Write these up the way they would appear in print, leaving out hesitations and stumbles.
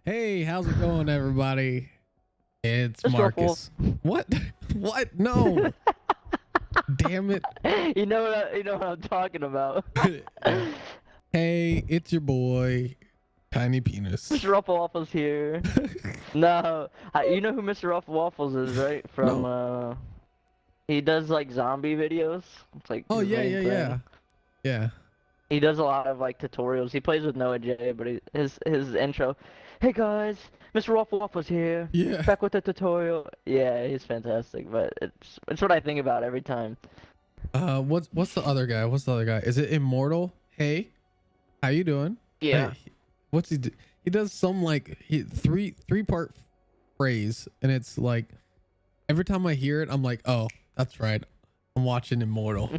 Hey, how's it going, everybody? It's Mr. Marcus. What? What? No. Damn it. You know what I'm talking about. Hey, it's your boy, Tiny Penis. Mr. Ruffle here. No, you know who Mr. Ruffle is, right? From No. he does like zombie videos. It's like Oh his yeah, main yeah, thing. yeah. Yeah. He does a lot of like tutorials. He plays with Noah J, but his intro. Hey guys, Mr. Ruffle's here. Yeah. Back with the tutorial. Yeah, he's fantastic. But it's what I think about every time. What's the other guy? What's the other guy? Is it Immortal? Hey, how you doing? Yeah. Hey, what's he do? He does some like three-part phrase, and it's like every time I hear it, I'm like, oh, that's right. I'm watching Immortal.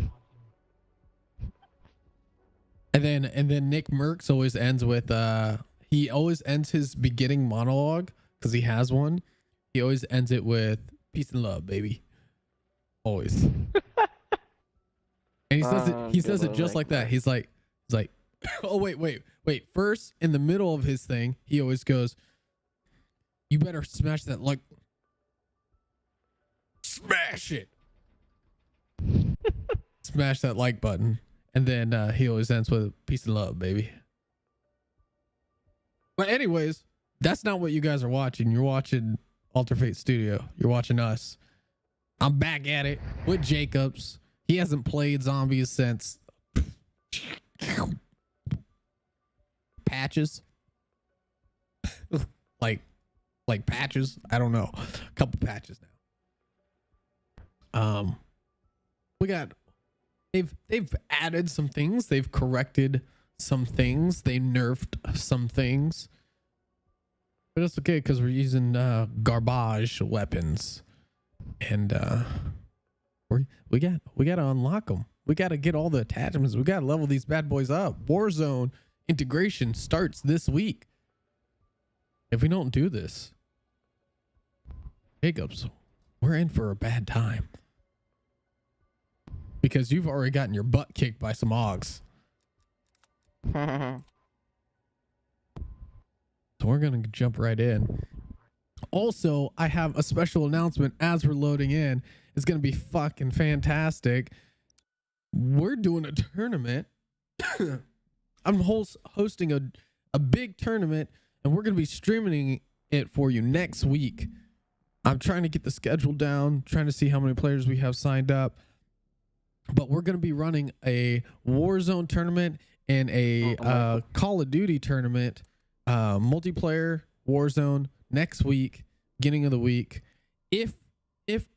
And then Nick Merckx always ends with he always ends his beginning monologue because he has one. He always ends it with peace and love, baby. Always. And he says it just like that. He's like oh wait. First, in the middle of his thing, he always goes, you better smash that like smash it. Smash that like button. And then he always ends with peace and love, baby. But anyways, that's not what you guys are watching. You're watching Alter Fate Studio. You're watching us. I'm back at it with Jacobs. He hasn't played zombies since patches. like patches. I don't know. A couple patches now. We got they've added some things, they've corrected some things, they nerfed some things, but it's okay because we're using garbage weapons, and we got to unlock them. We got to get all the attachments. We got to level these bad boys up. Warzone integration starts this week. If we don't do this, Jacobs, we're in for a bad time. Because you've already gotten your butt kicked by some Augs. So we're going to jump right in. Also, I have a special announcement as we're loading in. It's going to be fucking fantastic. We're doing a tournament. I'm hosting a big tournament, and we're going to be streaming it for you next week. I'm trying to get the schedule down, trying to see how many players we have signed up. But we're going to be running a Warzone tournament and a Call of Duty tournament, multiplayer Warzone next week, beginning of the week. If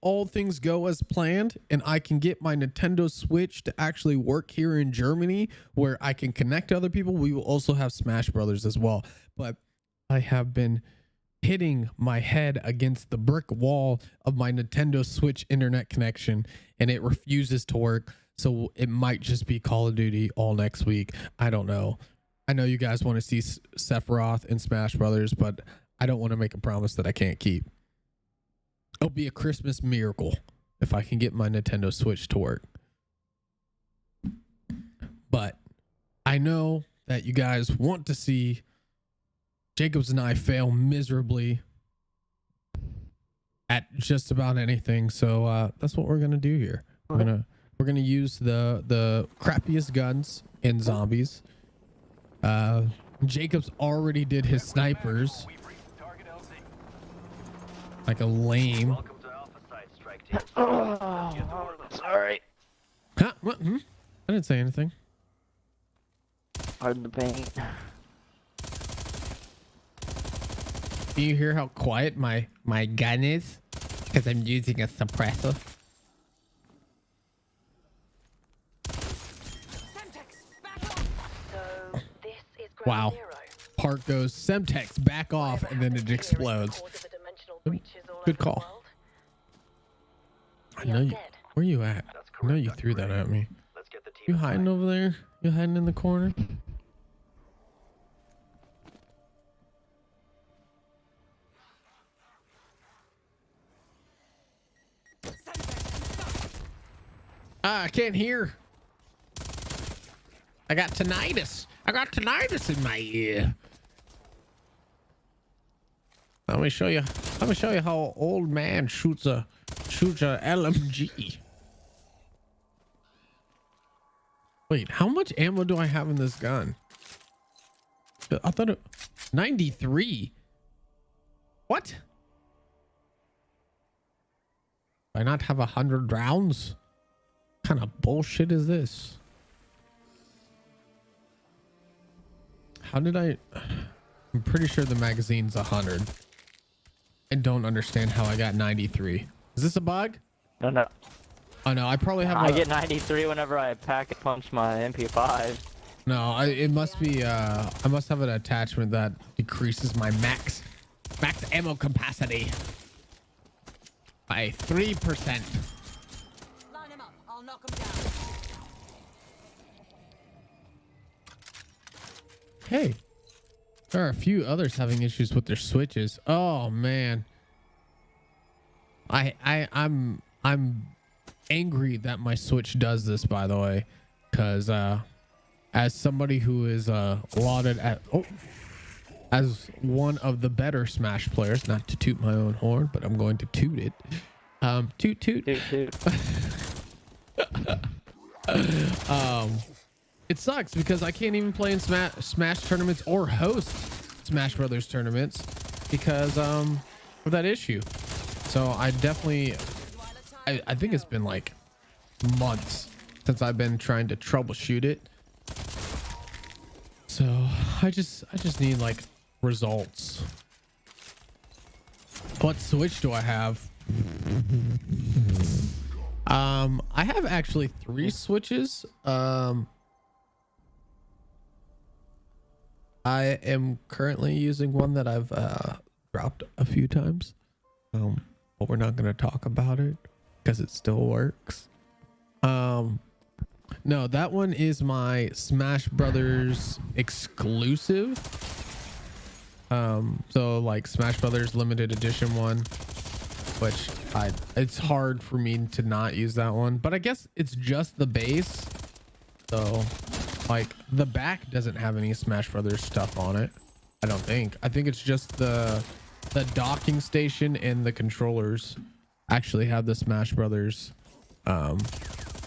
all things go as planned and I can get my Nintendo Switch to actually work here in Germany where I can connect to other people, we will also have Smash Brothers as well. But I have been hitting my head against the brick wall of my Nintendo Switch internet connection, and it refuses to work. So it might just be Call of Duty all next week. I don't know. I know you guys want to see Sephiroth and Smash Brothers, but I don't want to make a promise that I can't keep. It'll be a Christmas miracle if I can get my Nintendo Switch to work. But I know that you guys want to see Jacobs and I fail miserably at just about anything, so that's what we're gonna do here. We're gonna use the crappiest guns in zombies. Jacobs already did his snipers like a lame. Oh, sorry. Huh? What? I didn't say anything. Pardon the pain. Do you hear how quiet my gun is? Because I'm using a suppressor. Wow. Park goes, Semtex, back off, and then it explodes. Good call. I know you. Where you at? I know you threw that at me. You hiding over there? You hiding in the corner? I can't hear. I got tinnitus. I got tinnitus in my ear. Let me show you. Let me show you how old man shoots a LMG. Wait, how much ammo do I have in this gun? I thought it 93. What? Do I not have 100 rounds? What kind of bullshit is this? How did I? I'm pretty sure the magazine's 100. I don't understand how I got 93. Is this a bug? No. Oh no, I probably have. I get 93 whenever I pack and punch my MP5. No, it must be. I must have an attachment that decreases my max ammo capacity by 3%. Line him up. I'll knock him down. Hey, there are a few others having issues with their switches. Oh man, I'm angry that my Switch does this, by the way, because as somebody who is lauded as one of the better Smash players, not to toot my own horn, but I'm going to toot it. Toot toot. Toot toot. It sucks because I can't even play in Smash tournaments or host Smash Brothers tournaments because of that issue. So I definitely, I think it's been like months since I've been trying to troubleshoot it. So I just need like results. What Switch do I have? I have actually 3 Switches. I am currently using one that I've dropped a few times. But we're not going to talk about it because it still works. No, that one is my Smash Brothers exclusive. So like Smash Brothers limited edition one, which it's hard for me to not use that one, but I guess it's just the base. So like the back doesn't have any Smash Brothers stuff on it. I don't think. I think it's just the docking station and the controllers actually have the Smash Brothers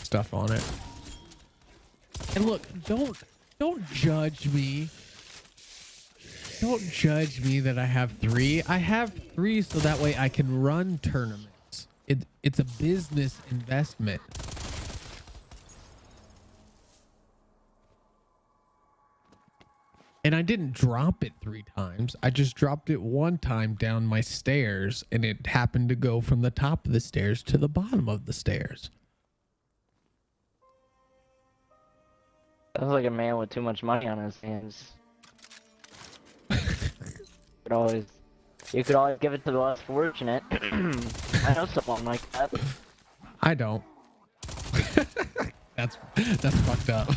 stuff on it. And look, don't judge me. Don't judge me that I have 3. I have 3 so that way I can run tournaments. It's a business investment. And I didn't drop it 3 times. I just dropped it 1 time down my stairs, and it happened to go from the top of the stairs to the bottom of the stairs. Sounds like a man with too much money on his hands. You could always give it to the less fortunate. I know someone like that. I don't. That's fucked up.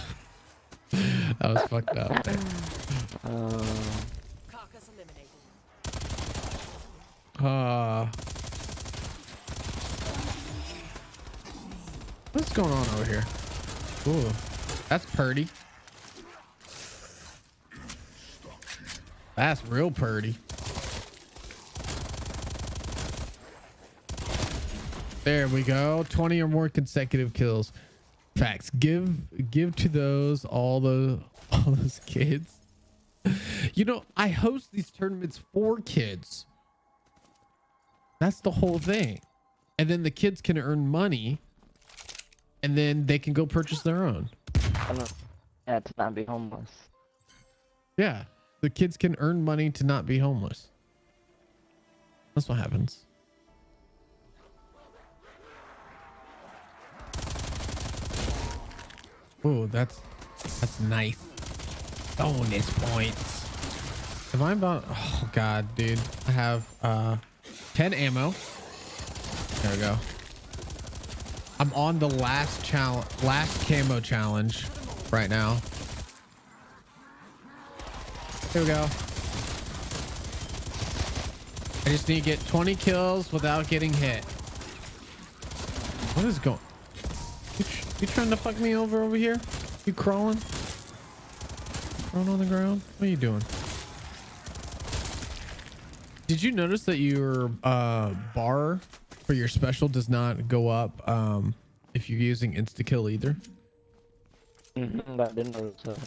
That was fucked up. Carcass eliminated. What's going on over here? Ooh, that's purty. That's real purty. There we go. 20 or more consecutive kills. Facts. Give to those all those kids. You know, I host these tournaments for kids. That's the whole thing. And then the kids can earn money, and then they can go purchase their own. Yeah, to not be homeless. Yeah, the kids can earn money to not be homeless. That's what happens. Oh, that's nice. Bonus points. Am I about? Oh god, dude. I have 10 ammo. There we go. I'm on the last camo challenge right now. Here we go. I just need to get 20 kills without getting hit. What is going? You trying to fuck me over here? You crawling? Thrown on the ground? What are you doing? Did you notice that your bar for your special does not go up if you're using insta kill either? I didn't notice that.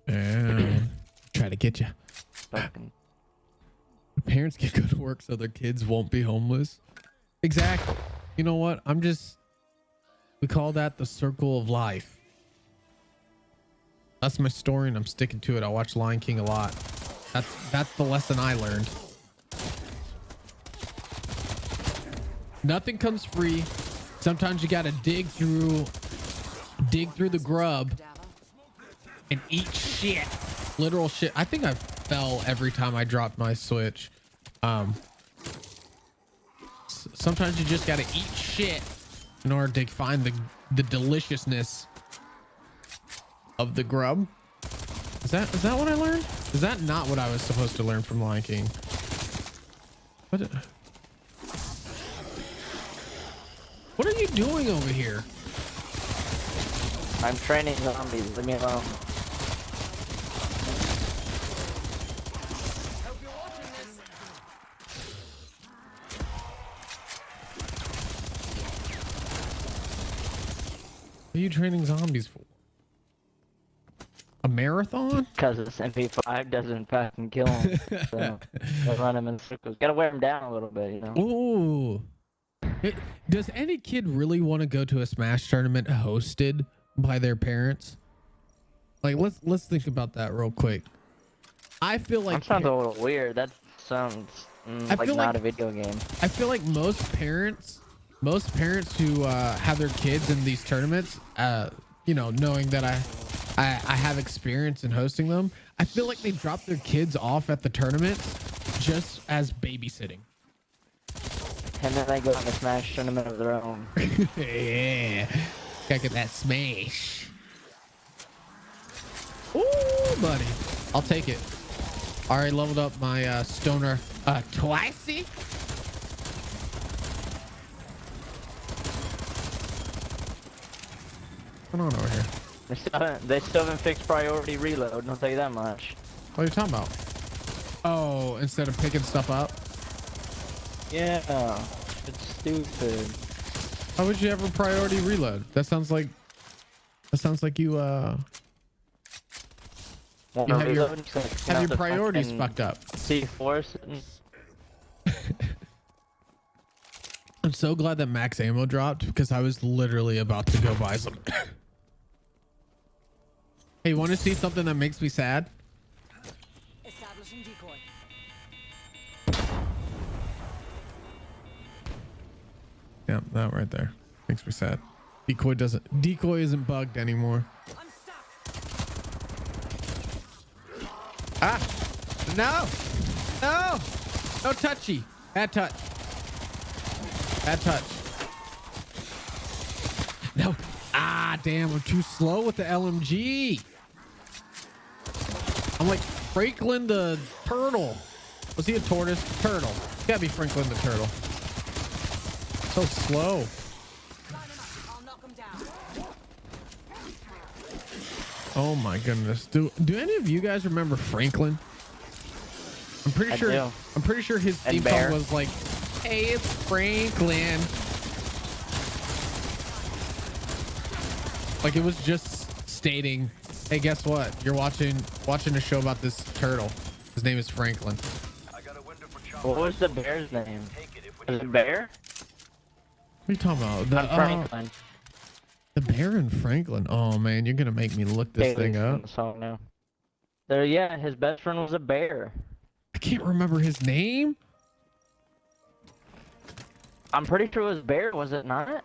Yeah. Try to get you. Fucking- Parents can go to work so their kids won't be homeless. Exactly. You know what? We call that the circle of life. That's my story and I'm sticking to it. I watch Lion King a lot. That's the lesson I learned. Nothing comes free. Sometimes you gotta dig through the grub and eat shit. Literal shit. I think I fell every time I dropped my switch. Sometimes you just gotta eat shit in order to find the deliciousness of the grub. Is that what I learned? Is that not what I was supposed to learn from Lion King? What are you doing over here? I'm training zombies. Leave me alone. What are you training zombies for? A marathon? Because this MP5 doesn't fucking kill him. So I run him in circles. Gotta wear him down a little bit, you know? Ooh. Does any kid really want to go to a Smash tournament hosted by their parents? Like, let's think about that real quick. I feel like That sounds a little weird. That sounds like not a video game. I feel like most parents who have their kids in these tournaments, you know, knowing that I have experience in hosting them, I feel like they drop their kids off at the tournaments just as babysitting. And then they go on a Smash tournament of their own. Yeah, gotta get that smash. Ooh, buddy, I'll take it. Already leveled up my stoner twice. What's going on over here? They still haven't fixed priority reload, I'll tell you that much. What are you talking about? Oh, instead of picking stuff up? Yeah, it's stupid. How would you ever priority reload? That sounds like you Want you to have your- reload? So it's have not your the priorities fucking fucked up. C4 I'm so glad that max ammo dropped because I was literally about to go buy some. Hey, want to see something that makes me sad? Establishing decoy. Yeah, that right there makes me sad. Decoy isn't bugged anymore. I'm stuck. Ah, no, no touchy. Bad touch. No. Ah, damn, I'm too slow with the LMG. I'm like Franklin the turtle. Was he a tortoise? Turtle. Gotta be Franklin the turtle. So slow. Line him up. I'll knock him down. Oh my goodness. Do any of you guys remember Franklin? I'm pretty I sure do. I'm pretty sure his And theme Bear. song was like, "Hey, it's Franklin." Like it was just stating, "Hey, guess what? You're watching a show about this turtle. His name is Franklin." What was the bear's name? Was it Bear? What are you talking about? The Franklin. the bear in Franklin. Oh man, you're gonna make me look this thing Bailey's in up. the song now. There, yeah, his best friend was a bear. I can't remember his name. I'm pretty sure it was Bear, was it not?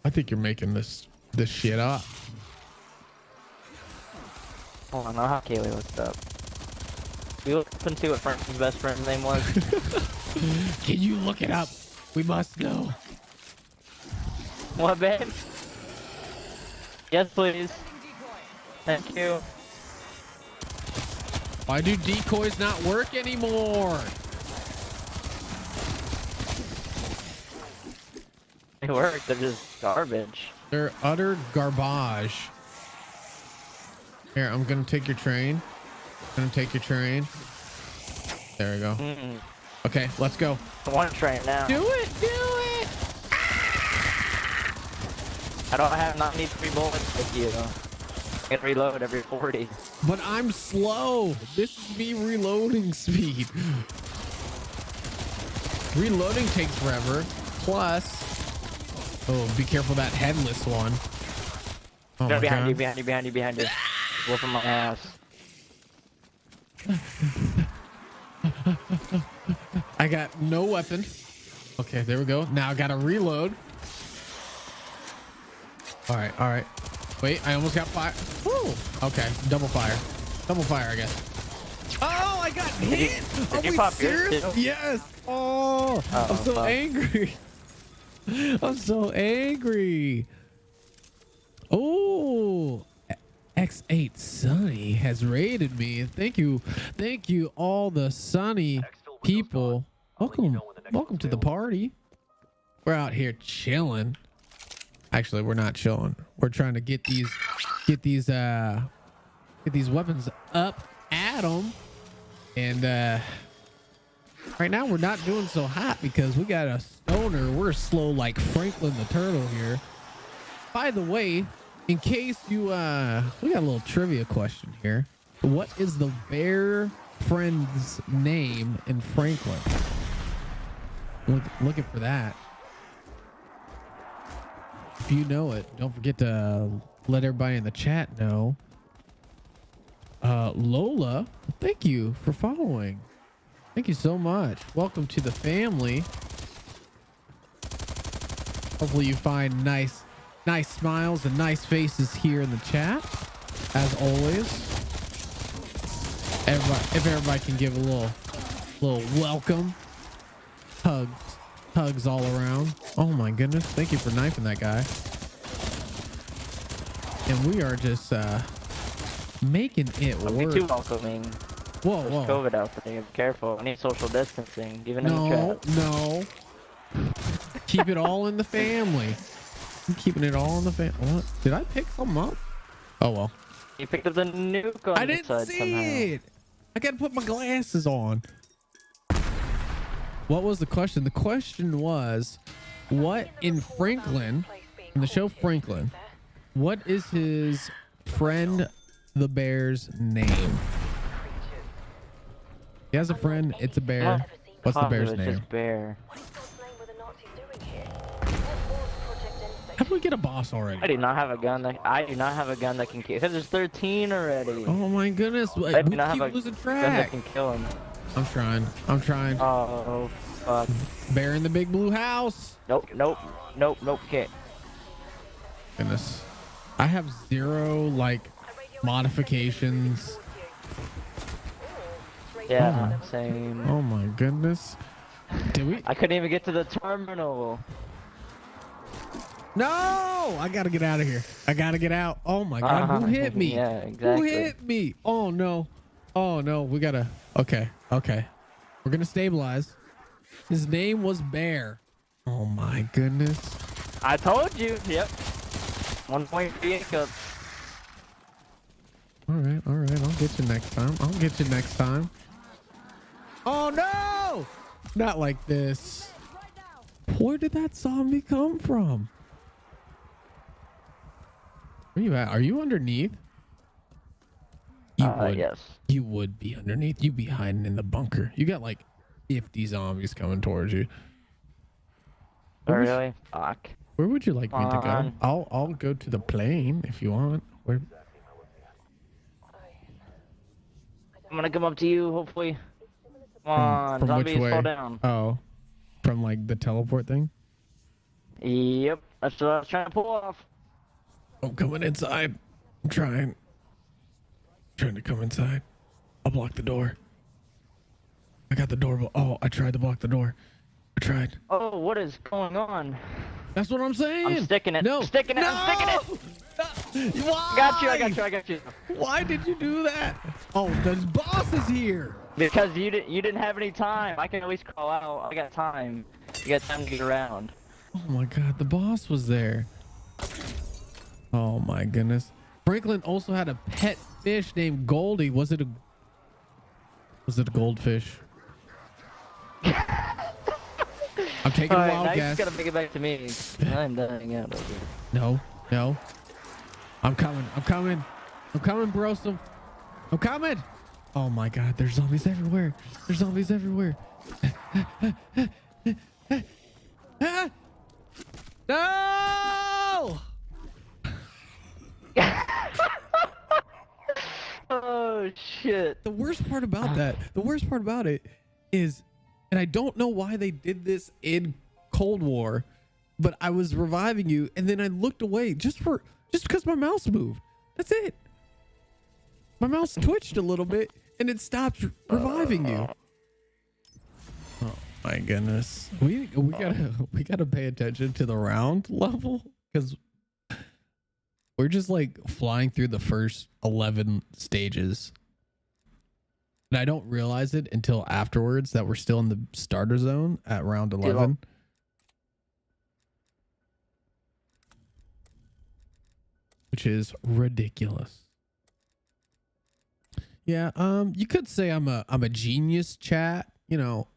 I think you're making this shit up. Hold on, I'll have Kaylee looked up. We look up and see what Franklin's best friend's name was. Can you look it up? We must know. What, babe? Yes, please. Decoy. Thank you. Why do decoys not work anymore? They work, they're just garbage. They're utter garbage. Here, I'm gonna take your train. Gonna take your train. There we go. Mm-mm. Okay, let's go. One train now. Do it! Do it! I don't have 93 bullets with you. I can reload every 40. But I'm slow. This is me reloading speed. Reloading takes forever. Plus, oh, be careful of that headless one. Oh my Behind you, God. behind you, behind you, behind you. Whooping my ass. I got no weapon. Okay, there we go. Now I gotta reload. All right, all right. Wait, I almost got fire. Woo! Okay, double fire. Double fire, I guess. Oh, I got hit! Are you we pop yours serious? too? Yes! Oh, I'm so fuck. angry. I'm so angry. Oh, X8 Sunny has raided me. Thank you, all the Sunny people. Welcome to the party. We're out here chilling. Actually, we're not chilling. We're trying to get these weapons up at them. And right now we're not doing so hot because we got a stoner. We're slow like Franklin the Turtle here. By the way, in case you we got a little trivia question here. What is the bear friend's name in Franklin? Looking for that. If you know it, don't forget to let everybody in the chat know. Lola, thank you for following. Thank you so much. Welcome to the family. Hopefully you find nice smiles and nice faces here in the chat, as always. If everybody can give a little welcome, hugs all around. Oh my goodness! Thank you for knifing that guy. And we are just making it Don't work. be too welcoming. Whoa, There's whoa! COVID out there. Be careful. I need social distancing, even in the No, chat. no. Keep it all in the family. I'm keeping it all in the family. What? Did I pick something up? Oh well. You picked up the nuke on I the didn't side see somehow. it. I gotta put my glasses on. What was the question? The question was, what in Franklin, in the show Franklin, what is his friend the bear's name? He has a friend. It's a bear. What's the bear's It's name? just bear. How do we get a boss already? I do not have a gun that can kill. Because there's 13 already. Oh my goodness. We I do not have keep a losing gun that track. can kill him. I'm trying. Oh fuck. Bear in the big blue house. Nope. Okay. Goodness. I have zero like modifications. Yeah, same. Oh my goodness. Did we? I couldn't even get to the terminal. No! I gotta get out of here. I gotta get out. Oh my god, who hit me? Yeah, Who exactly. hit me? Oh no. Oh no, we gotta. Okay. We're gonna stabilize. His name was Bear. Oh my goodness. I told you. Yep. 1 point for Jacob. All right. I'll get you next time. Oh no! Not like this. Where did that zombie come from? Where you at? Are you underneath? Yes. You would be underneath. You'd be hiding in the bunker. You got like 50 zombies coming towards you. Oh, really? Fuck. Where would you like me to go? On. I'll go to the plane if you want. Where? I'm gonna come up to you, hopefully. Come on, From which zombies, way? fall down. Oh, from like the teleport thing. Yep, that's what I was trying to pull off. I'm coming inside. I'm trying to come inside. I'll block the door. I got the door. Oh, I tried to block the door. I tried. Oh, what is going on? That's what I'm saying. I'm sticking it. No. I'm sticking it. No! I'm sticking it. Why? I got you. Why did you do that? Oh, the boss is here. Because you didn't have any time. I can at least crawl out. I got time. You got time to get around. Oh my god, the boss was there. Oh my goodness. Franklin also had a pet fish named Goldie. Was it Was it a goldfish? I'm taking a Alright, wild now you guess. just gotta make it back to me. I'm dying out over here. No, no. I'm coming. I'm coming. I'm coming, bro. I'm coming. Oh my God, there's zombies everywhere. There's zombies everywhere. No! Oh shit. The worst part about it is, and I don't know why they did this in Cold War, but I was reviving you and then I looked away just because my mouse moved. That's it. My mouse twitched a little bit and it stopped reviving you. Oh my goodness. We gotta pay attention to the round level because we're just like flying through the first 11 stages. And I don't realize it until afterwards that we're still in the starter zone at round 11. Which is ridiculous. Yeah, you could say I'm a genius, chat, you know,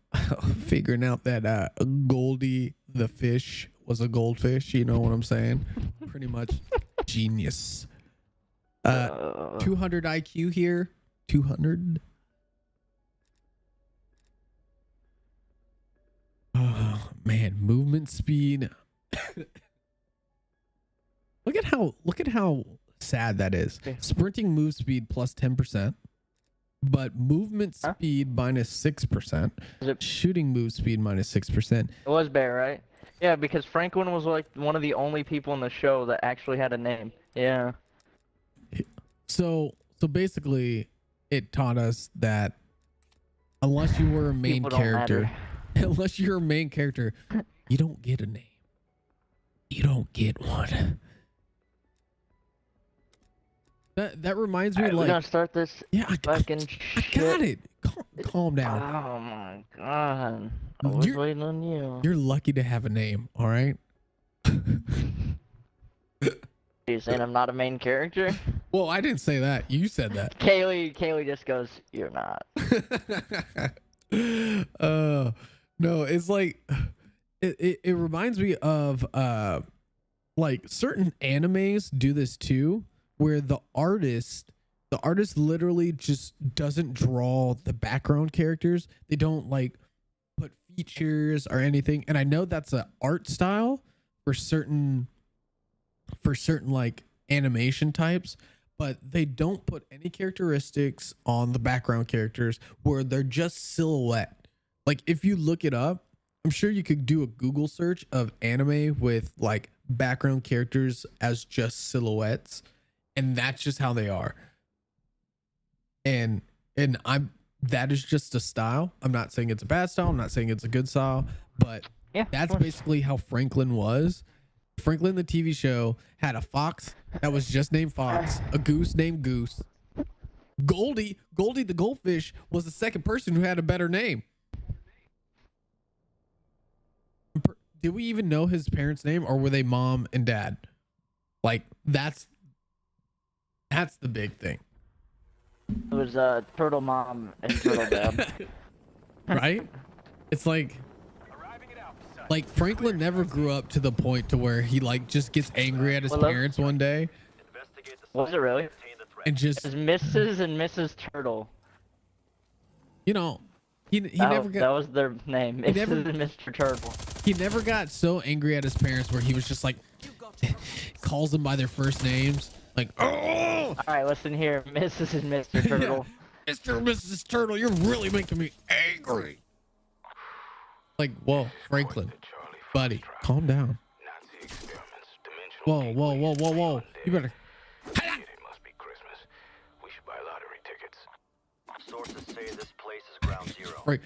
figuring out that Goldie the fish was a goldfish, you know what I'm saying? Pretty much genius. 200 IQ here. 200. Oh man, movement speed. Look at how sad that is. Sprinting move speed plus 10%, but movement speed minus 6%. Shooting move speed minus 6%. It was Bear, right? Yeah, because Franklin was like one of the only people in the show that actually had a name. Yeah. So basically, it taught us that unless you were a main character, unless you're a main character, you don't get a name. You don't get one. That reminds me, Right, like, we're gonna start this. yeah, I fucking got it. Calm down. Oh my god! I was waiting on you. You're lucky to have a name. All right. You saying I'm not a main character? Well, I didn't say that. You said that. Kaylee just goes, "You're not." No, it's like it reminds me of like certain animes do this too, where the artist literally just doesn't draw the background characters. They don't like put features or anything. And I know that's an art style for certain like animation types, but they don't put any characteristics on the background characters where they're just silhouette. Like if you look it up, I'm sure you could do a Google search of anime with like background characters as just silhouettes, and that's just how they are. And that is just a style. I'm not saying it's a bad style. I'm not saying it's a good style, but Yeah, that's basically how Franklin was. Franklin, the TV show, had a fox that was just named Fox, a goose named Goose. Goldie the goldfish was the second person who had a better name. Did we even know his parents' name, or were they mom and dad? Like that's the big thing. It was Turtle Mom and Turtle Dad. Right? It's like Franklin never grew up to the point to where he like just gets angry at his parents one day. Was it really? And just It's Mrs. and Mrs. Turtle. you know, he never got That was their name. Mrs. and Mr. Turtle. he never got so angry at his parents where he was just like calls them by their first names. Like, oh! Alright, listen here, Mrs. and Mr. Turtle. Yeah. Mr. and Mrs. Turtle, you're really making me angry. Like, whoa, Franklin, buddy, calm down. Whoa. You better. It must be Christmas. We should buy lottery tickets. Sources say this place is ground zero. Right.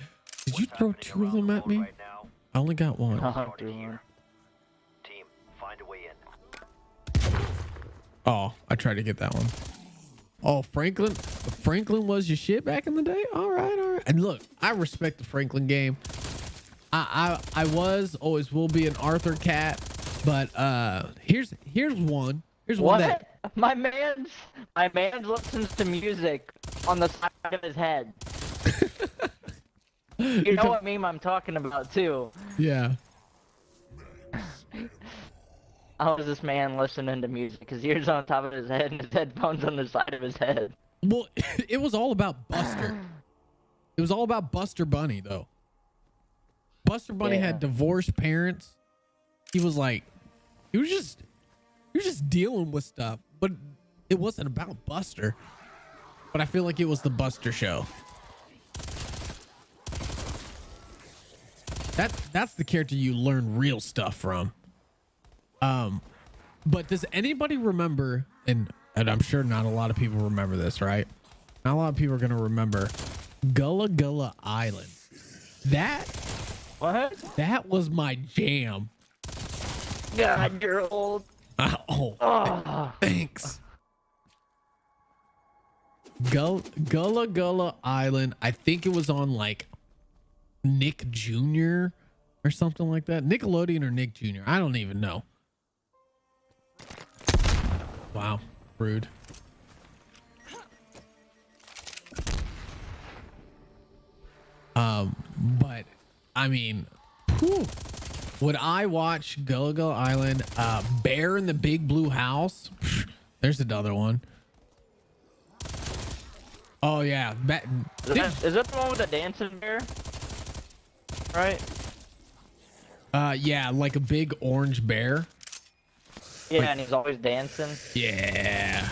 Did you throw two of them at me? I only got one. Team, find a way in. Oh, I tried to get that one. Oh, Franklin was your shit back in the day. All right. And look, I respect the Franklin game. I always will be an Arthur cat, but here's one. Here's one that My man's listens to music on the side of his head. You know what meme I'm talking about too. Yeah. How is this man listening to music? His ears on top of his head and his headphones on the side of his head. Well, it was all about Buster. It was all about Buster Bunny, though. Buster Bunny had divorced parents. He was just dealing with stuff, but it wasn't about Buster. But I feel like it was the Buster show. That's the character you learn real stuff from. But does anybody remember, and I'm sure not a lot of people remember this, right? Not a lot of people are gonna remember Gullah Gullah Island. What? That was my jam. God, you're old. Thanks. Gullah Gullah Island. I think it was on like Nick Jr. or something like that. Nickelodeon or Nick Jr. I don't even know. Wow, rude. But I mean, whew, would I watch Gullah Gullah Island? Bear in the Big Blue House. There's another one. Oh yeah, Is that the one with the dancing bear? Right? Yeah, like a big orange bear. Yeah, Like- and he's always dancing. Yeah.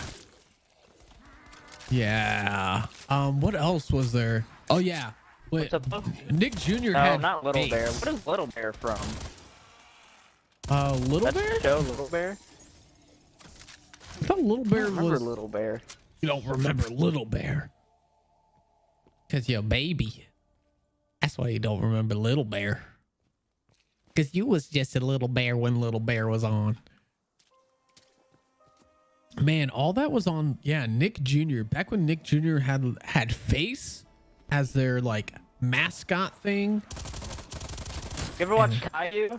Yeah. What else was there? Oh yeah. Wait, What's up? Nick Jr. No, had not Little face. Bear. What is Little Bear from? Little That's Bear? the show, Little Bear? I thought Little Bear I remember was. Little Bear. You don't remember Little Bear. Cause you're a baby. That's why you don't remember Little Bear. Cause you was just a little bear when Little Bear was on. Man, all that was on. Yeah, Nick Jr. Back when Nick Jr. had face as their like mascot thing. You ever watch Caillou?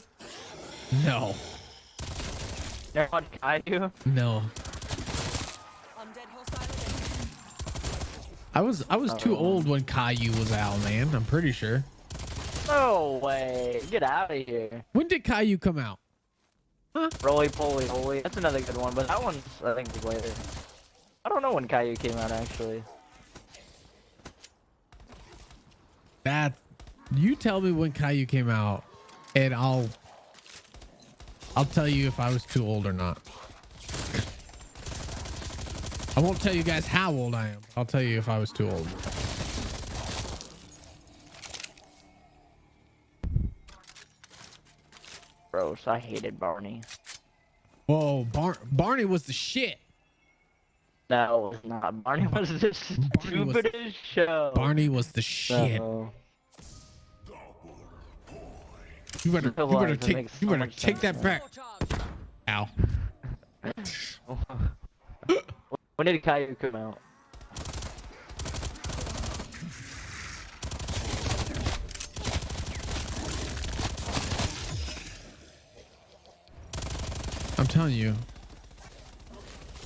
No, Never watch Caillou? no. Undead hostile again. I was too old when Caillou was out, man. I'm pretty sure. No way. Get out of here. When did Caillou come out? Roly Poly Holy. That's another good one, but that one's, I think, was later. I don't know when Caillou came out, actually. That you tell me when Caillou came out, and I'll tell you if I was too old or not. I won't tell you guys how old I am. I'll tell you if I was too old. Gross. I hated Barney. Whoa, Barney was the shit. No, it was not. Barney was the stupidest show. Barney was the shit. No. You better It makes so much take sense that back. Charge. Ow. When did Caillou come out?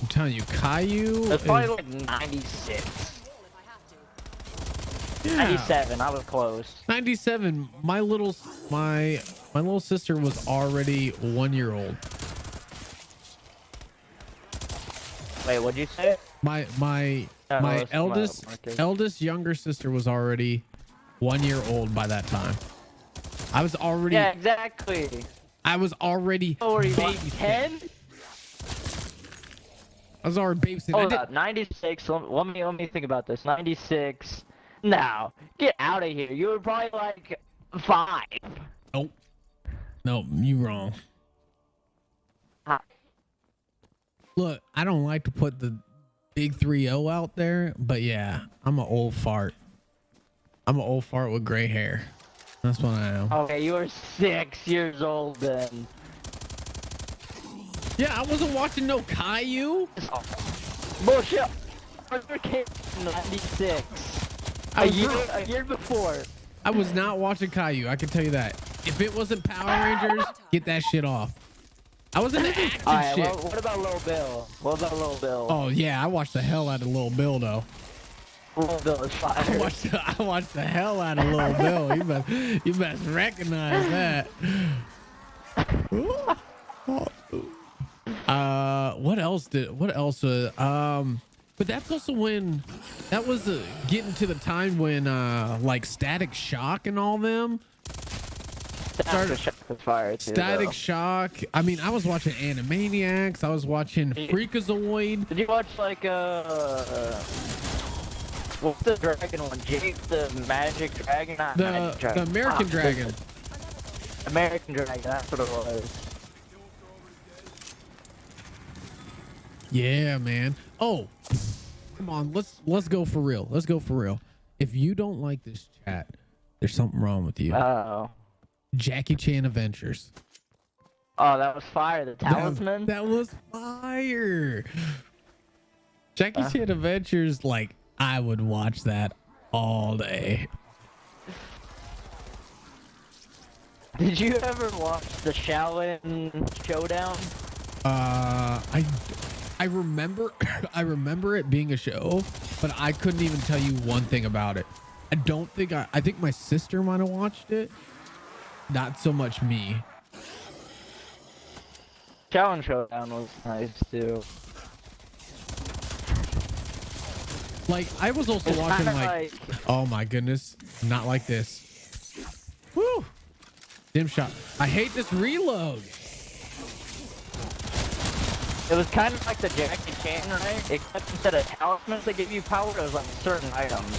I'm telling you, Caillou. It's probably is- like 96. Roll if I have to. yeah. 97. I was close. 97. My little sister was already 1 year old. Wait, what'd you say? My Oh, my it's Marcus. eldest younger sister was already 1 year old by that time. I was already Yeah, exactly. Oh, were you like babysitting. 10? I was already babysitting. I Hold did- up, 96. Let me think about this. 96. No, get out of here. You were probably like 5. Nope. Nope, you wrong. Ah. Look, I don't like to put the big 3-0 out there, but yeah, I'm an old fart. I'm an old fart with gray hair. That's what I am. Okay, you were 6 years old then. Yeah, I wasn't watching no Caillou. Bullshit. Arthur came in 96. I was, A year before. I was not watching Caillou. I can tell you that. If it wasn't Power Rangers, get that shit off. I was into action Alright, shit. well, what about Lil Bill? What about Lil Bill? Oh yeah, I watched the hell out of Little Bill though. Little Bill is fire. I watched the hell out of Lil Bill. You best recognize that. What else? But that's also when that was getting to the time when like Static Shock and all them started. Static Shock. I mean, I was watching Animaniacs. I was watching Freakazoid. Did you watch like what's the dragon one? Jake the Magic Dragon? Not Magic Dragon. The American Dragon. American Dragon. That's what it was. Yeah, man. Oh, come on. Let's go for real. Let's go for real. If you don't like this chat, there's something wrong with you. Oh. Jackie Chan Adventures. Oh, that was fire. The Talisman. That was fire. Jackie Chan Adventures, like I would watch that all day. Did you ever watch the Shaolin Showdown? I remember I remember it being a show, but I couldn't even tell you one thing about it. I think my sister might have watched it. Not so much me. Shaolin Showdown was nice too. Like I was also It's watching kinda like, oh my goodness, not like this. Woo! Dim shot. I hate this reload. It was kind of like the Jackie Chan, right? Except instead of talismans that give you power, it was like certain items.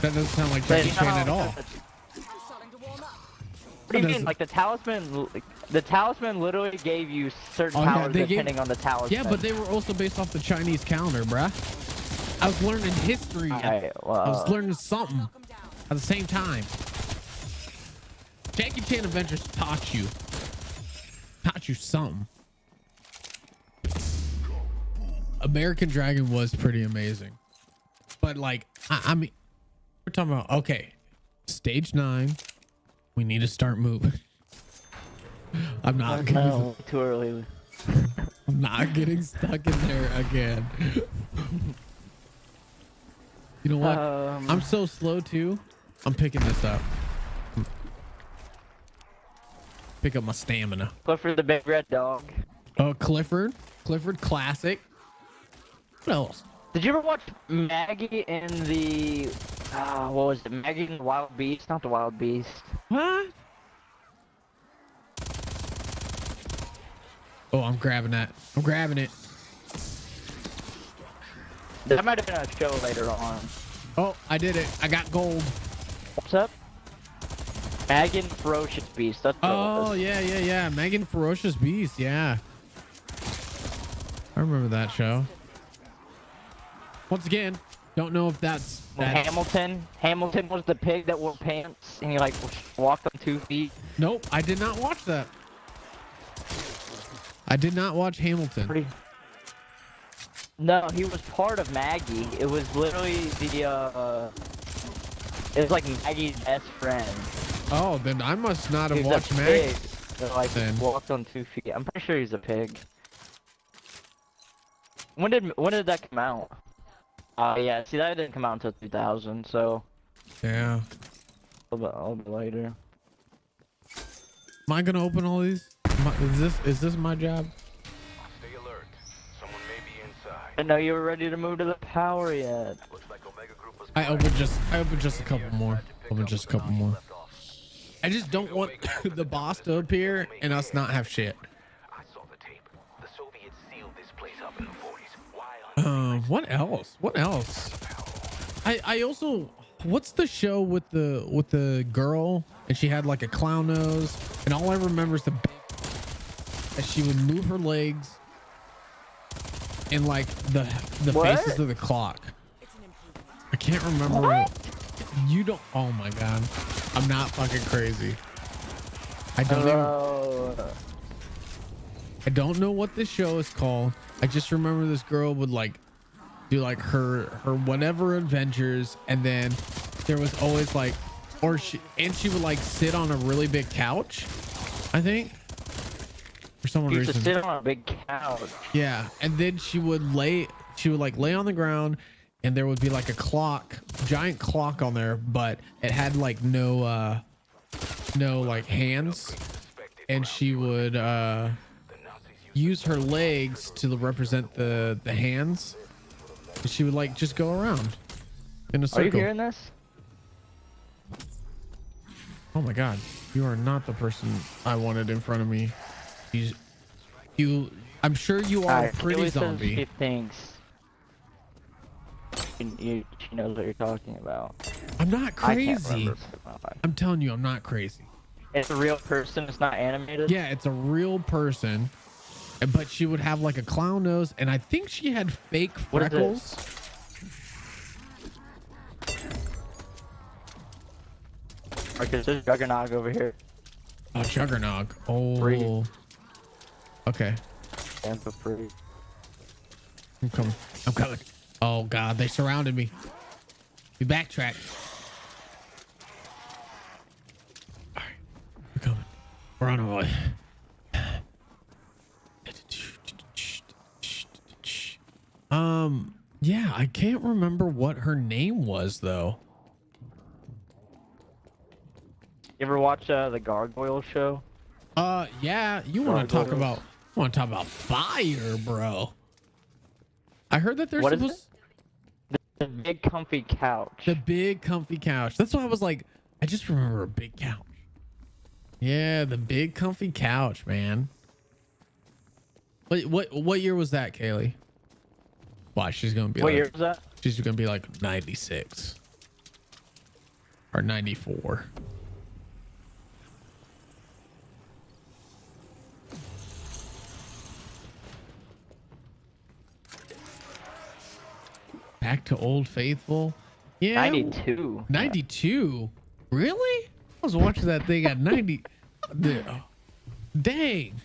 That doesn't sound like Jackie Chan at all. I'm starting to warm up. What do you mean? Like the talisman literally gave you certain powers depending on the talisman. Yeah, but they were also based off the Chinese calendar, bruh. I was learning history. I was learning something Knock 'em down. at the same time. Jackie Chan Adventures taught you something. American Dragon was pretty amazing, but like I mean, we're talking about stage 9. We need to start moving. I'm not No, too early. I'm not getting stuck in there again. You know what? I'm so slow too. I'm picking this up. Pick up my stamina. Clifford the Big Red Dog. Oh, Clifford classic. What else? Did you ever watch Maggie in the what was it? Maggie and the Wild Beast? Not the Wild Beast. What? Oh, I'm grabbing that. I'm grabbing it. That might have been a show later on. Oh, I did it. I got gold. What's up? Maggie and the Ferocious Beast. That's what it Oh, was. yeah. Megan Ferocious Beast. Yeah. I remember that show. Once again, don't know if that's Hamilton. Hamilton was the pig that wore pants and he like walked on 2 feet. Nope, I did not watch that. I did not watch Hamilton. No, he was part of Maggie. It was literally the it was like Maggie's best friend. Oh, then I must not have He's watched a Maggie. pig that like Then. walked on 2 feet. I'm pretty sure he's a pig. When did that come out? Yeah, see that didn't come out until 2000, so Yeah. a little bit later. Am I gonna open all these? Is this my job? Stay alert. Someone may be inside. I didn't know you were ready to move to the power yet. Looks like Omega Group was I opened just a couple more. I just don't want the boss to appear and us not have shit. I saw the tape. The Soviets sealed this place up in the 40s. Why What else? I also, what's the show with the girl and she had like a clown nose and all I remember is that she would move her legs and like the What? faces of the clock. It's an improvement. I can't remember. You don't. Oh my god, I'm not fucking crazy. I don't know what this show is called. I just remember this girl would like do like her whatever adventures, and then there was always like, she would like sit on a really big couch, I think, for some She used to reason. sit on a big couch. Yeah, and then she would like lay on the ground, and there would be like a clock, giant clock on there, but it had like no like hands, and she would use her legs to represent the hands. And she would like just go around in a circle. Are you hearing this? Oh my god, you are not the person I wanted in front of me. I'm sure you are a pretty zombie. She thinks she knows what you're talking about. I'm not I can't crazy. remember for my life. I'm telling you, I'm not crazy. It's a real person. It's not animated. Yeah, it's a real person, but she would have like a clown nose, and I think she had fake What is freckles. Okay, there's Juggernog over here. Oh, Juggernog. Oh. Free. Okay. And for free. I'm coming. I'm coming. Oh god, they surrounded me. We backtrack. All right, we're coming. We're on our way. Yeah, I can't remember what her name was though. You ever watch the Gargoyle show? Yeah, you want to talk about fire, bro. I heard that there's What is supposed The big comfy couch. the big comfy couch. That's why I was like, I just remember a big couch. Yeah, the big comfy couch, man. What year was that, Kaylee? Why she's gonna be What like, year was that? she's gonna be like 96 or 94. Back to Old Faithful. Yeah. 92. 92. Really? I was watching that thing at 90. Dang.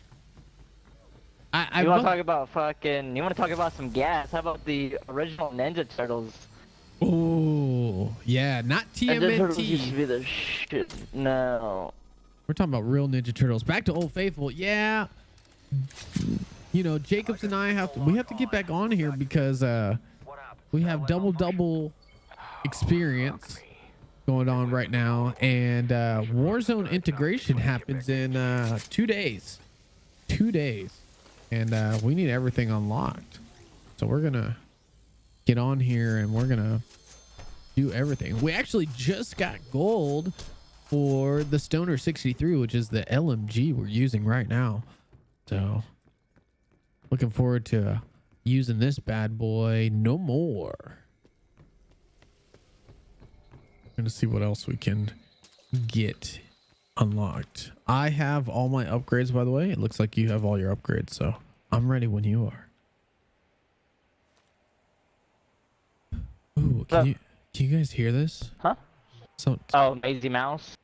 You want to talk about fucking? You want to talk about some gas? How about the original Ninja Turtles? Oh, yeah, not Ninja Turtles used to TMNT. be the shit. No. We're talking about real Ninja Turtles. Back to Old Faithful. Yeah. You know, Jacobs and I have to get back on here because we have double experience going on right now, and Warzone integration happens in 2 days. 2 days. And we need everything unlocked. So we're gonna get on here and we're gonna do everything. We actually just got gold for the Stoner 63, which is the LMG we're using right now. So looking forward to using this bad boy no more. Gonna see what else we can get unlocked. I have all my upgrades, by the way. It looks like you have all your upgrades, so I'm ready when you are. Ooh, can you guys hear this? Huh? So, Oh, Maisie Mouse.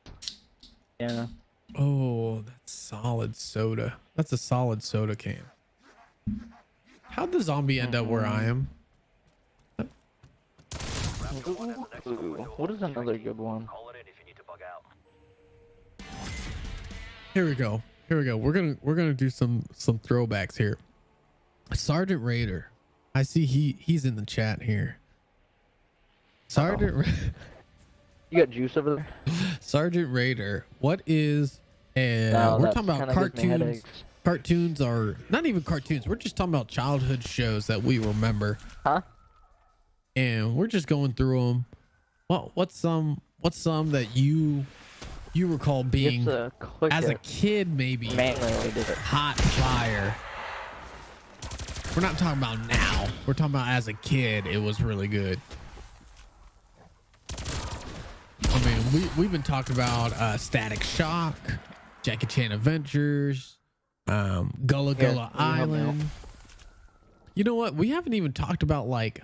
Yeah. oh, that's solid soda. That's a solid soda can. How'd the zombie end up where I am? Ooh, what is another good one? Call it in if you need to bug out. Here we go. Here we go. We're gonna do some throwbacks here. Sergeant Raider. I see he's in the chat here. Sergeant You got juice over there? Sergeant Raider. What is No, we're that talking about kinda gives me cartoons. headaches. Cartoons are not even cartoons. We're just talking about childhood shows that we remember. Huh? And we're just going through them. What's some that you recall being It's a click as a it. kid maybe Manually did it. hot fire? We're not talking about now. We're talking about as a kid. It was really good. I mean, we've been talking about Static Shock, Jackie Chan Adventures, Gullah Here, Gullah will you help me out? Island. You know what? We haven't even talked about like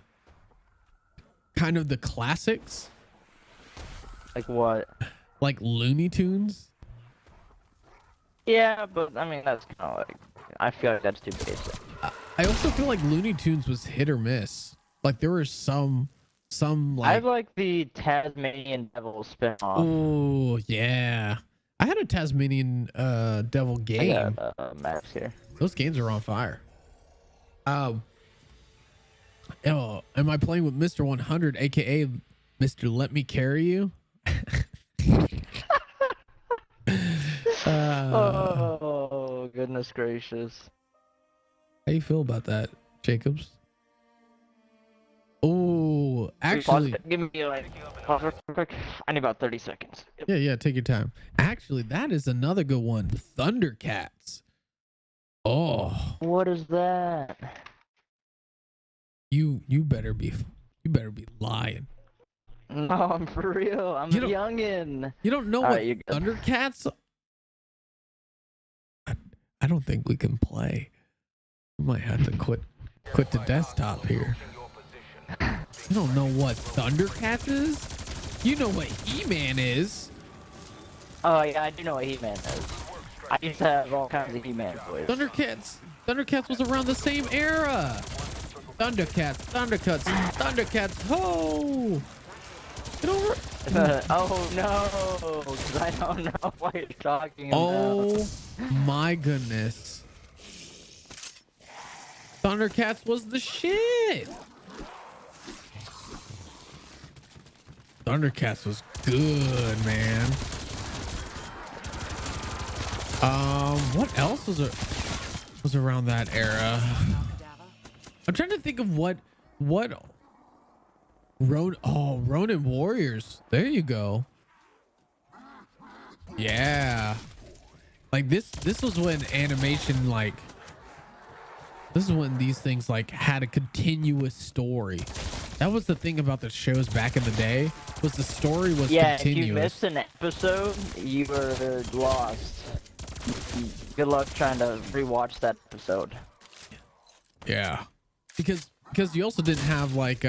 kind of the classics, Like what? like Looney Tunes. Yeah, but I mean that's kind of like I feel like that's too basic. I also feel like Looney Tunes was hit or miss. Like there were some I like, like the Tasmanian Devil spinoff. oh yeah, I had a Tasmanian Devil I game. got maps here. Those games are on fire. Oh, am I playing with Mr. 100, aka Mr. Let Me Carry You? Oh, goodness gracious. How you feel about that, Jacobs? Oh, Wait, actually, pause it. Give me like pause real quick. I need about 30 seconds. yeah, take your time. Actually, that is another good one. Thundercats. Oh, What is that? you better be lying. No, I'm for real. I'm You a don't- youngin. You don't know All what right, you're good. Thundercats? I don't think we can play. We might have to quit the desktop here. You don't know what Thundercats is? You know what He-Man is. Oh yeah, I do know what He-Man is. I used to have all kinds of He-Man toys. Thundercats was around the same era. Thundercats, ho! Get over. Oh no, because I don't know what you're talking about. Oh my goodness. Thundercats was the shit. Thundercats was good, man. What else was around that era? I'm trying to think of what Ronin Warriors. There you go. Yeah. Like this was when animation, like, this is when these things like had a continuous story. That was the thing about the shows back in the day, was the story was Yeah, if you continuous. missed an episode, you were lost. Good luck trying to rewatch that episode. Yeah. Because you also didn't have like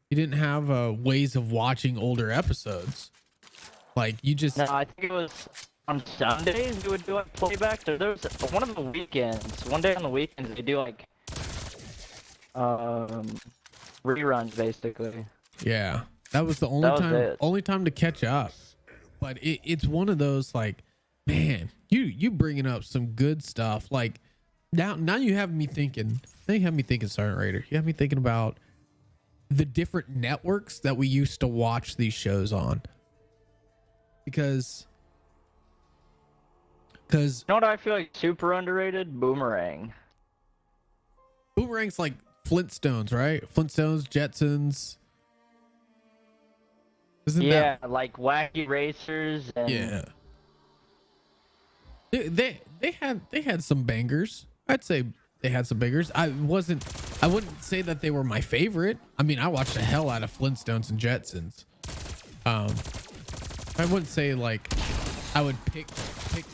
ways of watching older episodes. Like you just No, I think it was on Sundays you would do like playbacks, or there was one of the weekends. One day on the weekends they do like reruns basically. yeah. That was the only That was time it. only time to catch up. But it's one of those like, man, you bringing up some good stuff. Like now you have me thinking. Now you have me thinking, Sergeant Raider. You have me thinking about the different networks that we used to watch these shows on. Because You know what I feel like super underrated? Boomerang. Boomerang's like Flintstones, right? Flintstones, Jetsons. Isn't Yeah, like Wacky Racers and that? Yeah. They had some bangers. I'd say they had some bangers. I wouldn't say that they were my favorite. I mean, I watched the hell out of Flintstones and Jetsons. I wouldn't say like I would pick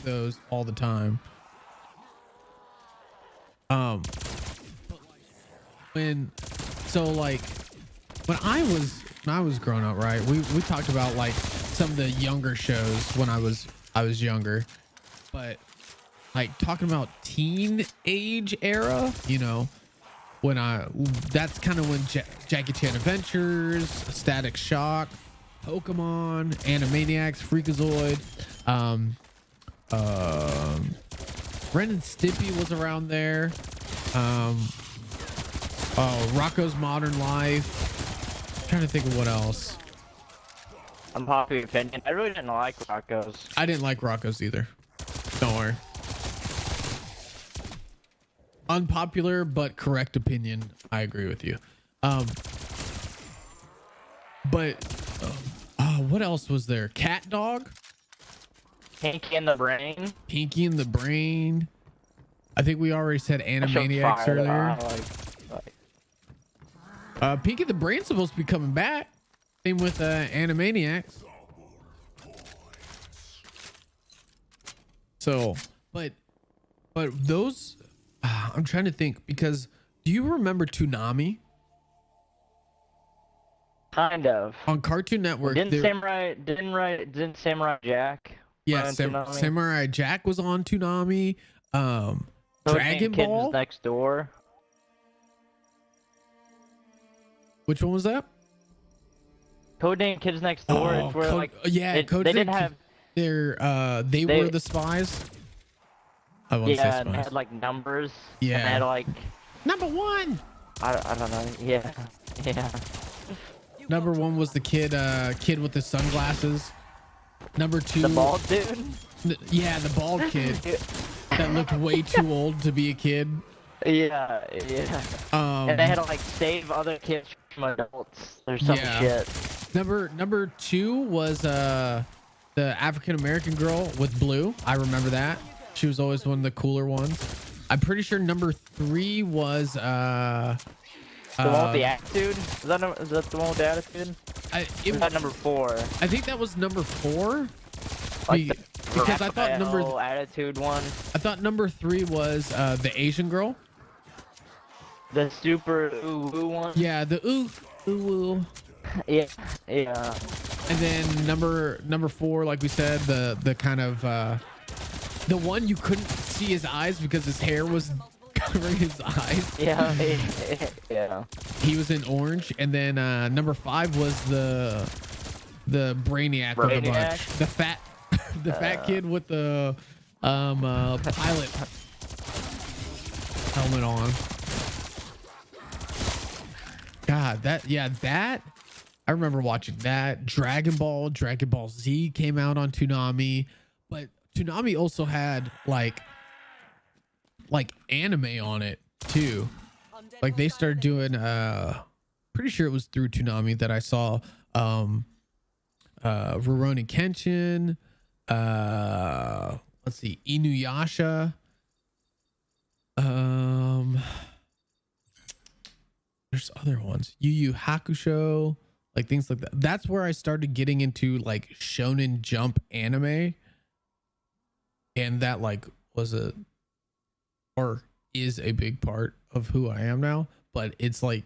those all the time. When I was growing up, right? We talked about like some of the younger shows when I was younger, but like talking about teenage era, you know, that's kind of when Jackie Chan Adventures, Static Shock, Pokemon, Animaniacs, Freakazoid, Ren and Stimpy was around there. Rocco's Modern Life. Trying to think of what else. unpopular opinion. I really didn't like Rocco's. I didn't like Rocco's either. Don't worry. Unpopular but correct opinion. I agree with you. What else was there? Cat Dog, Pinky and the Brain. Pinky and the Brain. I think we already said That show's Animaniacs fire, though. earlier. I like. Pinky the Brain's supposed to be coming back. Same with Animaniacs. So, but those, I'm trying to think, because do you remember Toonami Kind of. on Cartoon Network? Didn't there- Samurai Jack? Yeah, run on Toonami? Samurai Jack was on Toonami. Code Dragon Name Kittens Ball. Next Door. Which one was that? Codename Kids Next Door. It's where like they Codename didn't have they were the spies. I want to say and they spies. had like numbers. Yeah. And they had like Number one. I don't know. Yeah. Yeah. Number one was the kid with the sunglasses. Number two, The bald dude? yeah, the bald kid that looked way too old to be a kid. Yeah, yeah. And they had to like save other kids from adults or some Yeah. shit. Number two was the African American girl with blue. I remember that. She was always one of the cooler ones. I'm pretty sure number three was The one with the attitude? Is that the one with the attitude? it Was that number 4? I think that was number 4. Like the Because I thought Raphael attitude one. I thought number 3 was the Asian girl. The super ooh one. Yeah, the ooh ooh. Yeah, yeah. And then number 4, like we said, the kind of the one you couldn't see his eyes because his hair was covering his eyes. Yeah, yeah. He was in orange. And then number 5 was the brainiac of the bunch. The fat kid with the pilot helmet on. God, that I remember watching that. Dragon Ball Z came out on Toonami, but Toonami also had like anime on it too. Like they started doing pretty sure it was through Toonami that I saw Rurouni Kenshin, let's see, Inuyasha, there's other ones, Yu Yu Hakusho, like things like that. That's where I started getting into like Shonen Jump anime, and that like was is a big part of who I am now. But it's like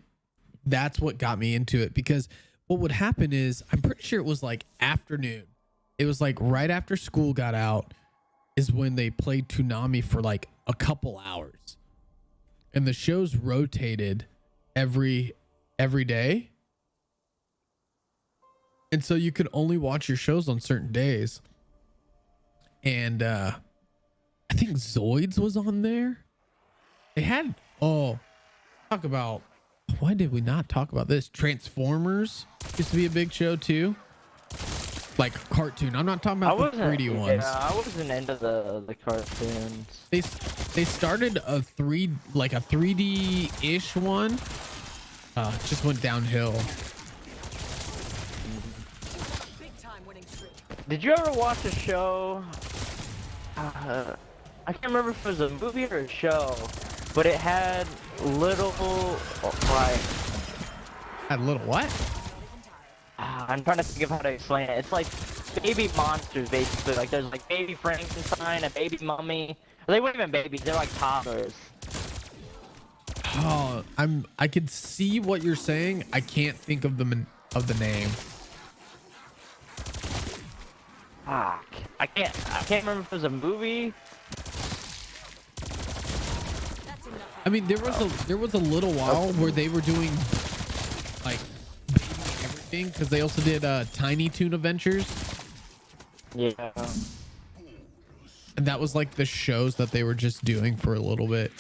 that's what got me into it, because what would happen is I'm pretty sure it was like afternoon. It was like right after school got out is when they played Toonami for like a couple hours, and the shows rotated every day, and so you could only watch your shows on certain days. And I think Zoids was on there. They had talk about, why did we not talk about this? Transformers used to be a big show too, like cartoon. I'm not talking about the 3D ones. Yeah, I wasn't into the cartoons. They started a 3D ish one. Just went downhill. Big time winning streak. Did you ever watch a show? I can't remember if it was a movie or a show, but it had little like. Had a little what? I'm trying to think of how to explain it. It's like baby monsters, basically. Like there's like baby Frankenstein, a baby mummy. They weren't even babies; they're like toddlers. Oh, I can see what you're saying. I can't think of the name. Fuck. I can't remember if it was a movie. That's enough. I mean, there was a little while where they were doing like baby everything, because they also did Tiny Toon Adventures, Yeah. and that was like the shows that they were just doing for a little bit.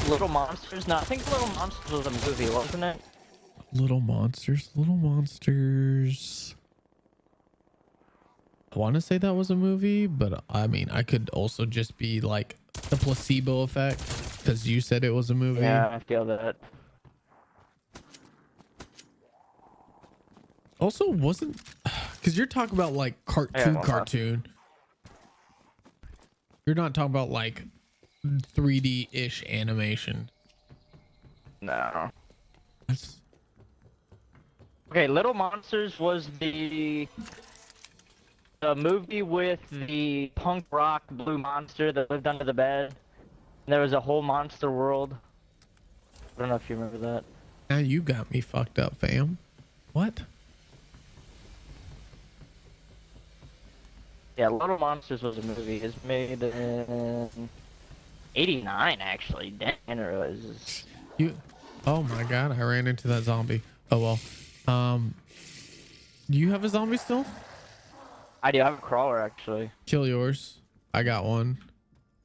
Little Monsters? No, I think Little Monsters was a movie, wasn't it? Little Monsters. I want to say that was a movie, but I mean, I could also just be like the placebo effect, because you said it was a movie. Yeah, I feel that. Also, wasn't, because you're talking about like cartoon. You're not talking about like 3D ish animation. No. That's, Okay, Little Monsters was the movie with the punk rock blue monster that lived under the bed. And there was a whole monster world. I don't know if you remember that. now you got me fucked up, fam. What? Yeah, Little Monsters was a movie. It's made in '89, actually. Damn, it was. Oh my god, I ran into that zombie. Oh well. Do you have a zombie still? I do have a crawler, actually. Kill yours. I got one.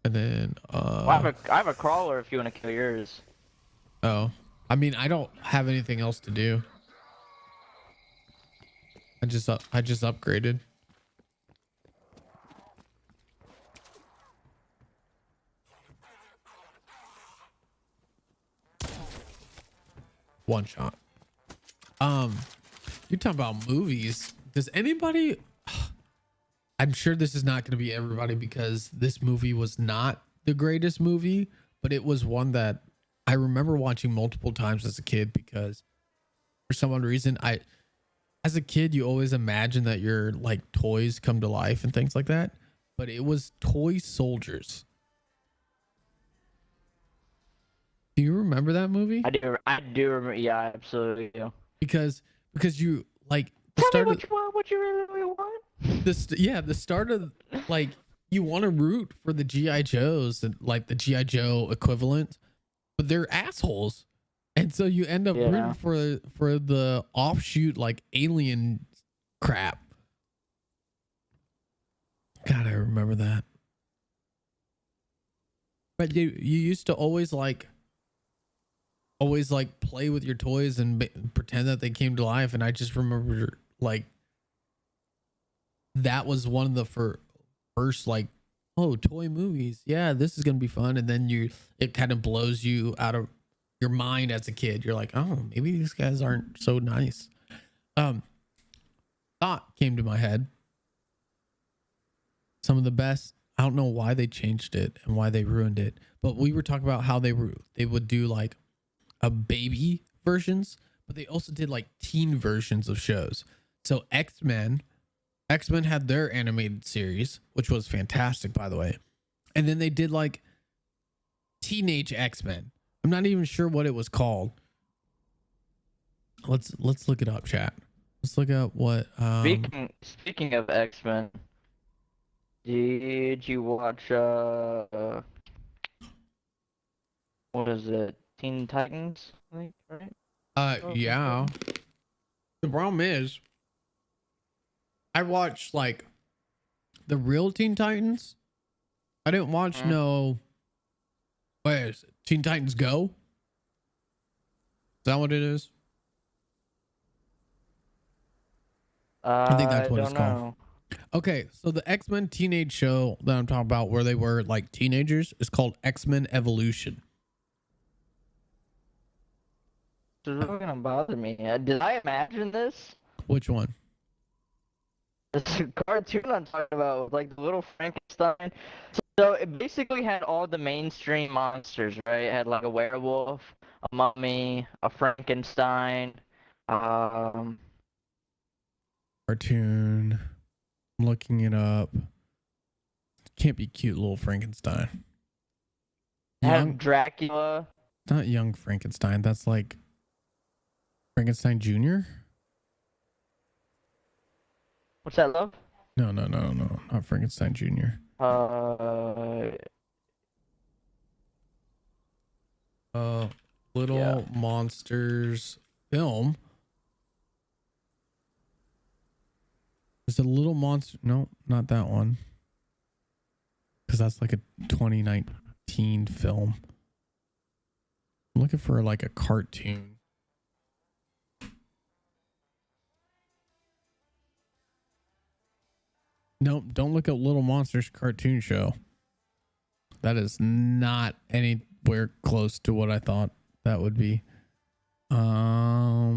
And then I have a crawler if you want to kill yours. oh, I mean, I don't have anything else to do. I just upgraded. One shot. You're talking about movies. Does anybody? I'm sure this is not going to be everybody because this movie was not the greatest movie, but it was one that I remember watching multiple times as a kid because for some odd reason, as a kid, you always imagine that your like toys come to life and things like that, but it was Toy Soldiers. Do you remember that movie? I do remember. Yeah, I absolutely do. Because you like the Tell start me of what you want. What you really want. the start of like you want to root for the GI Joes and like the GI Joe equivalent, but they're assholes, and so you end up rooting for the offshoot like alien crap. God, I remember that. But you used to always like play with your toys and pretend that they came to life, and I just remember like that was one of the first like, oh, toy movies, yeah, this is gonna be fun, and then it kind of blows you out of your mind as a kid. You're like, oh, maybe these guys aren't so nice. Thought came to my head. Some of the best. I don't know why they changed it and why they ruined it, but we were talking about how they would do like a baby versions, but they also did like teen versions of shows. So X-Men had their animated series, which was fantastic, by the way. And then they did like Teenage X-Men. I'm not even sure what it was called. Let's look it up, chat. Let's look up what Speaking of X-Men, did you watch what is it? Teen Titans, I think, right? yeah. The problem is I watched like the real Teen Titans. I didn't watch what is it? Teen Titans Go? Is that what it is? I think that's what it's called. Okay, so the X-Men teenage show that I'm talking about where they were like teenagers is called X-Men Evolution. This is really gonna bother me. Did I imagine this? Which one? This cartoon I'm talking about, like the little Frankenstein. So it basically had all the mainstream monsters, right? It had like a werewolf, a mummy, a Frankenstein. Cartoon. I'm looking it up. Can't be cute little Frankenstein. Had Dracula. Not young Frankenstein. That's like Frankenstein Jr. What's that, love? No, not Frankenstein Jr. Little Monsters film. Is it a Little Monster? No, not that one. Because that's like a 2019 film. I'm looking for like a cartoon. Nope, don't look at Little Monsters cartoon show. That is not anywhere close to what I thought that would be. I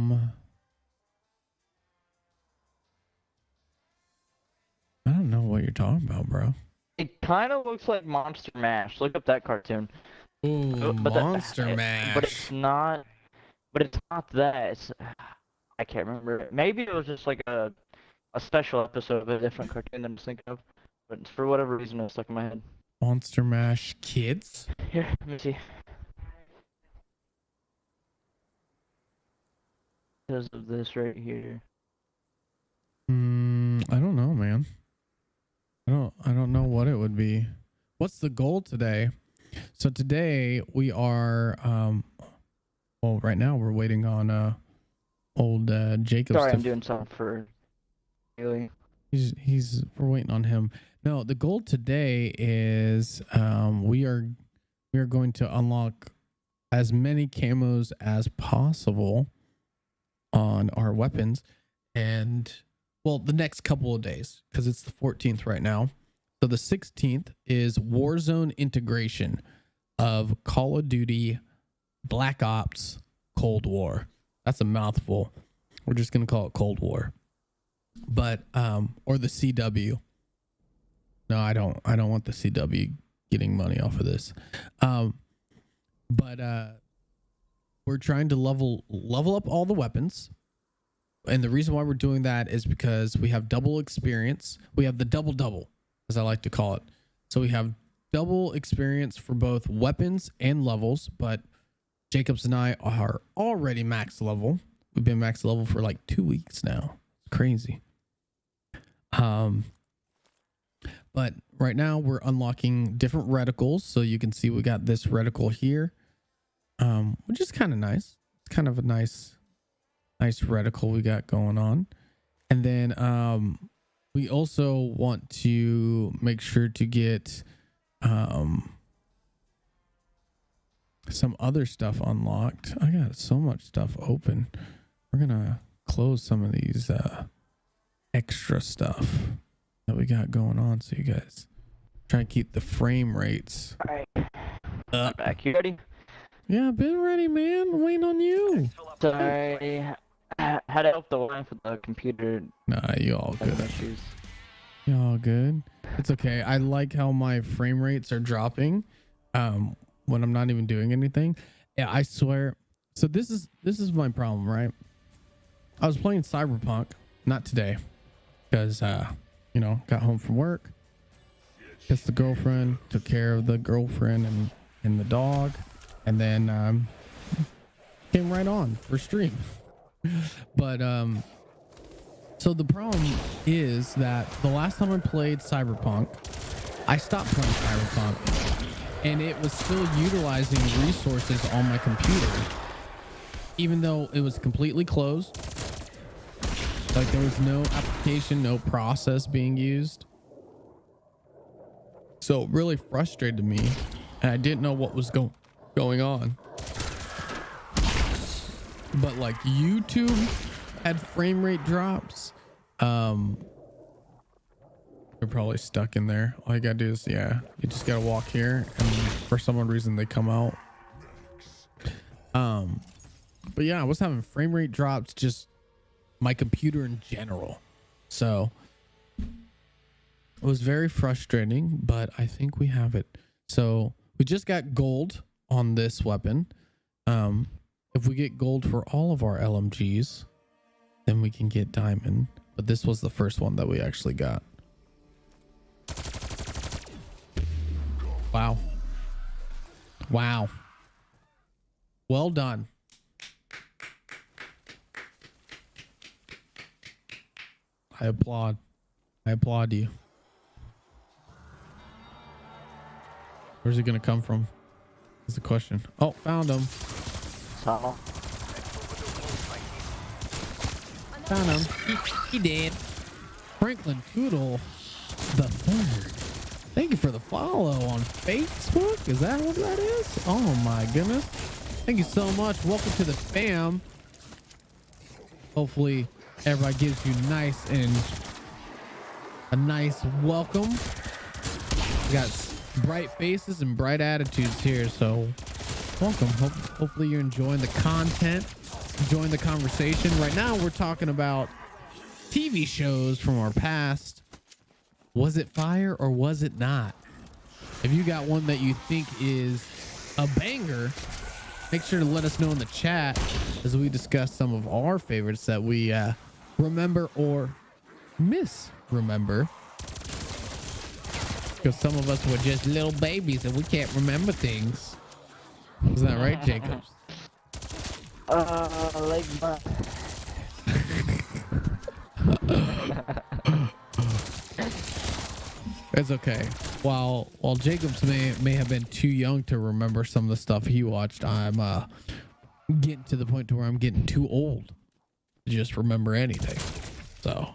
don't know what you're talking about, bro. It kind of looks like Monster Mash. Look up that cartoon. Ooh, Monster Mash. But it's not. But it's not that. I can't remember. Maybe it was just like a special episode of a different cartoon that I'm thinking of. But for whatever reason, it stuck in my head. Monster Mash Kids? Here, let me see. Because of this right here. I don't know, man. I don't know what it would be. What's the goal today? So today we are well, right now we're waiting on old Jacobs. Sorry, I'm doing something for Haley. We're waiting on him. No, the goal today is we are going to unlock as many camos as possible on our weapons, and well, the next couple of days, because it's the 14th right now. So the 16th is Warzone integration of Call of Duty, Black Ops, Cold War. That's a mouthful. We're just gonna call it Cold War, but or the CW. No, I don't want the CW getting money off of this. But we're trying to level up all the weapons. And the reason why we're doing that is because we have double experience. We have the double, as I like to call it. So we have double experience for both weapons and levels, but Jacobs and I are already max level. We've been max level for like 2 weeks now. Crazy. But right now we're unlocking different reticles. So you can see we got this reticle here, which is kind of nice. It's kind of a nice reticle we got going on. And then we also want to make sure to get some other stuff unlocked. I got so much stuff open. We're gonna close some of these extra stuff that we got going on, so you guys try and keep the frame rates All right. up. Back. You ready? Yeah, I've been ready, man. I'm waiting on you. Sorry. How to help the line for the computer Nah, you all good. issues. You all good. It's okay. I like how my frame rates are dropping when I'm not even doing anything. Yeah, I swear. So this is my problem, right? I was playing Cyberpunk, not today, because got home from work, kissed the girlfriend, took care of the girlfriend and the dog, and then came right on for stream. But so the problem is that the last time I played Cyberpunk, I stopped playing Cyberpunk, and it was still utilizing resources on my computer, even though it was completely closed. Like there was no application, no process being used. So it really frustrated me, and I didn't know what was going on. But like YouTube had frame rate drops. They're probably stuck in there. All you gotta do is, you just gotta walk here, and for some reason they come out. But yeah, I was having frame rate drops, just my computer in general. So it was very frustrating, but I think we have it. So we just got gold on this weapon. If we get gold for all of our LMGs, then we can get diamond. But this was the first one that we actually got. Wow. Wow. Well done. I applaud. I applaud you. Where's it gonna come from? Is the question. Oh, found him. Tunnel. Found him. He did. Franklin Poodle the third. Thank you for the follow on Facebook. Is that what that is? Oh my goodness. Thank you so much. Welcome to the fam. Hopefully everybody gives you a nice welcome. We got bright faces and bright attitudes here, so welcome. Hopefully you're enjoying the content, enjoying the conversation. Right now we're talking about TV shows from our past. Was it fire or was it not? If you got one that you think is a banger, make sure to let us know in the chat as we discuss some of our favorites that we remember or misremember. Because some of us were just little babies and we can't remember things. Is that right, Jacobs? Like my... It's okay. While Jacobs may have been too young to remember some of the stuff he watched, I'm getting to the point to where I'm getting too old to just remember anything. So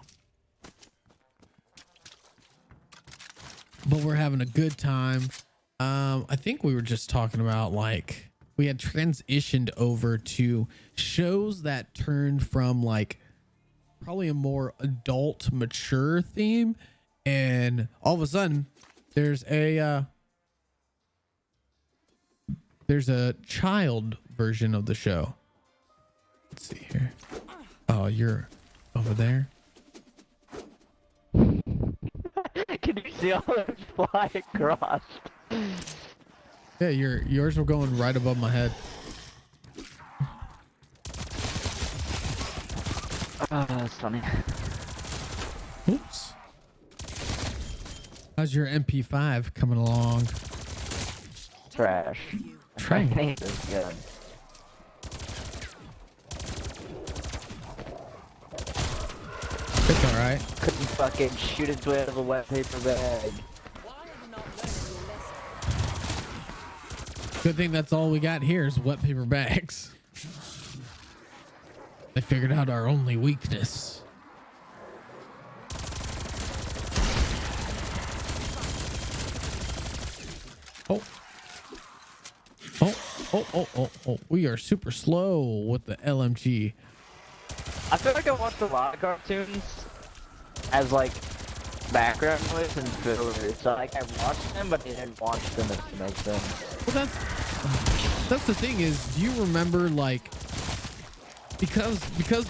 but we're having a good time. I think we were just talking about like we had transitioned over to shows that turned from like probably a more adult mature theme, and all of a sudden there's a child version of the show. Let's see here. Oh, you're over there. Can you see all those fly across? Yeah, yours were going right above my head. Oh, that's funny. Oops. How's your MP5 coming along? Trash. Trash. I hate this gun. It's all right. Couldn't fucking shoot its way out of a wet paper bag. Good thing that's all we got here is wet paper bags. They figured out our only weakness. Oh. Oh. We are super slow with the LMG. I feel like I watched a lot of cartoons as like background noise and fillers. So like I watched them, but I didn't watch them to make them. Well, that's the thing is, do you remember like because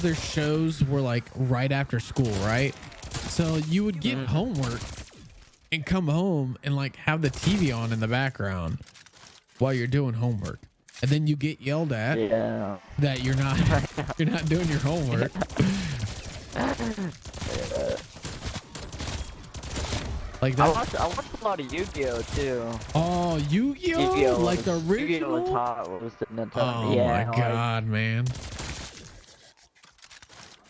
their shows were like right after school, right? So you would get homework and come home and like have the TV on in the background while you're doing homework, and then you get yelled at that you're not doing your homework. Like that. I watched a lot of Yu-Gi-Oh too. Oh, Yu-Gi-Oh! Like the original? Yu-Gi-Oh! Was hot. What was the Nintendo? Oh yeah, my god, man.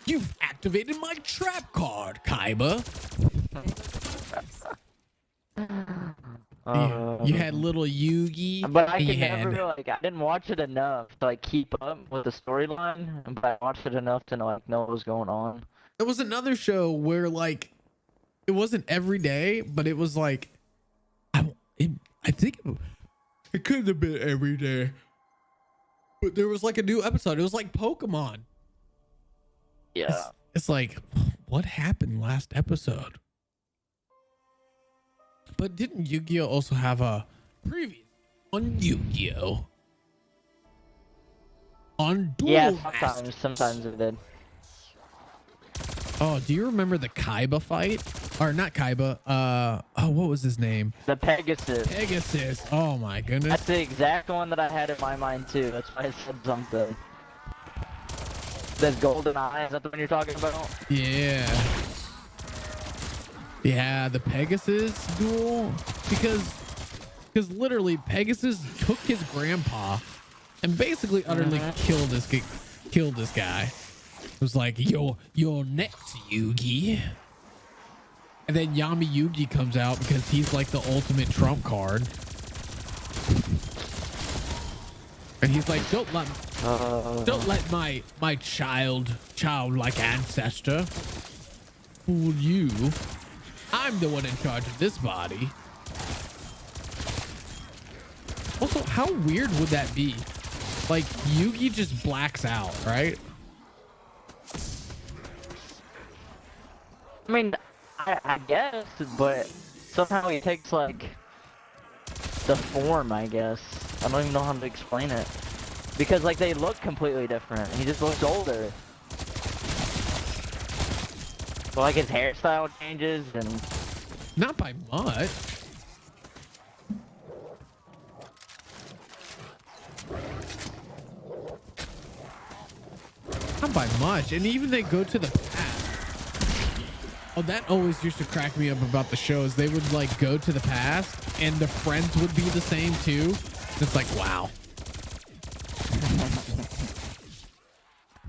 You've activated my trap card, Kaiba. You had little Yugi. But I could never like I didn't watch it enough to like keep up with the storyline, but I watched it enough to know what was going on. There was another show where like it wasn't every day, but it was like I think it couldn't have been every day. But there was like a new episode. It was like Pokemon. Yeah. It's like, what happened last episode? But didn't Yu-Gi-Oh also have a previous on Yu-Gi-Oh? On Duel Yeah, Masters? sometimes it did. Oh, do you remember the Kaiba fight? Or not Kaiba, what was his name? The Pegasus. Pegasus. Oh my goodness. That's the exact one that I had in my mind too. That's why I said something. This golden eye, is that the one you're talking about? Yeah. Yeah, the Pegasus duel. Because literally Pegasus took his grandpa and basically utterly killed this guy. It was like, you're next, Yugi. And then Yami Yugi comes out because he's like the ultimate trump card. And he's like, don't let my childlike ancestor fool you. I'm the one in charge of this body. Also, how weird would that be? Like, Yugi just blacks out, right? I mean, I guess, but somehow he takes like the form, I guess. I don't even know how to explain it. Because like they look completely different. He just looks older. But like his hairstyle changes and not by much. Not by much. And even they go to the past. Oh, that always used to crack me up about the shows. They would like go to the past and the friends would be the same too. It's like, wow.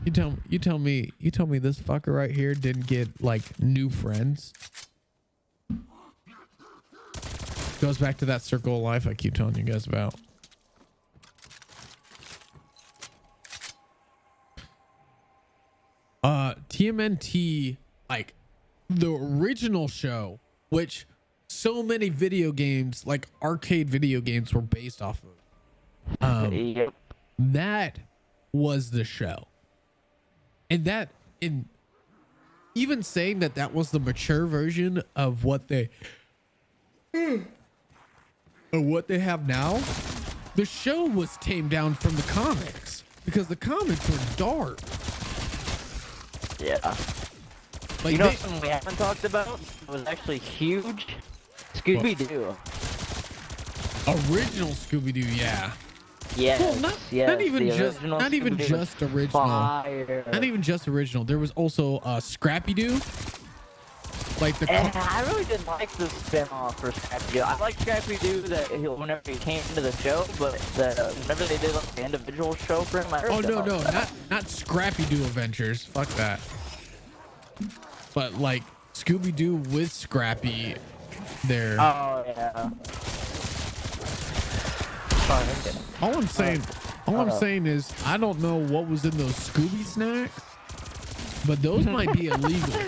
You tell me this fucker right here didn't get like new friends. Goes back to that circle of life I keep telling you guys about. TMNT, like the original show, which so many video games, like arcade video games, were based off of. Yep. That was the show, and even saying that was the mature version of what they have now. The show was tamed down from the comics because the comics were dark. Yeah. Like You know something we haven't talked about? It was actually huge. Scooby-Doo. original Scooby-Doo, yeah. Yes, Well, not yes, even the just original not even Scooby-Doo just was original. fire. Not even just original. There was also Scrappy-Doo. Like the And I really didn't like the spin-off for Scrappy-Doo. I liked Scrappy-Doo whenever he came to the show, but whenever they did like the individual show for him, I Oh really no, didn't like that. not Scrappy-Doo Adventures. Fuck that. But like Scooby-Doo with Scrappy there. Oh yeah. Sorry, All I'm saying is I don't know what was in those Scooby snacks, but those might be illegal.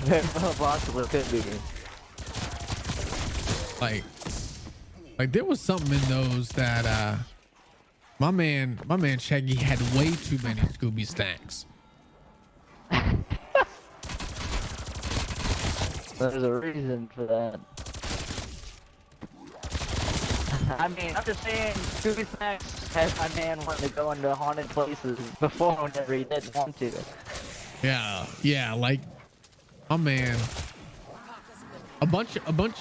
Very possible could be. Like there was something in those that my man Shaggy had way too many Scooby snacks. There's a reason for that. I mean, I'm just saying, Scooby Snacks had my man wanting to go into haunted places before whenever he didn't want to. Yeah, like my man. A bunch of what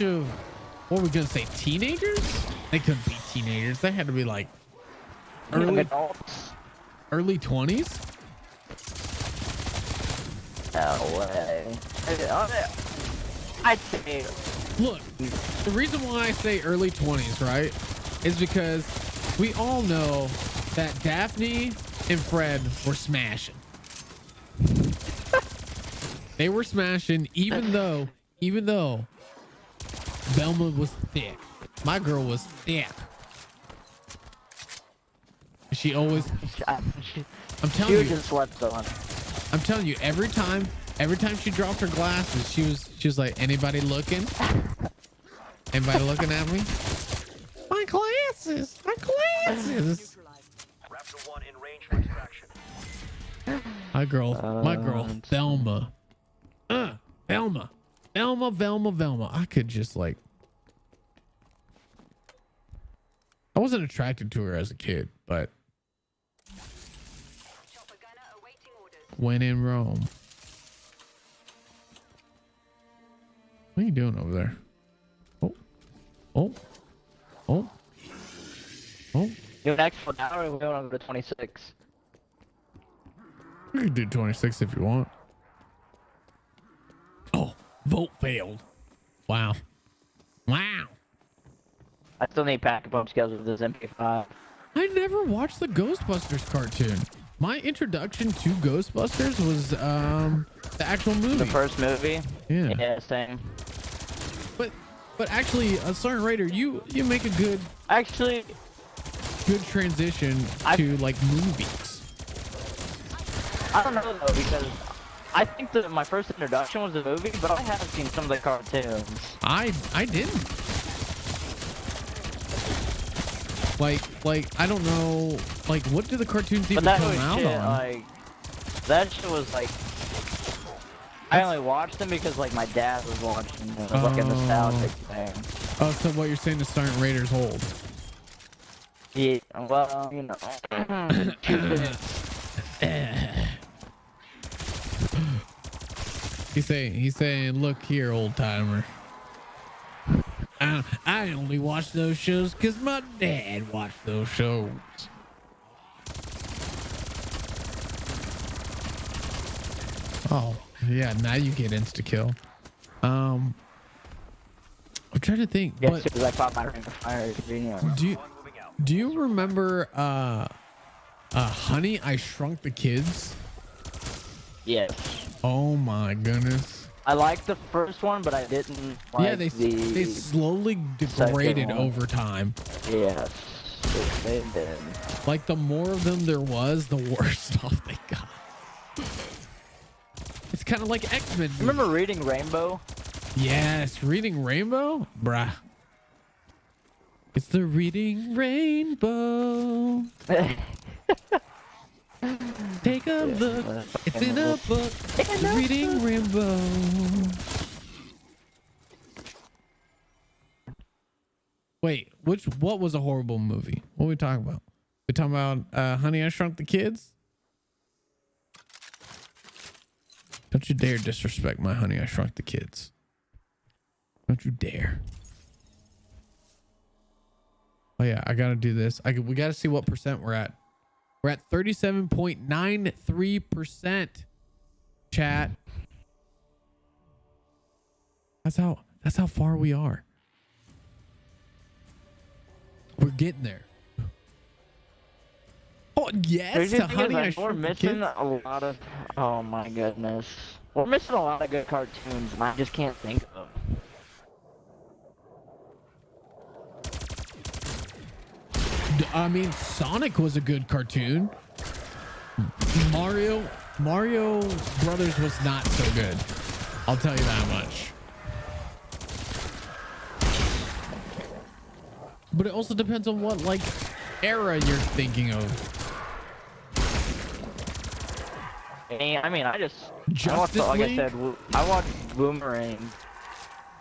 were we gonna say, teenagers? They couldn't be teenagers. They had to be like Young early adults. 20s. No way. I'd say Look, the reason why I say early 20s, right, is because we all know that Daphne and Fred were smashing. They were smashing, even though Velma was thick. My girl was thick. She always, I'm telling you, just slept on. I'm telling you, every time she dropped her glasses, she was like, anybody looking? Anybody looking at me? My glasses. Neutralized. Raptor 1 in range for extraction. My girl, Velma. Velma. I could just like, I wasn't attracted to her as a kid, but Chopper gunner awaiting orders. when in Rome. What are you doing over there? Oh. You next for an hour, we want to go to 26. You can do 26 if you want. Oh, vote failed. Wow. I still need pack-a-pump skills with this MP5. I never watched the Ghostbusters cartoon. My introduction to Ghostbusters was the actual movie. The first movie? Yeah. Yeah, same. But actually, Sergeant Raider, you make a good Actually, transition to like movies. I don't know though, because I think that my first introduction was the movie, but I haven't seen some of the cartoons. I didn't. Like I don't know. Like, what did the cartoons But even that come was out shit, on? like, that shit was like, I only watched them because like my dad was watching them. It was like a nostalgic thing. Oh, so what you're saying is Sergeant Raider's old? Yeah, well, you know. He's saying, look here, old timer. I only watch those shows because my dad watched those shows. Oh, yeah, now you get insta-kill. I'm trying to think. Yeah, but because I caught my ring of fire. do you remember Honey, I Shrunk the Kids? Yes. Oh my goodness. I liked the first one, but I didn't like Yeah, they slowly degraded one. over time. Yes, they did. Like the more of them there was, the worse stuff they got. kind of like X-Men. Remember Reading Rainbow? Yes, Reading Rainbow, bruh. It's the Reading Rainbow. Take a look. It's in a book. The Reading Rainbow. Wait, what was a horrible movie? What are we talking about? We talking about Honey, I Shrunk the Kids? Don't you dare disrespect my Honey, I Shrunk the Kids. Don't you dare. Oh yeah, I gotta do this. We gotta see what percent we're at. We're at 37.93%. Chat. That's how far we are. We're getting there. Oh yes, to Honey, I we're Shrunk the missing Kids. a lot of. Oh my goodness, we're missing a lot of good cartoons, and I just can't think of them. I mean, Sonic was a good cartoon. Mario Brothers was not so good. I'll tell you that much. But it also depends on what like era you're thinking of. I mean, I Justice watched, like League? I said, I watched Boomerang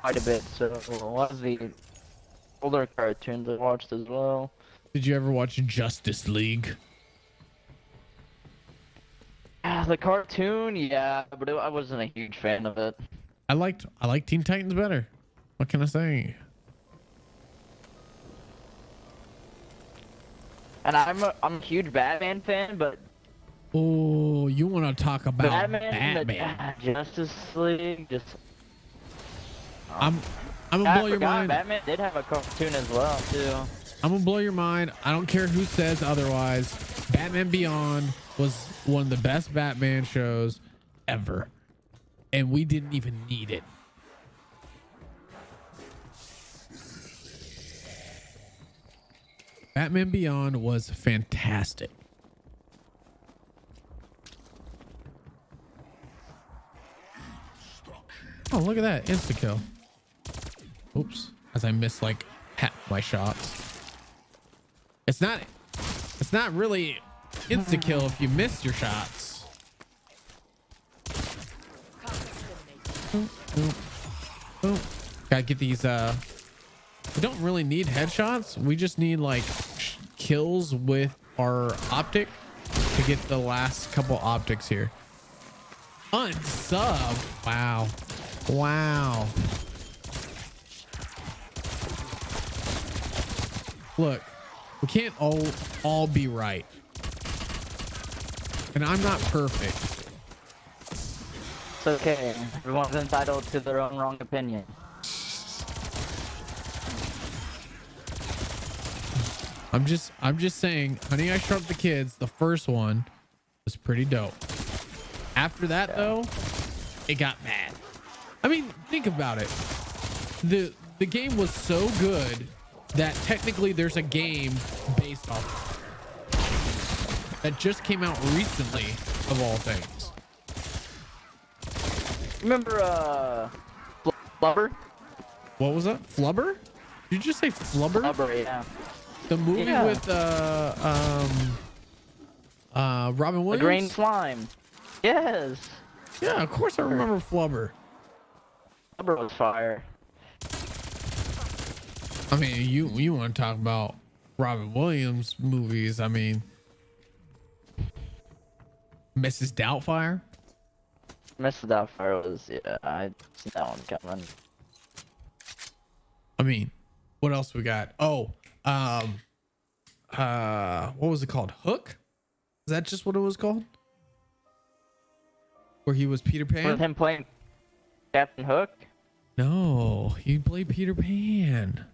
quite a bit, so a lot of the older cartoons I watched as well. Did you ever watch Justice League? The cartoon, yeah, but I wasn't a huge fan of it. I liked Teen Titans better. What can I say? And I'm a huge Batman fan, but Oh, you want to talk about Batman, Batman? Justice League, just. I'm gonna blow your mind. Batman did have a cartoon as well too. I'm gonna blow your mind. I don't care who says otherwise. Batman Beyond was one of the best Batman shows ever, and we didn't even need it. Batman Beyond was fantastic. Oh, look at that. Insta kill. Oops. As I missed like half my shots. It's not really insta kill if you miss your shots. Oh. Gotta get these we don't really need headshots. We just need like kills with our optic to get the last couple optics here. Unsub. Wow. Look, we can't all be right. And I'm not perfect. It's okay. Everyone's entitled to their own wrong opinion. I'm just saying, Honey, I Shrunk the Kids, the first one was pretty dope. After that though, it got bad. I mean, think about it. The game was so good that technically there's a game based off that just came out recently, of all things. Remember Flubber? What was that? Flubber? Did you just say Flubber? Flubber, yeah. The movie Yeah. with Robin The Williams? green slime. Yes. Yeah, of course I remember Flubber. Flubber was fire. I mean, you want to talk about Robin Williams movies? I mean, Mrs. Doubtfire. Mrs. Doubtfire was, yeah, I seen that one coming. I mean, what else we got? Oh, what was it called? Hook? Is that just what it was called? Where he was Peter Pan? With him playing Captain Hook? No, he played Peter Pan.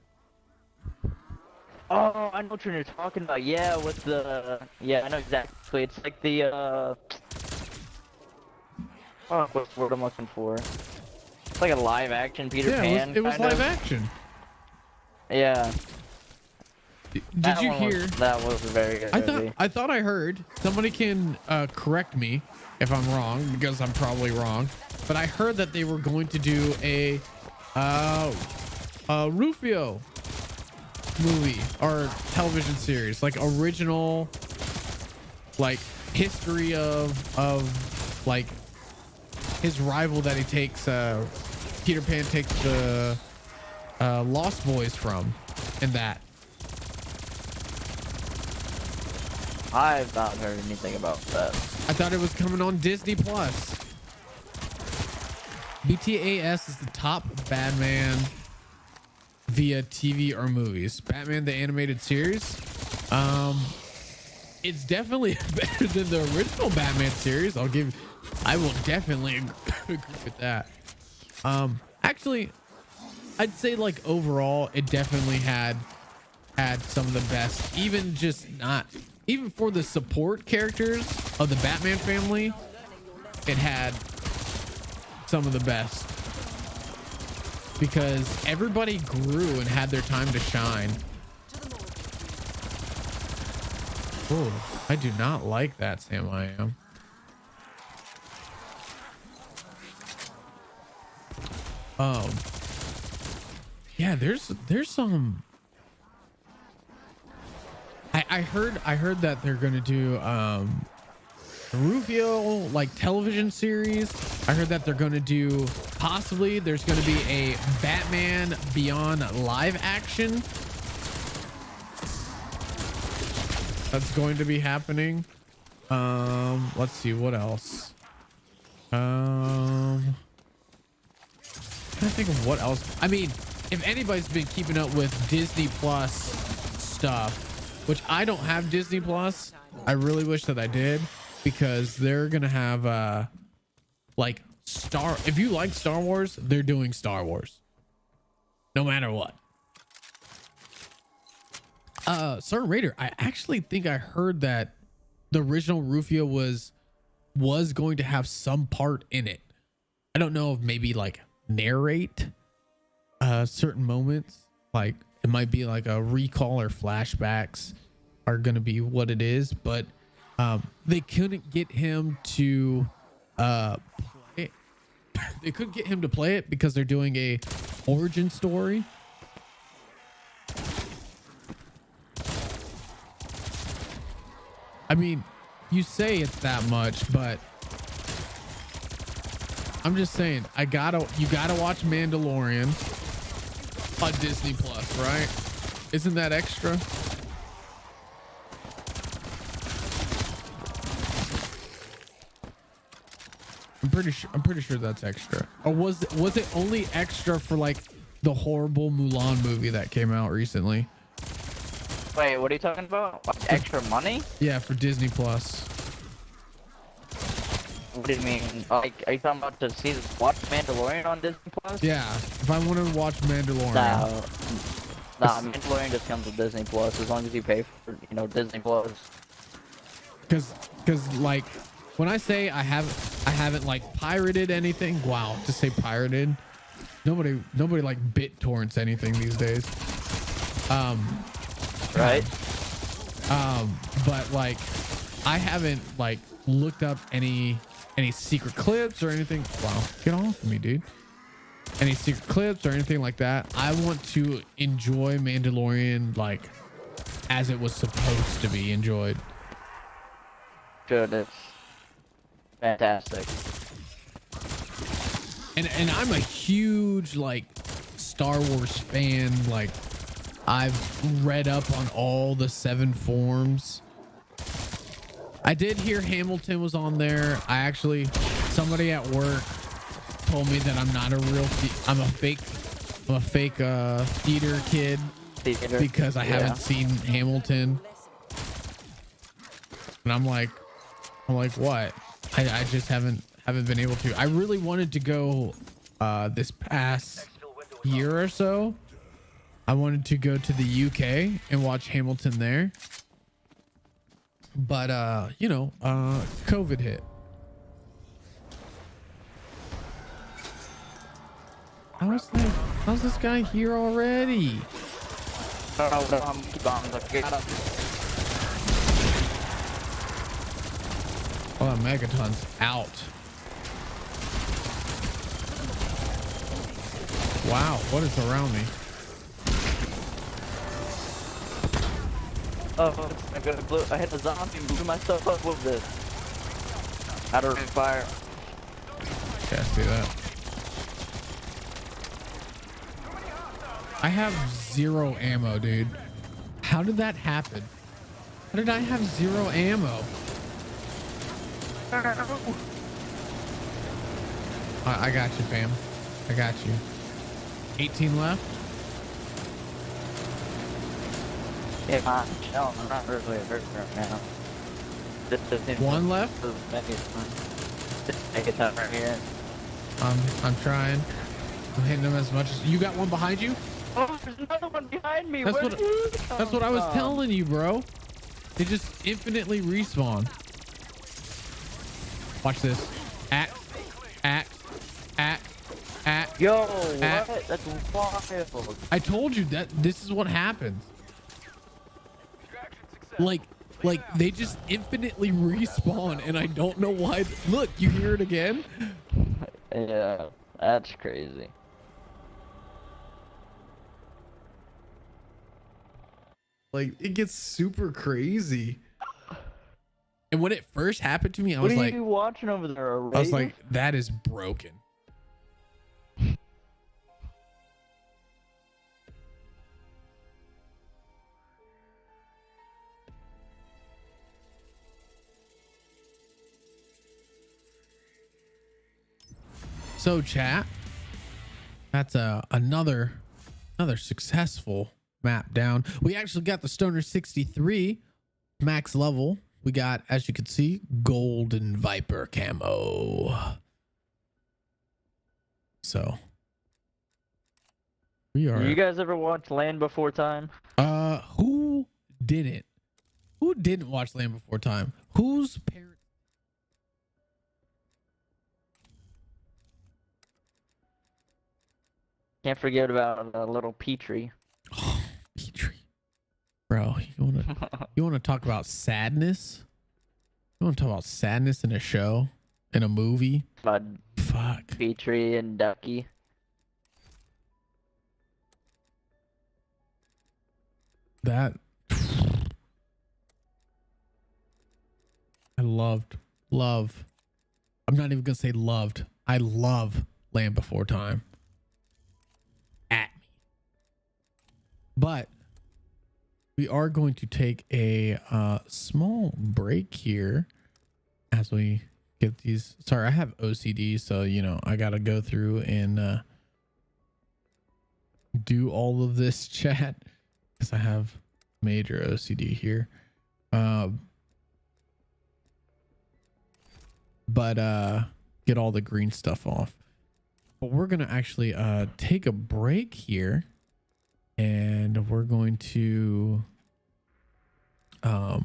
Oh, I know what you're talking about. Yeah, with the... Yeah, I know exactly. It's like the, oh, what's the word I'm looking for? It's like a live action Peter Pan. It was kind live of. action. Yeah. Did you hear? That was a very good movie. I thought I heard. Somebody can correct me if I'm wrong, because I'm probably wrong. But I heard that they were going to do a Rufio movie or television series, like original, like history of like his rival that he takes. Peter Pan takes the Lost Boys from, and that. I've not heard anything about that. I thought it was coming on Disney Plus. BTAS is the top Batman via TV or movies. Batman the animated series. It's definitely better than the original Batman series. I will definitely agree with that. Actually, I'd say like overall, it definitely had some of the best, even for the support characters of the Batman family, it had some of the best because everybody grew and had their time to shine. Oh, I do not like that, Sam. I am. Yeah, there's some. I heard that they're gonna do a Rufio like television series. I heard that they're gonna do possibly there's gonna be a Batman Beyond live action that's going to be happening. Let's see what else. I think of what else. I mean, if anybody's been keeping up with Disney Plus stuff, which I don't have Disney Plus, I really wish that I did, because they're gonna have like if you like Star Wars, they're doing Star Wars no matter what. Sergeant Raider, I actually think I heard that the original Rufio was going to have some part in it. I don't know if maybe like narrate certain moments, like it might be like a recall or flashbacks are going to be what it is, but they couldn't get him to play they couldn't get him to play it because they're doing a origin story. I mean, you say it's that much, but I'm just saying, you gotta watch Mandalorian on Disney Plus, right? Isn't that extra? I'm pretty sure that's extra. Or was it only extra for like the horrible Mulan movie that came out recently? Wait, what are you talking about? Extra money? Yeah, for Disney Plus. What do you mean? Like, are you talking about to watch Mandalorian on Disney Plus? Yeah, if I want to watch Mandalorian. Nah, Mandalorian just comes with Disney Plus as long as you pay for, Disney Plus. Cause like when I say I haven't like pirated anything. Wow, to say pirated. Nobody like BitTorrents anything these days. Right. But like I haven't like looked up any secret clips or anything. Wow, get off of me, dude. Any secret clips or anything like that. I want to enjoy Mandalorian like as it was supposed to be enjoyed. Good, it's fantastic. And I'm a huge like Star Wars fan. Like I've read up on all the 7 forms. I did hear Hamilton was on there. Somebody at work told me that I'm not I'm a fake theater kid because I haven't seen Hamilton. And I'm like, what? I just haven't been able to. I really wanted to go this past year or so. I wanted to go to the UK and watch Hamilton there. But COVID hit. How's this guy here already? I don't know how many bombs I got up. Oh, that Megaton's out. Wow, what is around me? Oh, I hit a zombie and blew myself up with this. Out of fire. Yeah, I see that. I have 0 ammo, dude. How did that happen? How did I have 0 ammo? I got you, fam. I got you. 18 left. Yeah, I'm not really hurt right now. One left. Take it out right here. I'm trying. I'm hitting them as much as you got one behind you. Oh, there's another one behind me. That's Where what. did he come That's what I was from? telling you, bro. They just infinitely respawn. Watch this. Act. Yo, what? That's wild. I told you that this is what happens. Like they just infinitely respawn, and I don't know why. Look, you hear it again? Yeah, that's crazy. Like, it gets super crazy. And when it first happened to me, I What was are like, you watching over there? A I was rave? like, that is broken. So chat, that's another successful map down. We actually got the Stoner 63 max level. We got, as you can see, Golden Viper camo. So we are. You guys ever watch Land Before Time? Who didn't? Who didn't watch Land Before Time? Whose parents? Can't forget about little Petrie. Oh, Petrie, bro, you wanna talk about sadness? You wanna talk about sadness in a show, in a movie? Bud, Fuck. Petrie and Ducky. That I love. I'm not even gonna say loved. I love Land Before Time. At me. But we are going to take a small break here as we get these. Sorry, I have OCD, so you know I gotta go through and do all of this chat because I have major OCD here. But get all the green stuff off. But we're gonna actually take a break here, and we're going to we're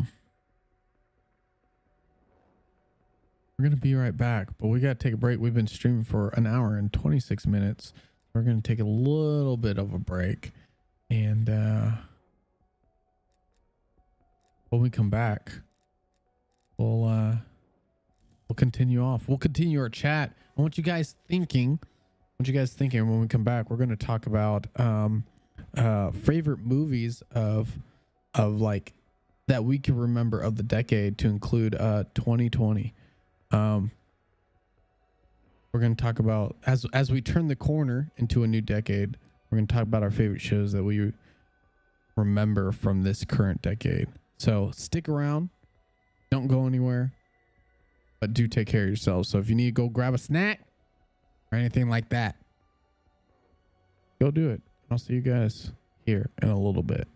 gonna be right back. But we gotta take a break. We've been streaming for an hour and 26 minutes. We're gonna take a little bit of a break, and when we come back, we'll continue off. We'll continue our chat. I want you guys thinking. When we come back, we're going to talk about favorite movies of like that we can remember of the decade, to include 2020. We're going to talk about as we turn the corner into a new decade. We're going to talk about our favorite shows that we remember from this current decade. So stick around. Don't go anywhere. But do take care of yourselves. So if you need to go grab a snack or anything like that, go do it. I'll see you guys here in a little bit.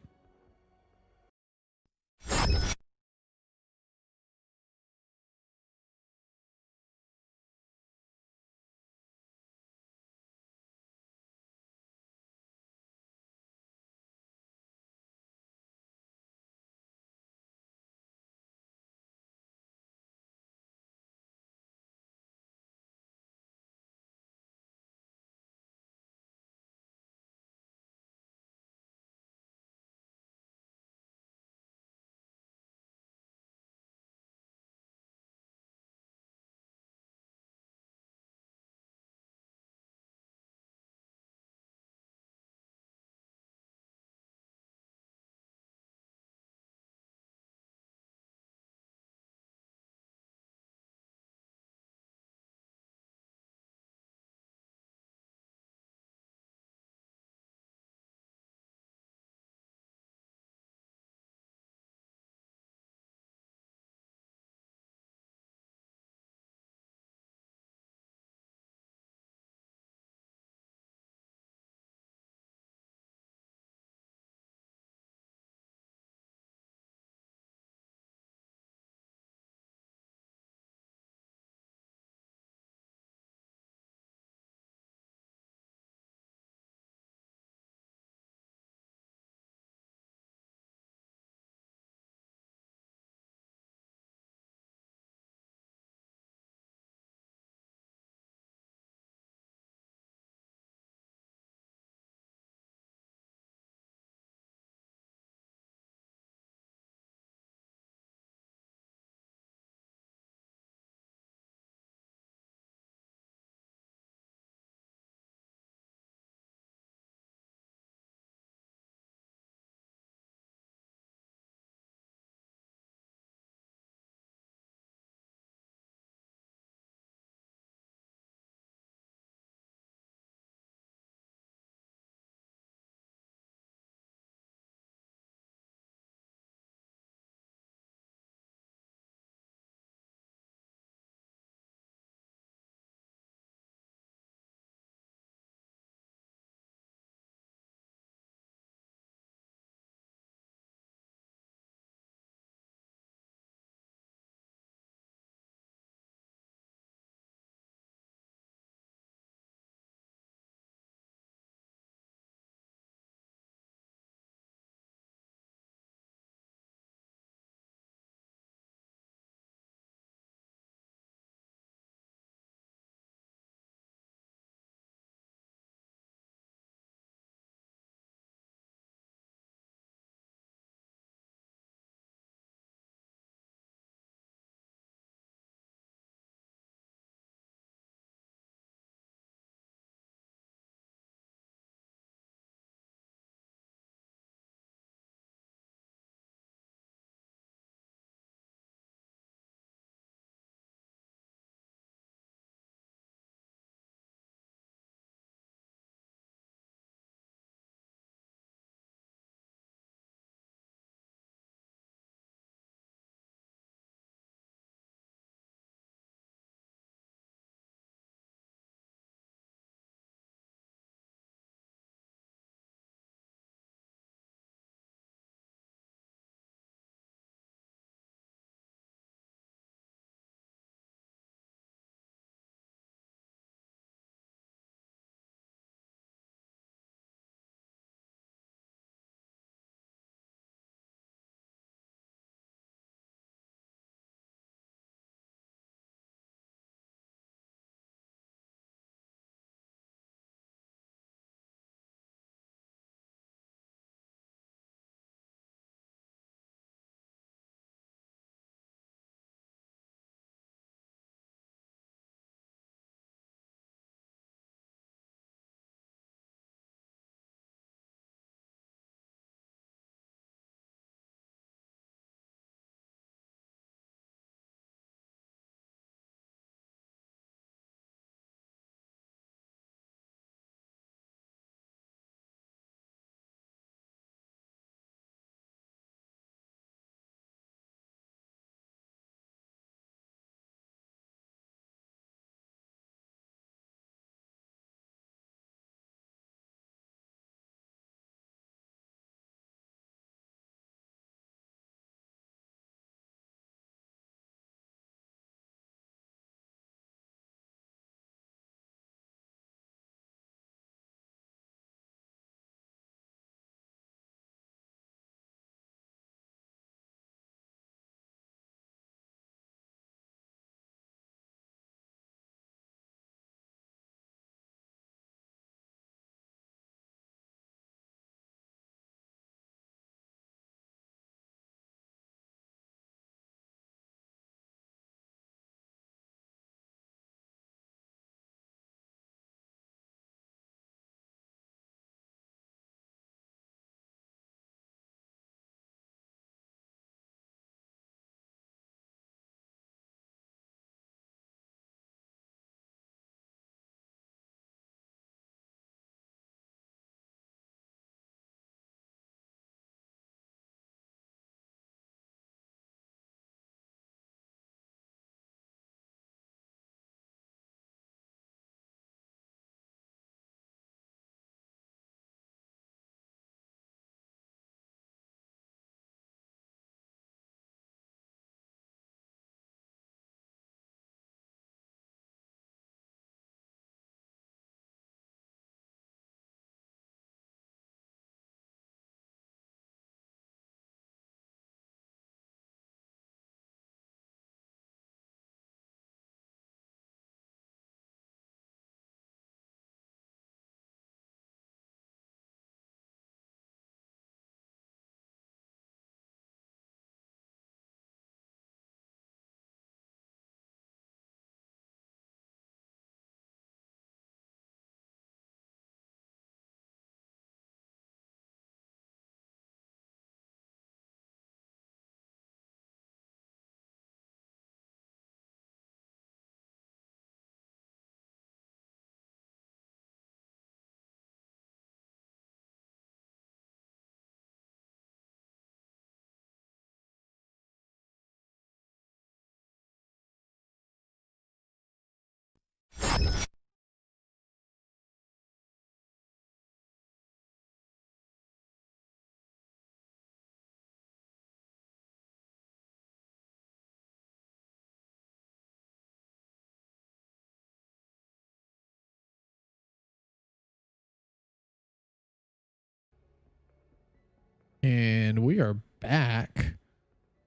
and we are back.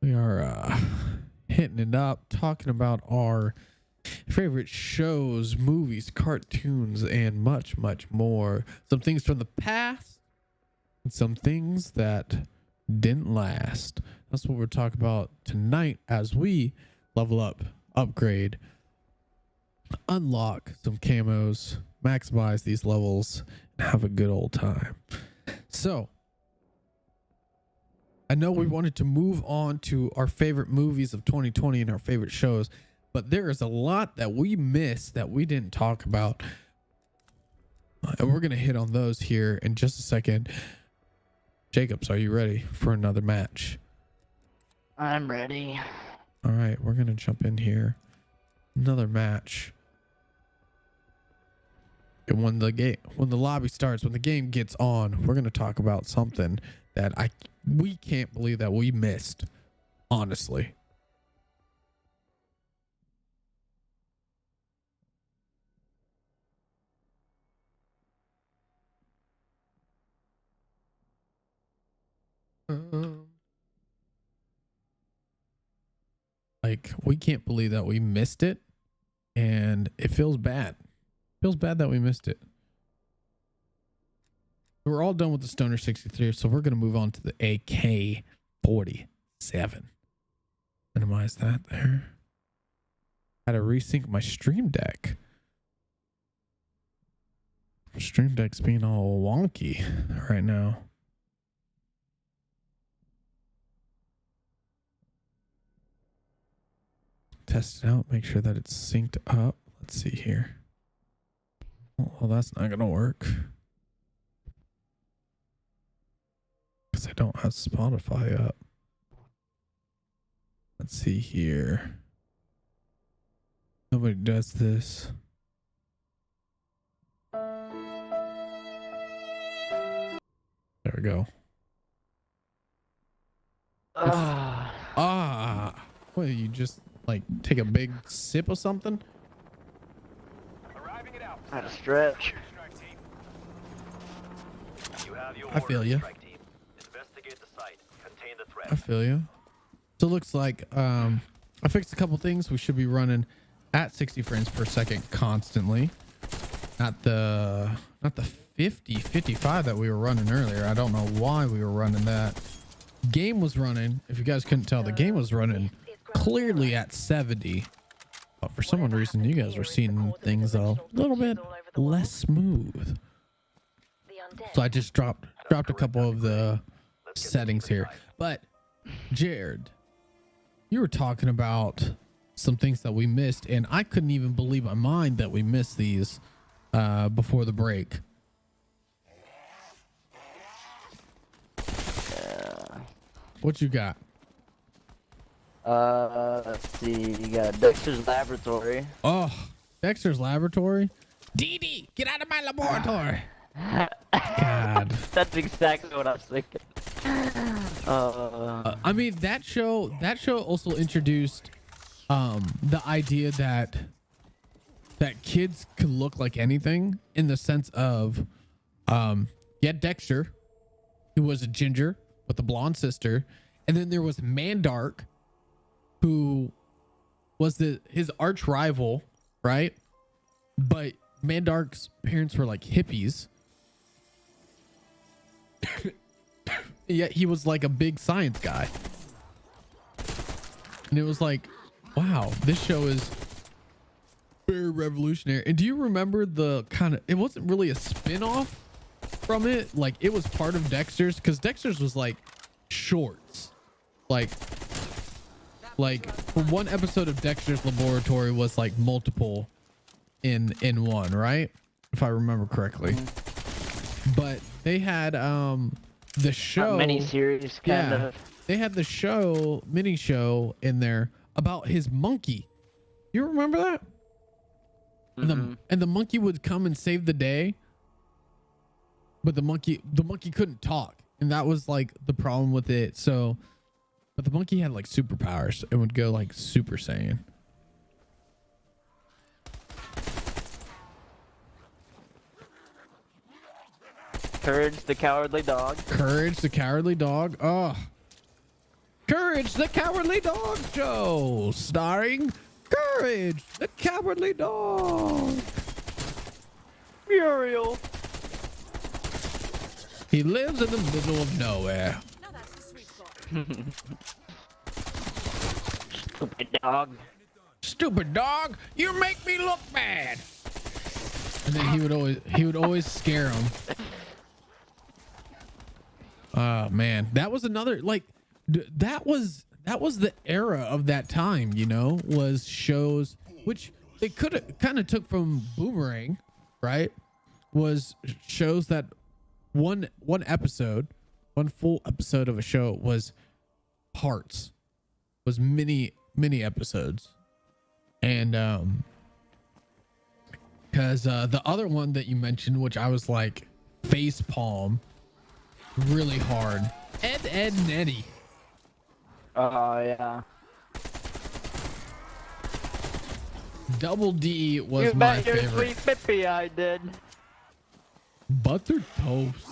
We are hitting it up, talking about our favorite shows, movies, cartoons, and much, much more. Some things from the past and some things that didn't last. That's what we're talking about tonight as we level up, upgrade, unlock some camos, maximize these levels, and have a good old time. So, I know we wanted to move on to our favorite movies of 2020 and our favorite shows, but there is a lot that we missed that we didn't talk about. And we're going to hit on those here in just a second. Jacobs, are you ready for another match? I'm ready. All right, we're going to jump in here. Another match. And when the lobby starts, when the game gets on, we're going to talk about something that we can't believe that we missed, honestly. Like, we can't believe that we missed it, and it feels bad. Feels bad that we missed it. We're all done with the Stoner 63, so we're going to move on to the AK-47. Minimize that there. Had to resync my Stream Deck. Stream Deck's being all wonky right now. Test it out, make sure that it's synced up. Let's see here. Well, that's not gonna work because I don't have Spotify up. Let's see here. Nobody does this. There we go. What, you just like take a big sip of something? Arriving at Alpha. Had to stretch. You have your I feel orders, you. strike team. Investigate the site. Contain the threat. I feel you. So it looks like I fixed a couple things. We should be running at 60 frames per second constantly. Not the 55 that we were running earlier. I don't know why we were running that. Game was running, if you guys couldn't tell, the game was running clearly at 70. But for some reason, you guys were seeing things a little bit less smooth. So I just dropped a couple of the settings here. But Jared, you were talking about some things that we missed, and I couldn't even believe my mind that we missed these before the break. What you got? Let's see. You got Dexter's Laboratory. Oh, Dexter's Laboratory. Dee, get out of my laboratory. God. That's exactly what I was thinking. I mean, that show also introduced the idea that kids could look like anything, in the sense of Dexter, who was a ginger with a blonde sister, and then there was Mandark, who was his arch rival, right? But Mandark's parents were like hippies. Yet he was like a big science guy. And it was like, wow, this show is very revolutionary. And do you remember the kind of, it wasn't really a spin-off from it. Like, it was part of Dexter's, because Dexter's was like shorts. Like for one episode of Dexter's Laboratory was like multiple in one, right? If I remember correctly. But they had the show mini series kind of. They had the show mini show in there about his monkey. You remember that? And the monkey would come and save the day, but the monkey couldn't talk, and that was like the problem with it. So, but the monkey had like superpowers and would go like Super Saiyan. Courage the Cowardly Dog. Courage the Cowardly Dog. Oh. Courage the Cowardly Dog show starring Courage the Cowardly Dog. Muriel. He lives in the middle of nowhere. Now that's the sweet spot. Stupid dog. Stupid dog, you make me look bad. And then he would always scare him. Oh man, that was another like that was the era of that time, you know, was shows which they could have kind of took from Boomerang, right? Was shows that one full episode of a show was parts, was mini episodes. And because the other one that you mentioned, which I was like face palm really hard, Ed and Eddie. Oh yeah. Double D was You my bet your favorite. sweet pippy I did. Buttered toast.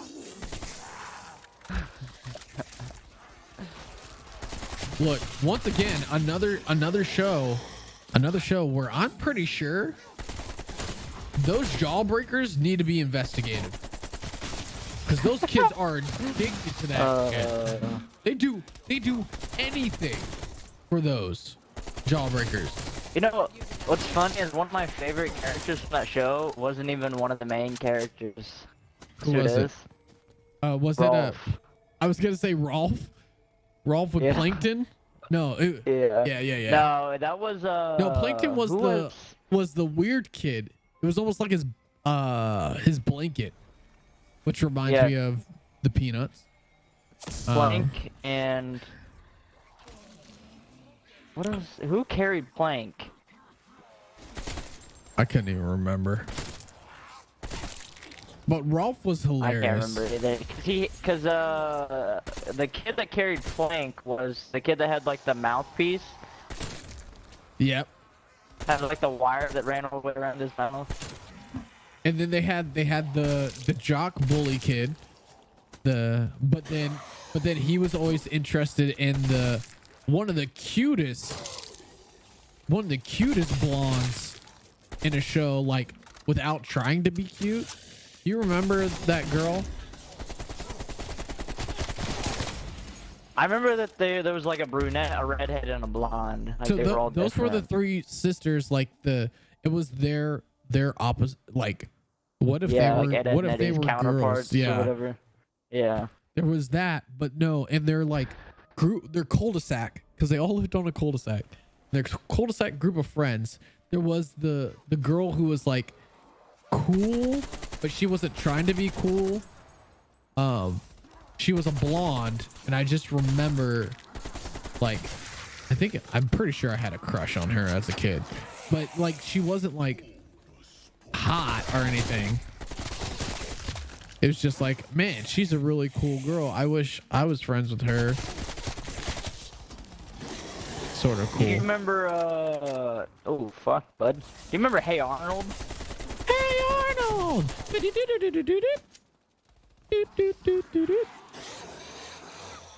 Look, once again, another show where I'm pretty sure those jawbreakers need to be investigated, because those kids are addicted to that shit. They do anything for those jawbreakers. You know what's funny is one of my favorite characters from that show wasn't even one of the main characters. Who was it? Was Rolf. it I was gonna say Rolf. Rolf with Yeah. Plankton. No. Yeah. No, that was No, Plankton was was the weird kid. It was almost like his blanket, which reminds me of the Peanuts. Plank and who carried Plank? I couldn't even remember. But Rolf was hilarious. I can't remember either. Because the kid that carried Plank was the kid that had like the mouthpiece. Yep. Had like the wire that ran all the way around his mouth. And then they had the jock bully kid. But then he was always interested in one of the cutest blondes in a show, like without trying to be cute. You remember that girl? I remember that there was like a brunette, a redhead, and a blonde. Like So they were all those were the different. three sisters. Like it was their opposite. Like what if Yeah, they like were Ed, Ed what and if they Eddie's were counterparts girls? Yeah. or whatever. Yeah. There was that, but no, and they're like they're cul-de-sac, because they all lived on a cul-de-sac. Their cul-de-sac group of friends. There was the girl who was like cool, but she wasn't trying to be cool. She was a blonde, and I just remember, like, I'm pretty sure I had a crush on her as a kid, but like she wasn't like hot or anything. It was just like, man, she's a really cool girl. I wish I was friends with her. Sort of Do you cool. remember? Oh fuck, bud. Do you remember Hey Arnold? Hey Arnold!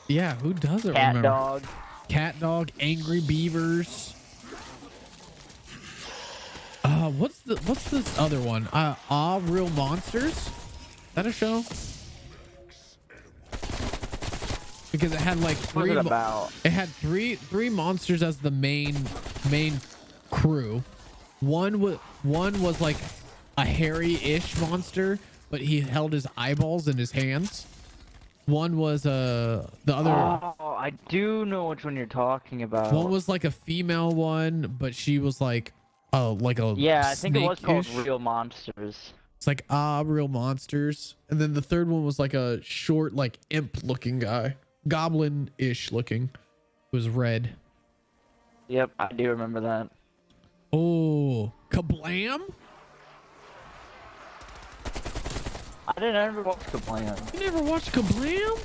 Yeah, who doesn't Cat remember? Dog. Cat Dog, Angry Beavers. What's this other one? Real Monsters? Is that a show? Because it had like What three. was it about? It had three monsters as the main crew. One was like a hairy-ish monster, but he held his eyeballs in his hands. One was the other. Oh, I do know which one you're talking about. One was like a female one, but she was like a Yeah, I think it was called snake-ish. Real Monsters. It's like Real Monsters. And then the third one was like a short, like imp looking guy, goblin-ish looking. It was red. Yep, I do remember that. Oh, Kablam! I didn't ever watch Kablam. You never watched Kablam?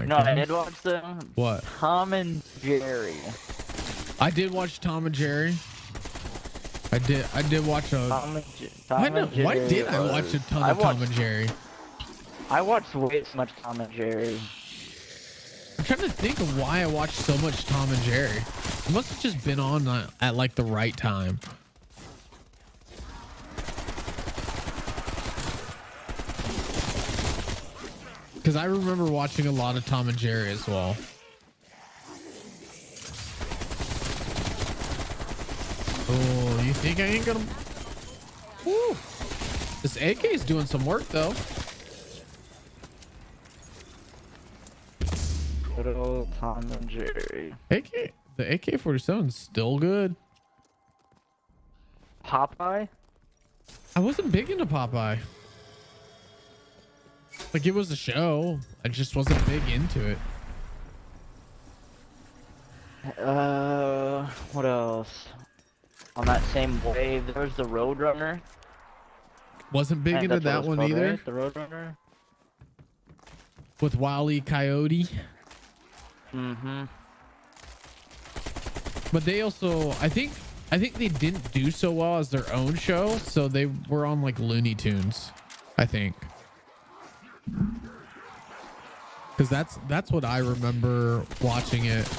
No, I did watch them. What? Tom and Jerry. I did watch Tom and Jerry. I did watch a. Why did I watch a ton of Tom and Jerry? I watched way too much Tom and Jerry. I'm trying to think of why I watched so much Tom and Jerry. It must have just been on at like the right time. Because I remember watching a lot of Tom and Jerry as well. Oh, you think I ain't gonna... Woo. This AK is doing some work though. Good old Tom and Jerry. The AK-47 is still good. Popeye? I wasn't big into Popeye. Like, it was a show. I just wasn't big into it. What else? On that same wave, there was the Roadrunner. Wasn't big into that one either. Right? The Roadrunner. With Wile E. Coyote. Mm-hmm. But they also, I think they didn't do so well as their own show, so they were on like Looney Tunes, I think. Because that's what I remember watching it.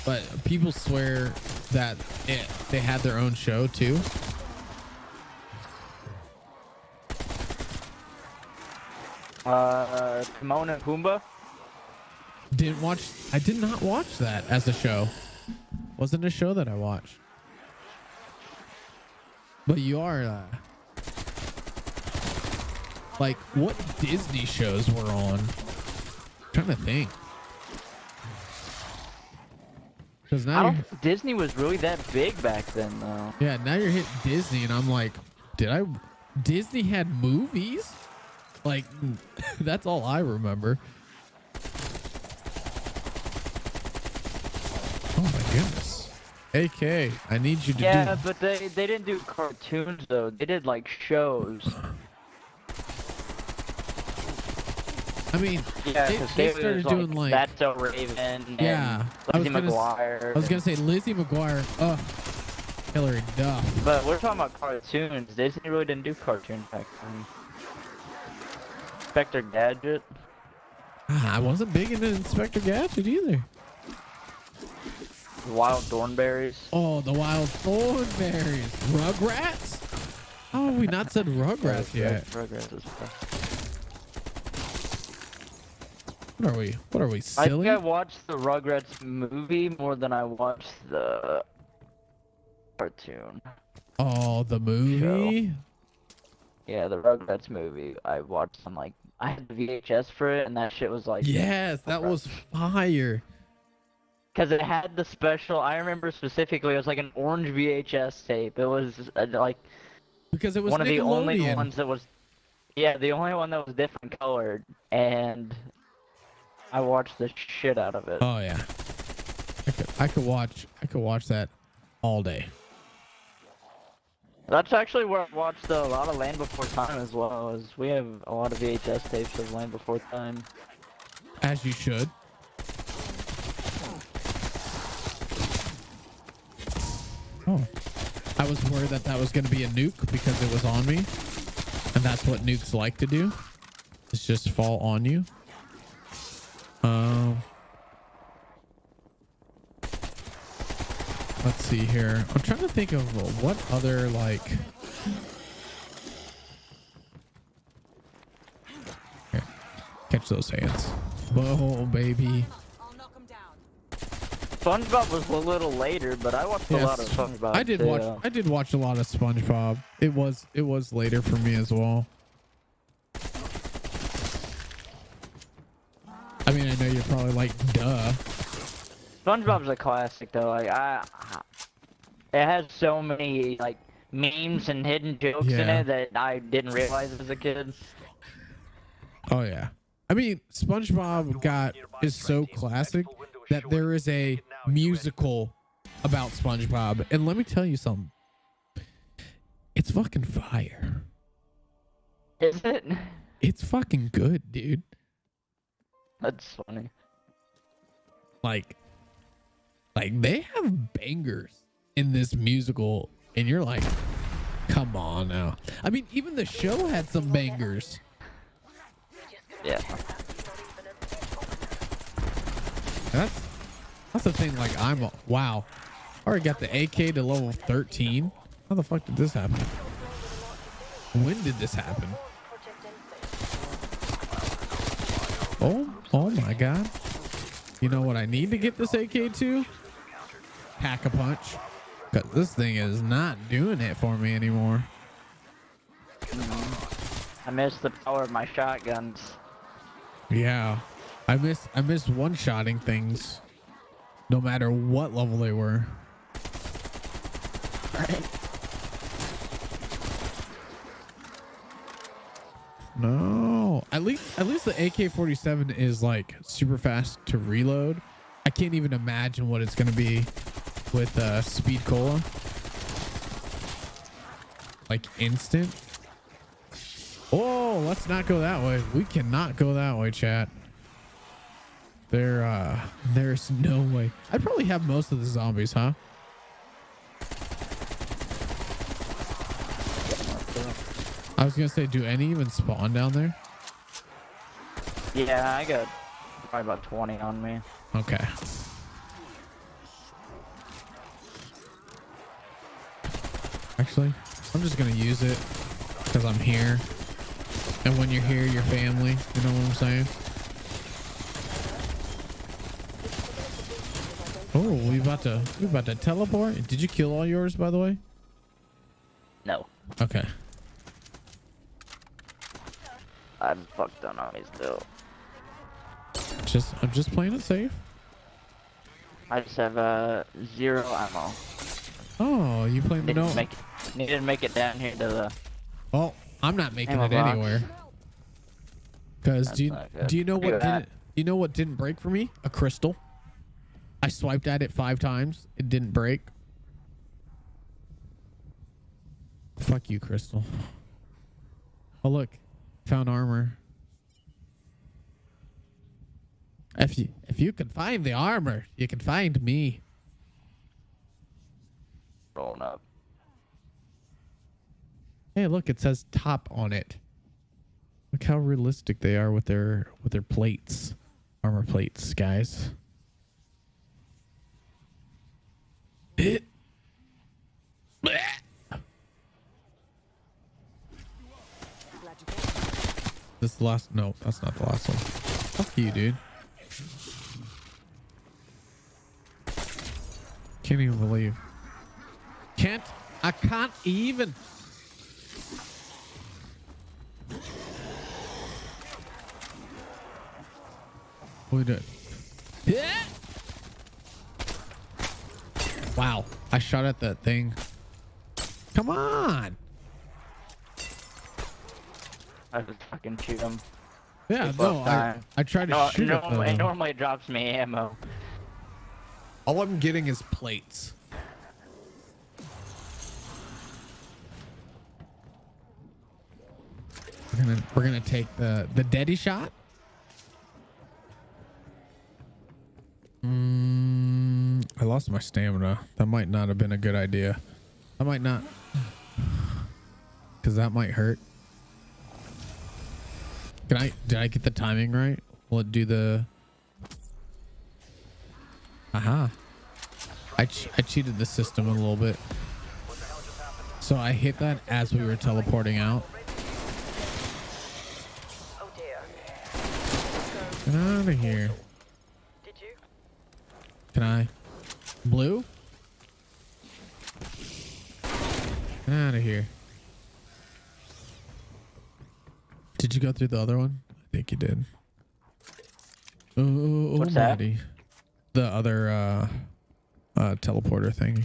But people swear that they had their own show too. Timon and Pumbaa. I did not watch that as a show. Wasn't a show that I watched. But you are like, what Disney shows were on? I'm trying to think. Because I now don't think Disney was really that big back then, though. yeah, now you're hitting Disney, and I'm like, Disney had movies? Like, that's all I remember. Oh my goodness. AK, I need you to Yeah, but they didn't do cartoons though. They did like shows. I mean, Yeah, they started doing like That's So Raven. yeah. And Lizzie McGuire. I was gonna say Lizzie McGuire. Hillary Duff. But we're talking about cartoons. Disney really didn't do cartoons back then. Inspector Gadget. I wasn't big into Inspector Gadget either. Wild Thornberries. Oh, the Wild Thornberries. Rugrats? How have we not said Rugrats yet? Rugrats is What are we, I silly? think I watched the Rugrats movie more than I watched the cartoon. Oh, the movie? Yeah, the Rugrats movie. I watched on like, I had the VHS for it, and that shit was like... Yes, that was fire. Because it had the special, I remember specifically, it was like an orange VHS tape. It was like... Because it was one of the only Nickelodeon. ones that was... Yeah, the only one that was different colored. And I watched the shit out of it. Oh yeah. I could watch that all day. That's actually where I watched a lot of Land Before Time as well. Is we have a lot of VHS tapes of Land Before Time. As you should. Oh. I was worried that was going to be a nuke because it was on me. And that's what nukes like to do. Is just fall on you. Let's see here. I'm trying to think of what other like... Here. Catch those hands. Whoa, baby. I'll knock 'em down. SpongeBob was a little later, but I watched a lot of SpongeBob. I did watch a lot of SpongeBob. It was later for me as well. I mean, I know you're probably like, duh. SpongeBob's a classic though. Like it has so many like memes and hidden jokes in Yeah. it that I didn't realize as a kid. Oh yeah. I mean, SpongeBob is so classic that there is a musical about SpongeBob, and let me tell you something. It's fucking fire. Is it? It's fucking good, dude. That's funny. Like they have bangers in this musical, and you're like, Come on now. I mean, even the show had some bangers. Yeah. That's the thing. Like, wow. I already got the AK to level 13. How the fuck did this happen? When did this happen? Oh my god. You know what I need to get this AK to? Pack a punch. Because this thing is not doing it for me anymore. I miss the power of my shotguns. Yeah. I miss one-shotting things. No matter what level they were. No. At least the AK-47 is like super fast to reload. I can't even imagine what it's gonna be with Speed Cola. Like instant. Oh, let's not go that way. We cannot go that way, chat. There's no way. I'd probably have most of the zombies, huh? I was gonna say, do any even spawn down there? Yeah, I got probably about 20 on me. Okay. Actually, I'm just gonna use it because I'm here. And when you're here, you're family. You know what I'm saying? Oh, we about to teleport. Did you kill all yours, by the way? No. Okay. I'm fucked on me still. I'm just playing it safe. I just have 0 ammo. Oh, you playing the no? Needed to make it down here to the. Well, I'm not making ammo it box. anywhere. Cause do you know Look what at didn't you know what didn't break for me? A crystal. I swiped at it 5 times. It didn't break. Fuck you, crystal. Oh look, found armor. If you can find the armor, you can find me. Rolling up. Hey, look, it says top on it. Look how realistic they are with their plates, armor plates, guys. It. This is the last. No, that's not the last one. Fuck you, dude. Can't even believe. I can't even. What we doing? Yeah. Wow, I shot at that thing. Come on. I just fucking shoot him. Yeah, It's no, about time. I tried to shoot it. It normally drops me ammo. All I'm getting is plates. We're gonna take the deady shot. I lost my stamina. That might not have been a good idea. I might not, because that might hurt. Did I get the timing right? Will it do the? Aha. I cheated the system a little bit. So I hit that as we were teleporting out. Oh dear. Get out of here. Did you? Can I? Blue? Get out of here. Did you go through the other one? I think you did. Oh, What's that? Maddie. The other teleporter thingy.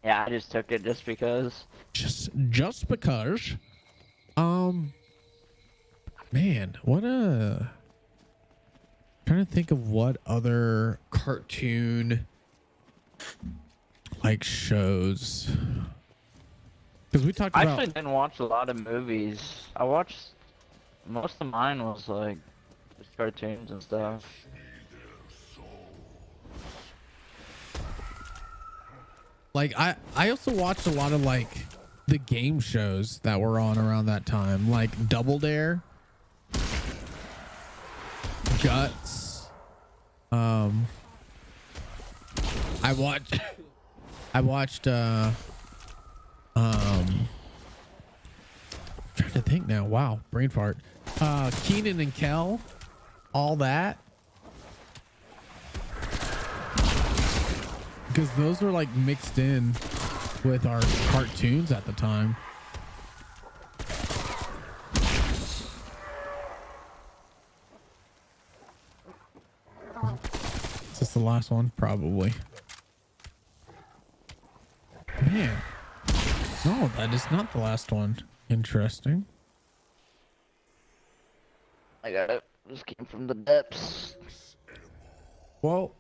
Yeah, I just took it just because. Just because. Man, what a. Trying to think of what other cartoon like shows. Because we talked I about. actually didn't watch a lot of movies. I watched most of mine was like just cartoons and stuff. Like I also watched a lot of like the game shows that were on around that time, like Double Dare, Guts. I watched trying to think now. Wow, brain fart. Keenan and Kel, all that. Because those were like mixed in with our cartoons at the time. Is this the last one? Probably. Man. No, that is not the last one. Interesting. I got it. Just came from the depths. Well,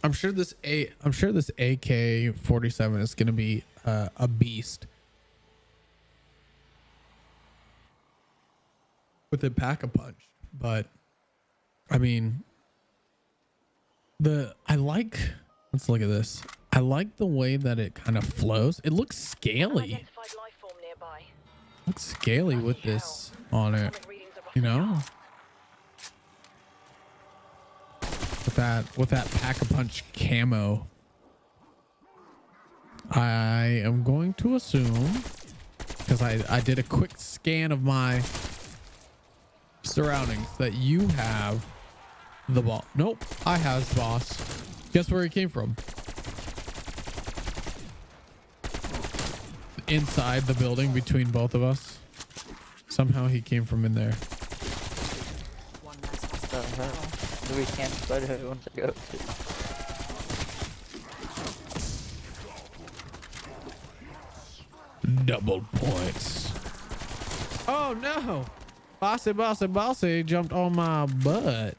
I'm sure this AK-47 is gonna be a beast with a pack a punch. But I mean, let's look at this. I like the way that it kind of flows. It looks scaly. Unidentified life form nearby. Looks scaly with this on it, Atomic readings are you roughly know? half. With that pack a punch camo. I am going to assume, because I did a quick scan of my surroundings, that you have the boss. Nope, I have the boss. Guess where he came from? Inside the building between both of us. Somehow he came from in there. The hell? We can't decide who he wants to go to. Double points. Oh no! Bossy jumped on my butt.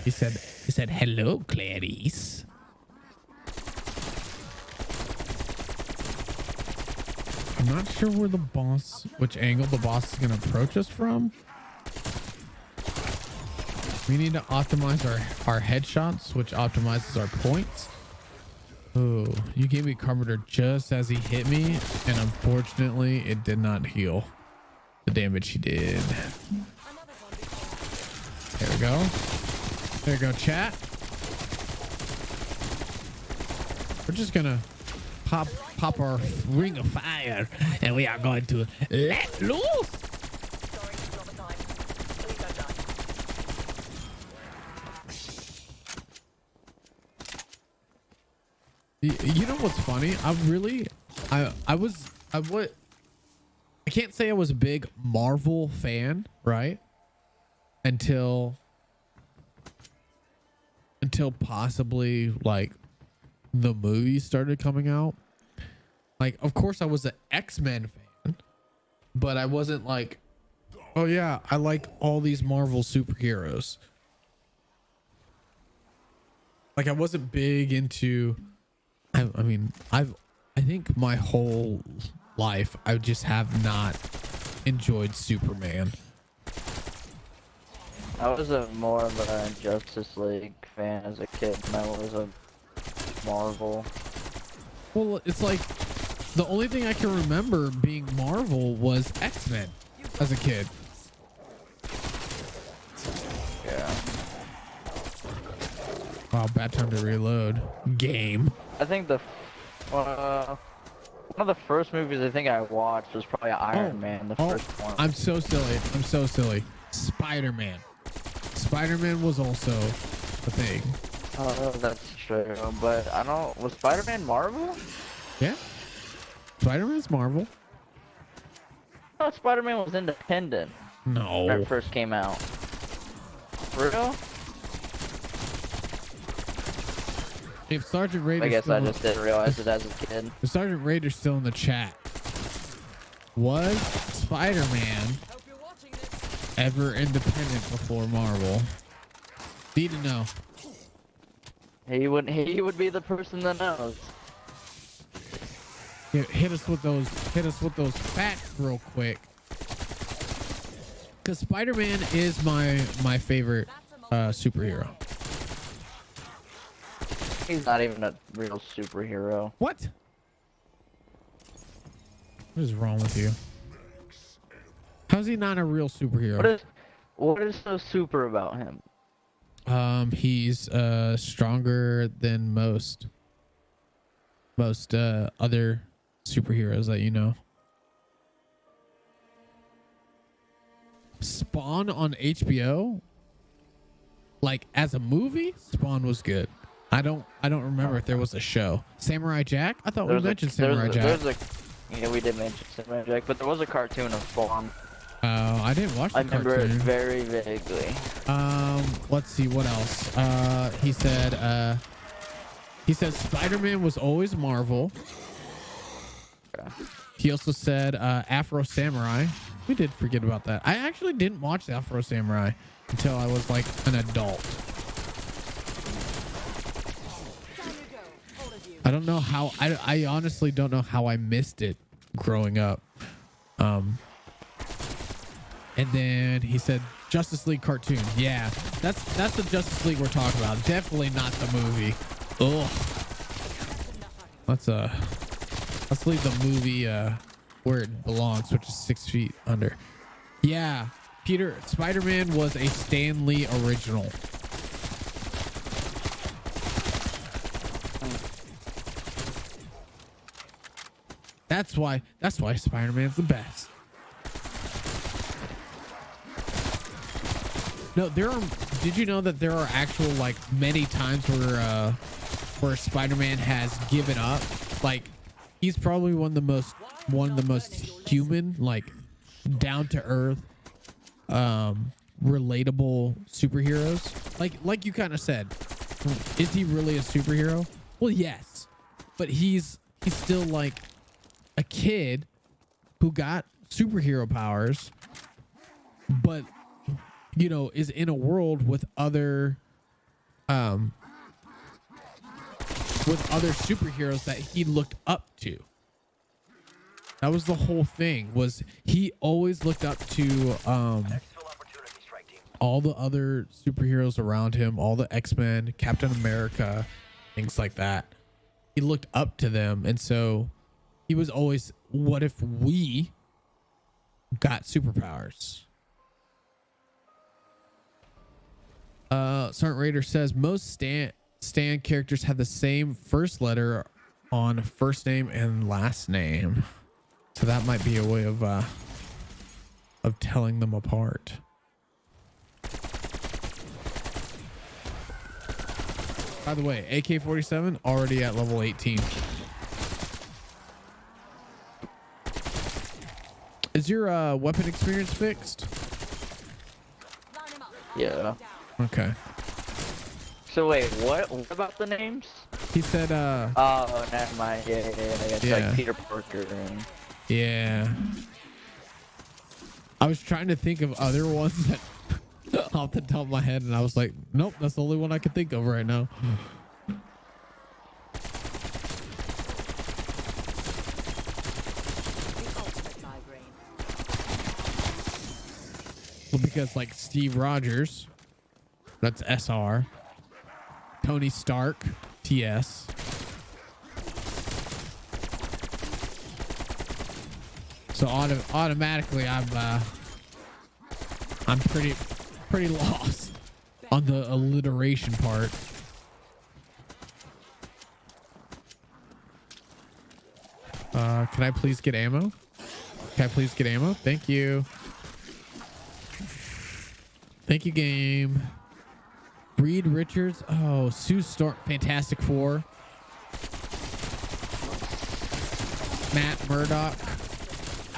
He said, hello, Clarice. I'm not sure which angle the boss is gonna approach us from. We need to optimize our headshots, which optimizes our points. Oh, you gave me Carpenter just as he hit me, and unfortunately, it did not heal the damage he did. There we go. There we go, chat. We're just gonna pop our ring of fire, and we are going to let loose. Sorry, not the time. Please don't die. You know what's funny? I can't say I was a big Marvel fan, right? Until possibly like the movies started coming out. Like, of course I was an X-Men fan, but I wasn't like, oh yeah, I like all these Marvel superheroes. Like, I wasn't big into, I think my whole life I just have not enjoyed Superman. I was more of a Justice League fan as a kid than I was a Marvel. Well, it's like the only thing I can remember being Marvel was X-Men as a kid. Yeah. Wow, bad time to reload. Game. I think one of the first movies I think I watched was probably Iron Man, the first one. I'm so silly. Spider-Man. Spider-Man was also a thing. Oh, that's true, but was Spider-Man Marvel? Yeah. Spider-Man's Marvel. I thought Spider-Man was independent when No. it first came out. For real? If Sergeant Raider's I guess still I just didn't realize it as a kid. if Sergeant Raider's still in the chat, was Spider-Man ever independent before Marvel? Need to know. He would be the person that knows. Hit us with those facts real quick. Cause Spider-Man is my favorite superhero. He's not even a real superhero. What? What is wrong with you? How's he not a real superhero? What is so super about him? He's stronger than most other superheroes that you know. Spawn on HBO, like as a movie, Spawn was good. I don't remember if there was a show. Samurai Jack? I thought we mentioned Samurai Jack. Yeah, we did mention Samurai Jack, but there was a cartoon of Spawn. Oh, I didn't watch the I remember cartoon. it very vaguely. Let's see what else. He said Spider-Man was always Marvel. Okay. He also said Afro Samurai. We did forget about that. I actually didn't watch Afro Samurai until I was like an adult. I don't know how. I honestly don't know how I missed it growing up. And then he said Justice League cartoon. Yeah, that's the Justice League we're talking about. Definitely not the movie. Ugh. Let's leave the movie where it belongs, which is 6 feet under. Yeah, Peter, Spider-Man was a Stan Lee original. That's why Spider-Man's the best. No, did you know that there are actual like many times where Spider-Man has given up? Like he's probably one of the most human, like down to earth, relatable superheroes. Like you kind of said, is he really a superhero? Well, yes, but he's still like a kid who got superhero powers, but you know, is in a world with other superheroes that he looked up to. That was the whole thing, was he always looked up to all the other superheroes around him, all the X-Men, Captain America, things like that. He looked up to them, and so he was always, what if we got superpowers? Sergeant Raider says most Stan characters have the same first letter on first name and last name, so that might be a way of telling them apart. By the way, AK-47 already at level 18. Is your weapon experience fixed? Yeah. Okay. So wait, what about the names? He said Oh, never mind. Yeah. It's Yeah. like Peter Parker and... yeah. I was trying to think of other ones that off the top of my head, and I was like, nope, that's the only one I could think of right now. Well, because like Steve Rogers, that's SR. Tony Stark, TS. So automatically I'm pretty lost on the alliteration part. Can I please get ammo? Can I please get ammo? Thank you. Thank you, game. Reed Richards. Oh, Sue Storm. Fantastic Four. Matt Murdock.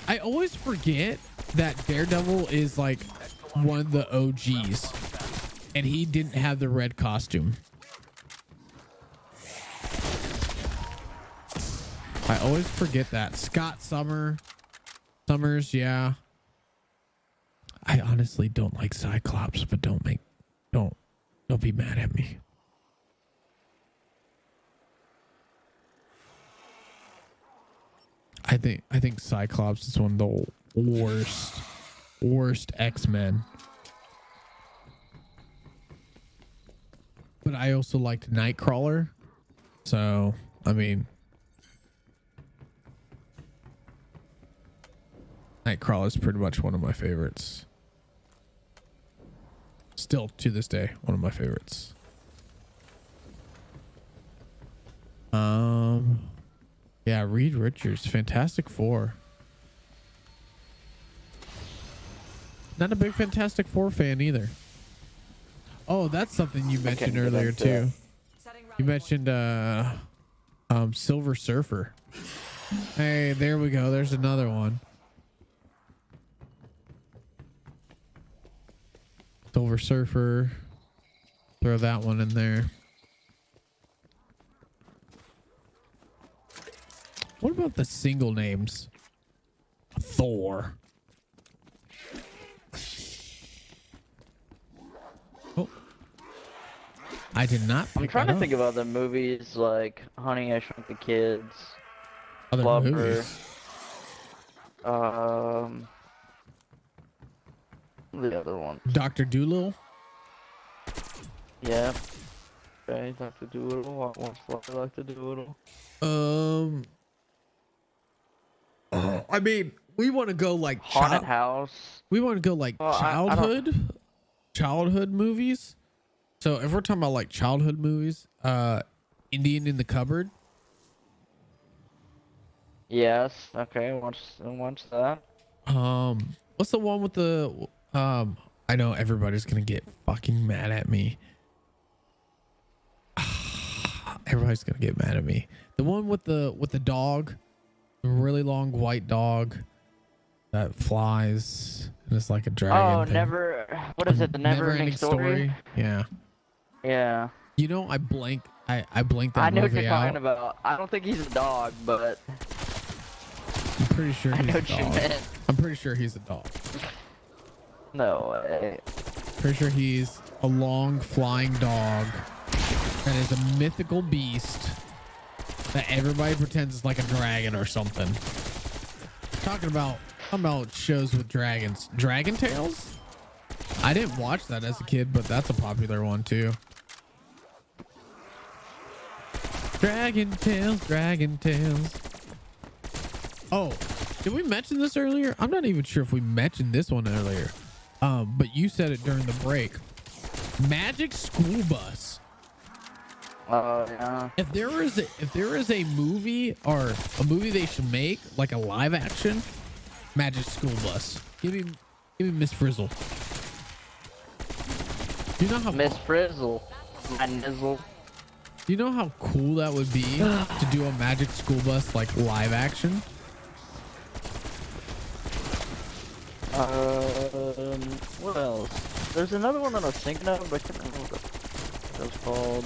I always forget that Daredevil is like one of the OGs, and he didn't have the red costume. I always forget that. Scott Summers, yeah. I honestly don't like Cyclops, but don't be mad at me. I think Cyclops is one of the worst X-Men. But I also liked Nightcrawler. So, I mean, Nightcrawler is pretty much one of my favorites. Still to this day, one of my favorites. Yeah, Reed Richards, Fantastic Four. Not a big Fantastic Four fan either. Oh, that's something you mentioned earlier too. You mentioned Silver Surfer. Hey, there we go. There's another one. Silver Surfer. Throw that one in there. What about the single names? Thor. Oh. I did not pick I'm trying that to up. think of other movies like Honey, I Shrunk the Kids. Other Flubber. movies. The other one. Dr. Dolittle. Yeah. Okay, Dr. Doolittle. What one's Dr. Doolittle? I mean, we want to go like Haunted House. we want to go like Well, I don't- childhood movies. So if we're talking about like childhood movies, Indian in the Cupboard. Yes. Okay. Watch that. What's the one with the I know everybody's gonna get fucking mad at me. Everybody's gonna get mad at me. The one with the dog, the really long white dog that flies and it's like a dragon. Oh, thing. What is it? The Never-Ending Story? Yeah. Yeah. You know, I blanked that I know what movie you're out. talking about. I don't think he's a dog, but I'm pretty sure I he's know a what you dog. meant. I'm pretty sure he's a dog. No way. Pretty sure he's a long flying dog that is a mythical beast that everybody pretends is like a dragon or something. Talking about shows with dragons. Dragon Tales? I didn't watch that as a kid, but that's a popular one too. Dragon Tales, Dragon Tales. Oh, did we mention this earlier? I'm not even sure if we mentioned this one earlier. But you said it during the break. Magic School Bus. Oh yeah. If there is a movie or a movie they should make like a live action, Magic School Bus. Give me Miss Frizzle. You know how Miss Frizzle. My nizzle. You know how cool that would be to do a Magic School Bus like live action? What else? There's another one that I was thinking of, but I can't remember what it was called.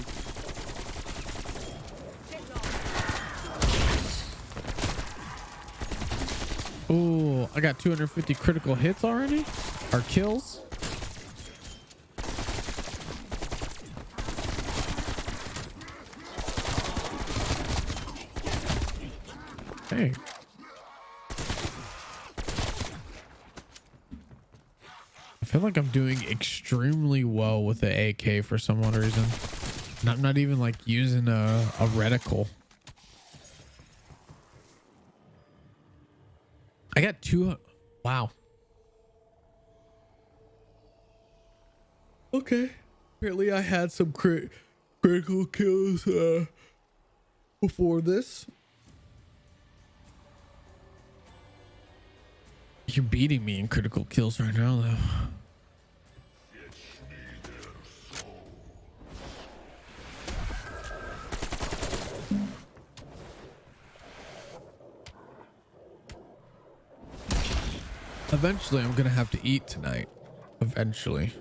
Oh, I got 250 critical hits already? Or kills? Hey. I feel like I'm doing extremely well with the AK for some odd reason. And I'm not even like using a reticle. I got two. Wow. Okay. Apparently I had some critical kills before this. You're beating me in critical kills right now, though. Eventually, I'm gonna have to eat tonight. Eventually.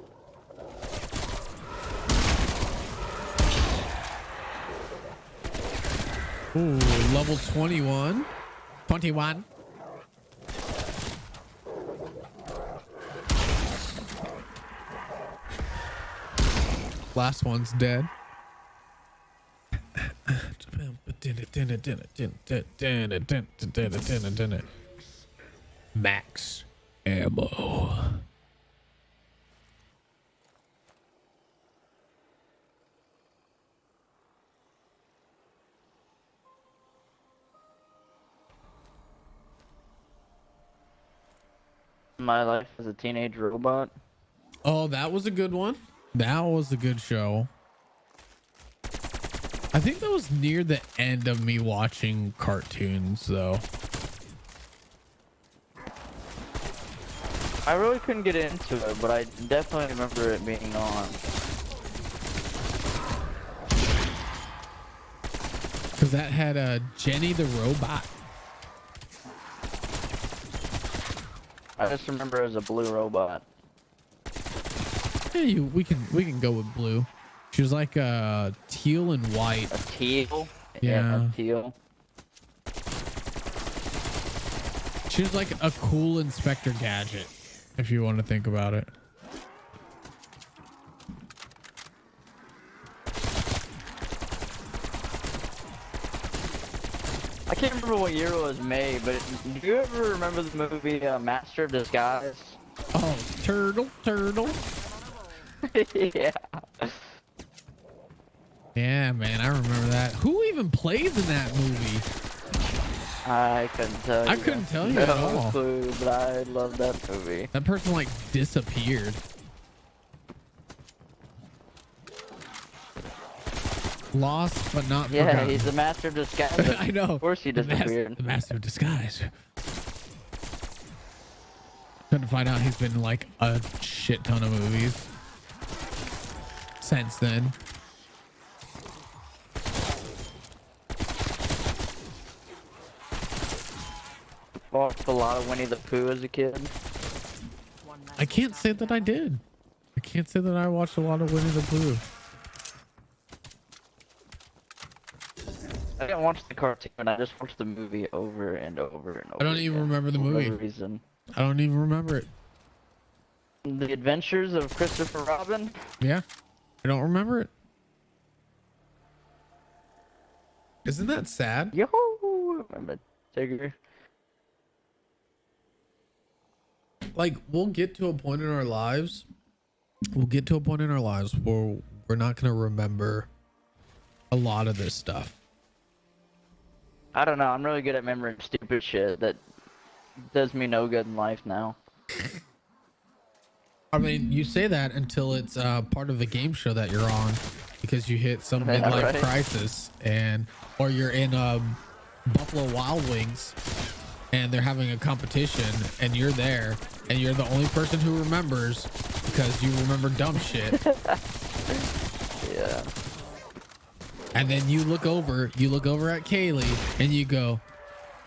Ooh, level 21. 21. Last one's dead. Max ammo. My Life as a Teenage Robot. Oh, that was a good one. That was a good show. I think that was near the end of me watching cartoons, though. I really couldn't get into it, but I definitely remember it being on. Because that had Jenny the Robot. I just remember it as a blue robot. Yeah, we can go with blue. She was like teal and white. A teal? Yeah. A teal. She was like a cool Inspector Gadget, if you want to think about it. I can't remember what year it was made, but do you ever remember the movie Master of Disguise? Oh, turtle. Yeah. Yeah, man, I remember that. Who even plays in that movie? I couldn't tell you. I couldn't tell you no at all. clue, but I love that movie. That person like disappeared. Lost but not Yeah, forgotten. he's the Master of Disguise. I know. Of course he disappeared. The master of disguise. Couldn't find out he's been in like a shit ton of movies since then. Watched a lot of Winnie the Pooh as a kid. I can't say that I did. I can't say that I watched a lot of Winnie the Pooh. I didn't watch the cartoon, I just watched the movie over and over and over. I don't even again, remember the for movie. whatever reason. I don't even remember it. The Adventures of Christopher Robin. Yeah, I don't remember it. Isn't that sad? Yo, I'm a Tigger. Like, we'll get to a point in our lives. We'll get to a point in our lives where we're not going to remember a lot of this stuff. I don't know. I'm really good at remembering stupid shit that does me no good in life now. I mean, you say that until it's part of the game show that you're on, because you hit some I know, midlife right? crisis, or you're in Buffalo Wild Wings and they're having a competition and you're there and you're the only person who remembers because you remember dumb shit. Yeah. And then you look over at Kaylee and you go,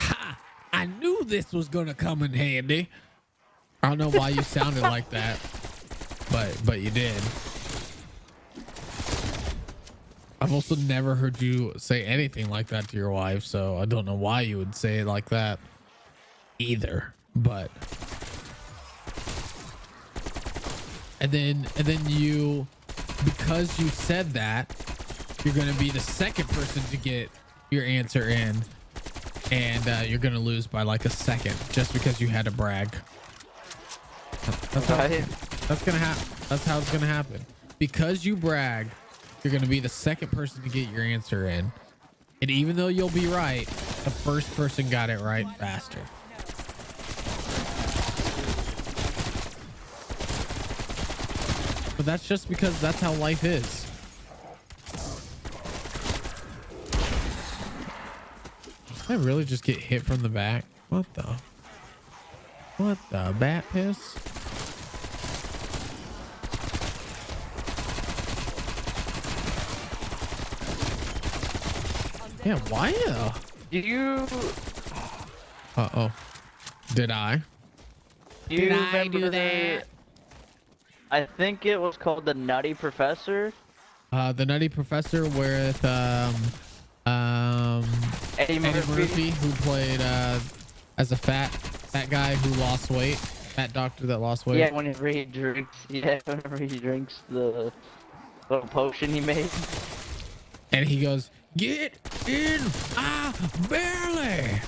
"Ha! I knew this was gonna come in handy." I don't know why you sounded like that, but you did. I've also never heard you say anything like that to your wife, so I don't know why you would say it like that either. But and then you, because you said that, you're gonna be the second person to get your answer in, and you're gonna lose by like a second just because you had to brag. That's how, Right. that's gonna happen. That's how it's gonna happen. Because you brag, you're gonna be the second person to get your answer in, and even though you'll be right, the first person got it right faster. But that's just because that's how life is. Did I really just get hit from the back? What the bat piss? Yeah, why? Do you Uh-oh. Did I? Did I do remember that? I think it was called The Nutty Professor. The Nutty Professor with Eddie Eddie Murphy, who played as a fat guy who lost weight, fat doctor that lost weight. Yeah, whenever he drinks the little potion he made. And he goes, "Get in my belly,"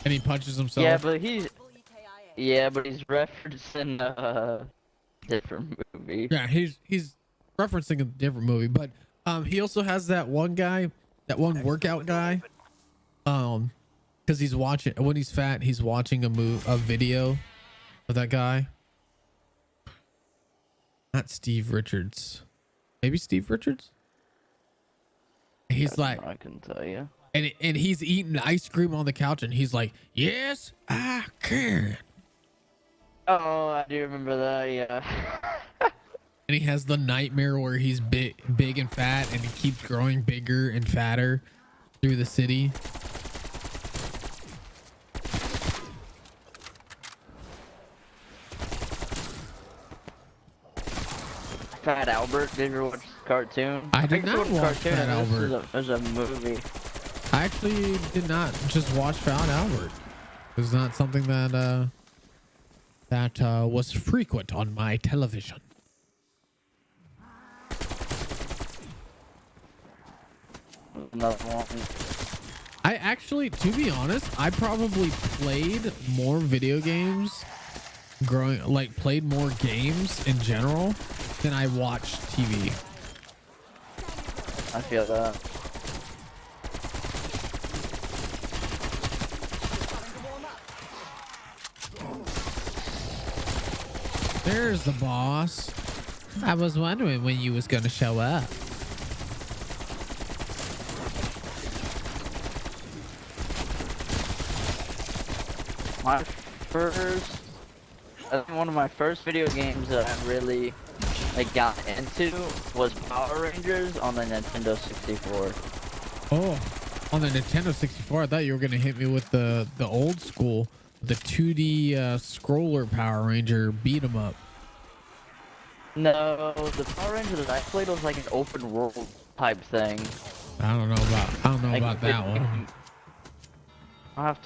and he punches himself. Yeah, but he's referencing a different movie. Yeah, he's referencing a different movie, but he also has that one guy, that one workout guy, Because he's watching, when he's fat, he's watching a video of that guy. Not Steve Richards. Maybe Steve Richards? He's like, I can tell you. and he's eating ice cream on the couch, and he's like, yes, I can. Oh, I do remember that. Yeah. And he has the nightmare where he's big and fat, and he keeps growing bigger and fatter through the city. Fat Albert. Did you ever watch the cartoon? I did used to not the watch cartoon, Fat and this Albert. is a movie. I actually did not just watch Fat Albert. It was not something that was frequent on my television. Another one. I actually, to be honest, I probably played more video games played more games in general than I watched TV. I feel that. There's the boss. I was wondering when you was gonna show up. My first, I think one of my first video games that I really got into was Power Rangers on the Nintendo 64. Oh, on the Nintendo 64, I thought you were gonna hit me with the old school, the 2D scroller Power Ranger beat 'em up. No, the Power Ranger that I played was like an open world type thing. I don't know about that one. I'll have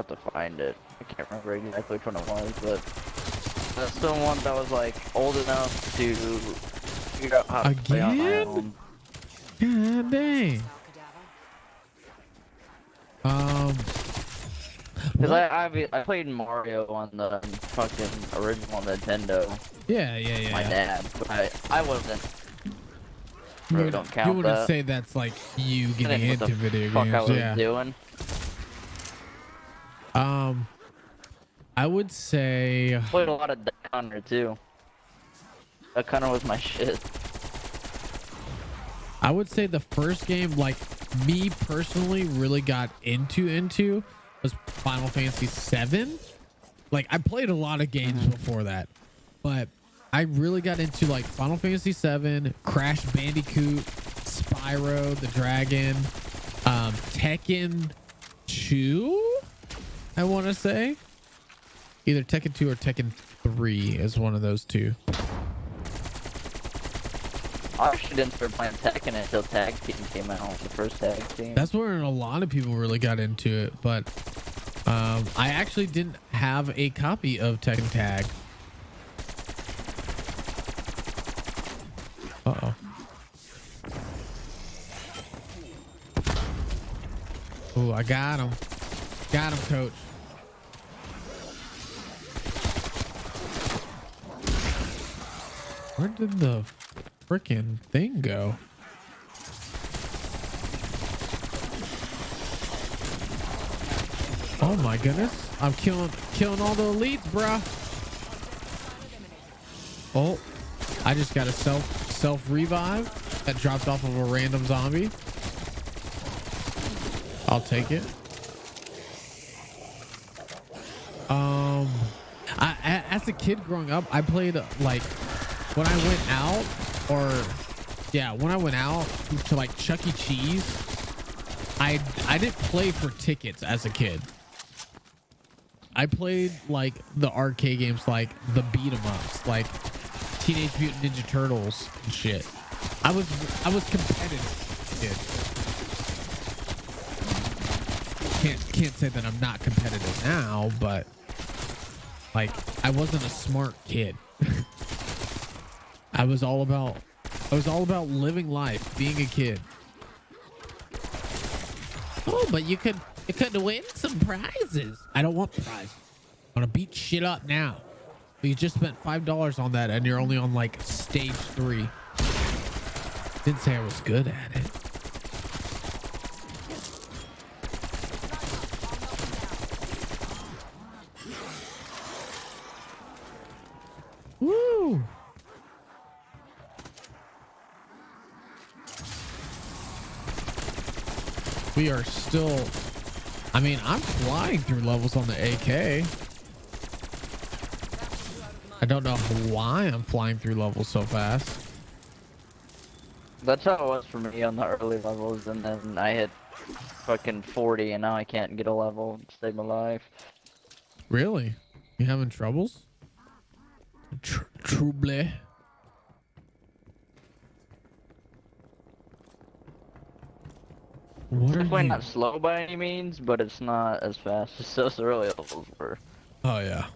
to find it. I can't remember exactly which one it was, but that's the one that was like old enough to figure out how to play on my Again? own. God dang. Cause I played Mario on the fucking original Nintendo. Yeah. My dad, but I wasn't. You Really would- don't count You wouldn't that. say that's like you I getting didn't know into what the video fuck I games. was Yeah. doing. I would say Played a lot of Duck Hunter too. Duck Hunter was my shit. I would say the first game, like me personally, really got into was Final Fantasy VII. Like I played a lot of games before that, but I really got into like Final Fantasy VII, Crash Bandicoot, Spyro the Dragon, Tekken 2. I want to say either Tekken 2 or Tekken 3 is one of those two. I actually didn't start playing Tekken until Tag Team came out, the first Tag Team. That's where a lot of people really got into it, but I actually didn't have a copy of Tekken Tag. Uh-oh. Oh, I got him. Got him, coach. Where did the freaking thing go? Oh my goodness. I'm killing all the elites, bruh. Oh, I just got a self revive that dropped off of a random zombie. I'll take it. As a kid growing up, I played like when I went out to like Chuck E. Cheese. I didn't play for tickets as a kid. I played like the arcade games, like the beat 'em ups, like Teenage Mutant Ninja Turtles and shit. I was competitive, kid. Can't say that I'm not competitive now, but like I wasn't a smart kid. I was all about living life, being a kid. Oh, but you could win some prizes. I don't want prizes. I want to beat shit up now. You just spent $5 on that, and you're only on like stage 3. Didn't say I was good at it. Woo. We are still, I mean, I'm flying through levels on the AK. I don't know why I'm flying through levels so fast. That's how it was for me on the early levels, and then I hit fucking 40, and now I can't get a level to save my life. Really? You having troubles? Trouble. What are Definitely you? not slow by any means, but it's not as fast as those early levels were. Oh yeah.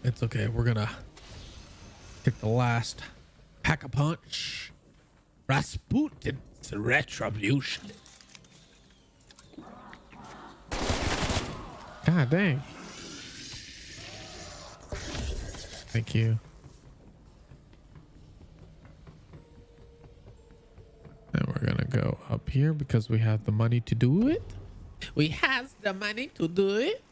It's okay. We're gonna take the last pack a punch. Rasputin's retribution. God dang. Thank you. And we're gonna go up here because we have the money to do it. We has the money to do it.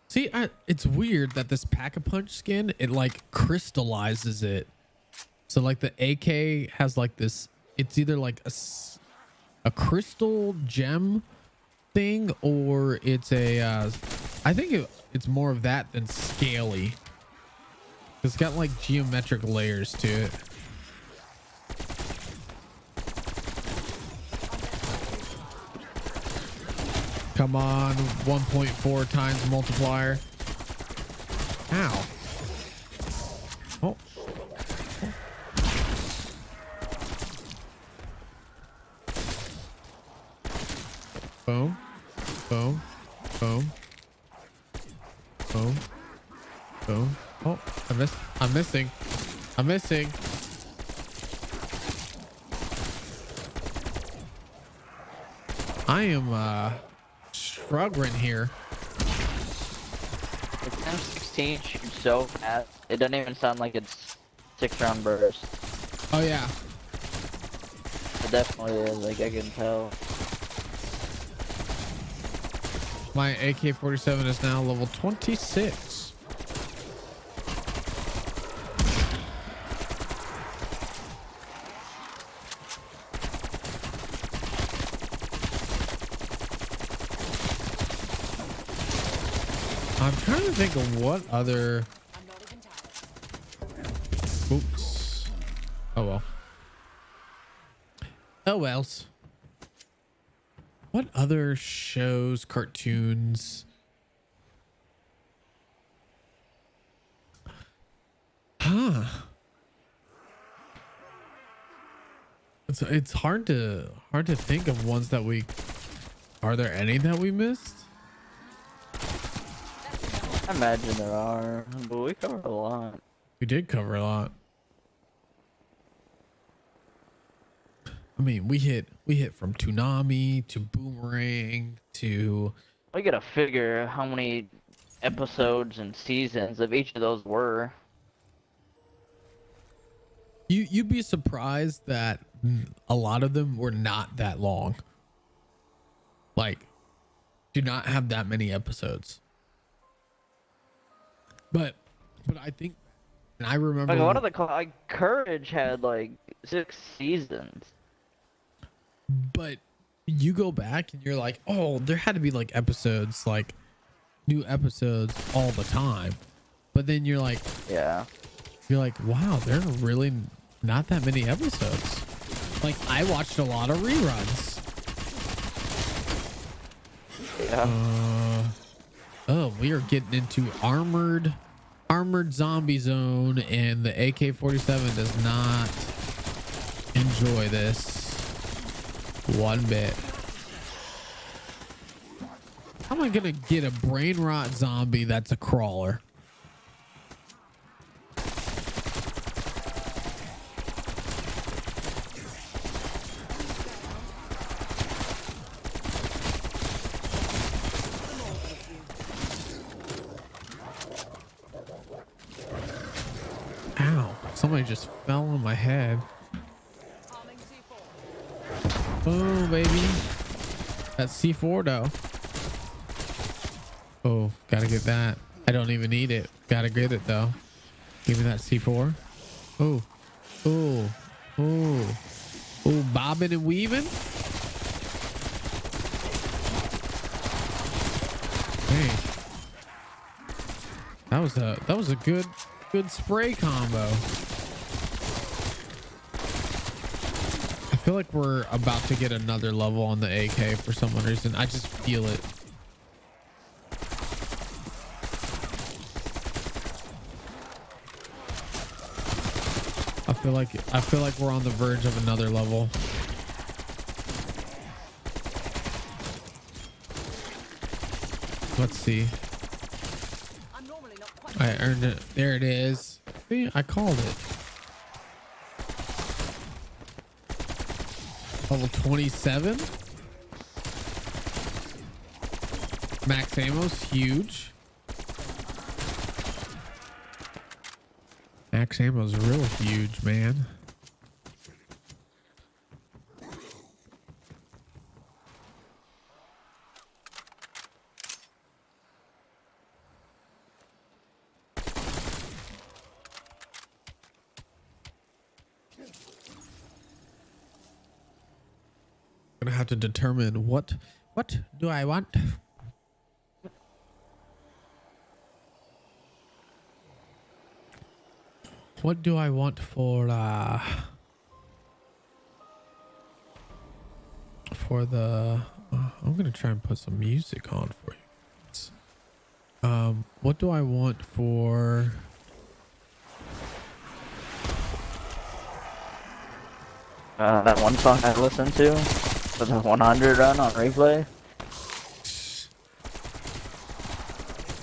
See, it's weird that this Pack-a-Punch skin, it like crystallizes it. So like the AK has like this, it's either like a crystal gem thing, or it's a, I think it's more of that than scaly. It's got like geometric layers to it. Come on, 1.4 times multiplier. Ow. Oh. Boom. Boom. Boom. Boom. Boom. Oh, I'm missing. I'm missing. I am struggling here. The M16 shoots so fast, it doesn't even sound like it's 6-round burst. Oh yeah. It definitely is, like I can tell. My AK-47 is now level 26. I'm trying to think of what other. Oops. Oh well. Oh wells. What other shows, cartoons? Huh. It's hard to think of ones that we. Are there any that we missed? I imagine there are, but we covered a lot. We did cover a lot. I mean, we hit from Toonami to Boomerang to. We gotta figure how many episodes and seasons of each of those were. You'd be surprised that a lot of them were not that long. Like, do not have that many episodes. But I think, and I remember. Like, what are the like Courage had like 6 seasons. But you go back and you're like, oh, there had to be like episodes, like new episodes all the time. But then you're like, Yeah. you're like, wow, there are really not that many episodes. Like, I watched a lot of reruns. Yeah. Oh, we are getting into armored zombie zone, and the AK-47 does not enjoy this one bit. How am I gonna get a brain rot zombie that's a crawler? Ow, somebody just fell on my head. Boom, baby. That's C4 though. Oh, gotta get that. I don't even need it. Gotta get it though. Give me that C4. Oh, oh, oh, oh, bobbing and weaving. Hey, that was a good spray combo. I feel like we're about to get another level on the AK for some reason. I just feel it. I feel like we're on the verge of another level. Let's see. I earned it. There it is. See, I called it. Level 27. Max ammo's huge. Max ammo's real huge, man. Gonna have to determine what do I want? What do I want for the I'm gonna try and put some music on for you. What do I want for that one song I listened to for the 100 run on replay?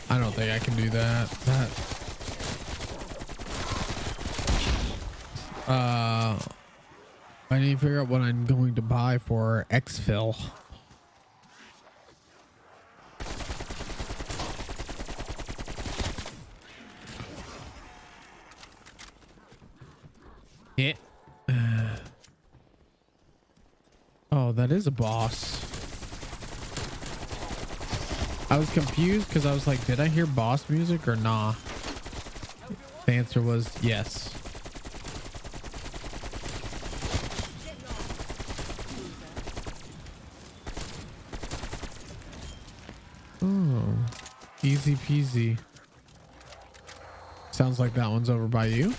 I don't think I can do that. I need to figure out what I'm going to buy for exfil. Yeah. Oh, that is a boss. I was confused because I was like, did I hear boss music or nah? The answer was yes. Oh, easy peasy. Sounds like that one's over by you.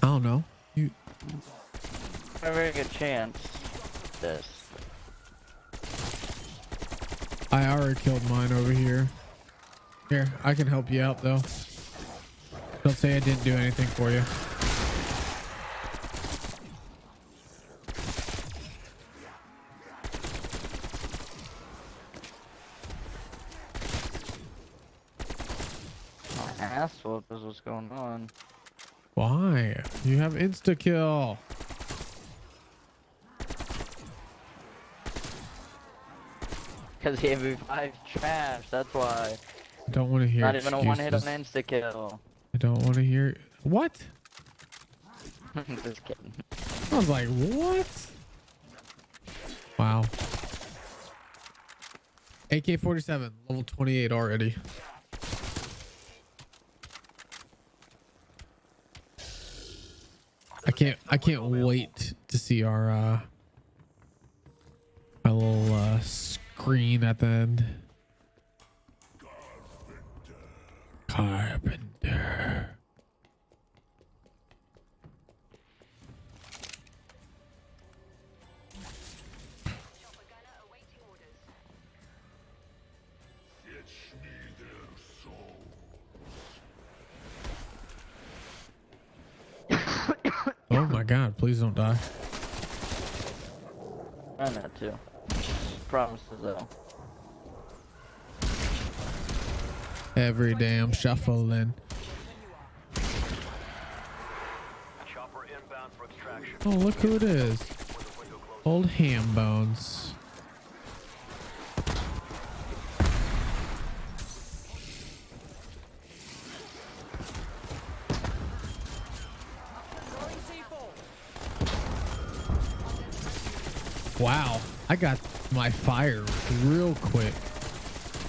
I don't know. You. A very good chance. This. I already killed mine over here. Here, I can help you out though. Don't say I didn't do anything for you. Asshole, this is what's going on. Why? You have insta kill. Because he have 5 trash, that's why. I don't want to hear. Not even a one hit on excuses. insta kill. I don't want to hear. What? Just kidding. I was like, what? Wow. AK-47, level 28 already. I can't wait to see our my little screen at the end. Carpenter. Oh my god, please don't die. I know too. Promises though. Every damn shuffling. Chopper inbound for extraction. Oh, look who it is. Old ham bones. Wow, I got my fire real quick.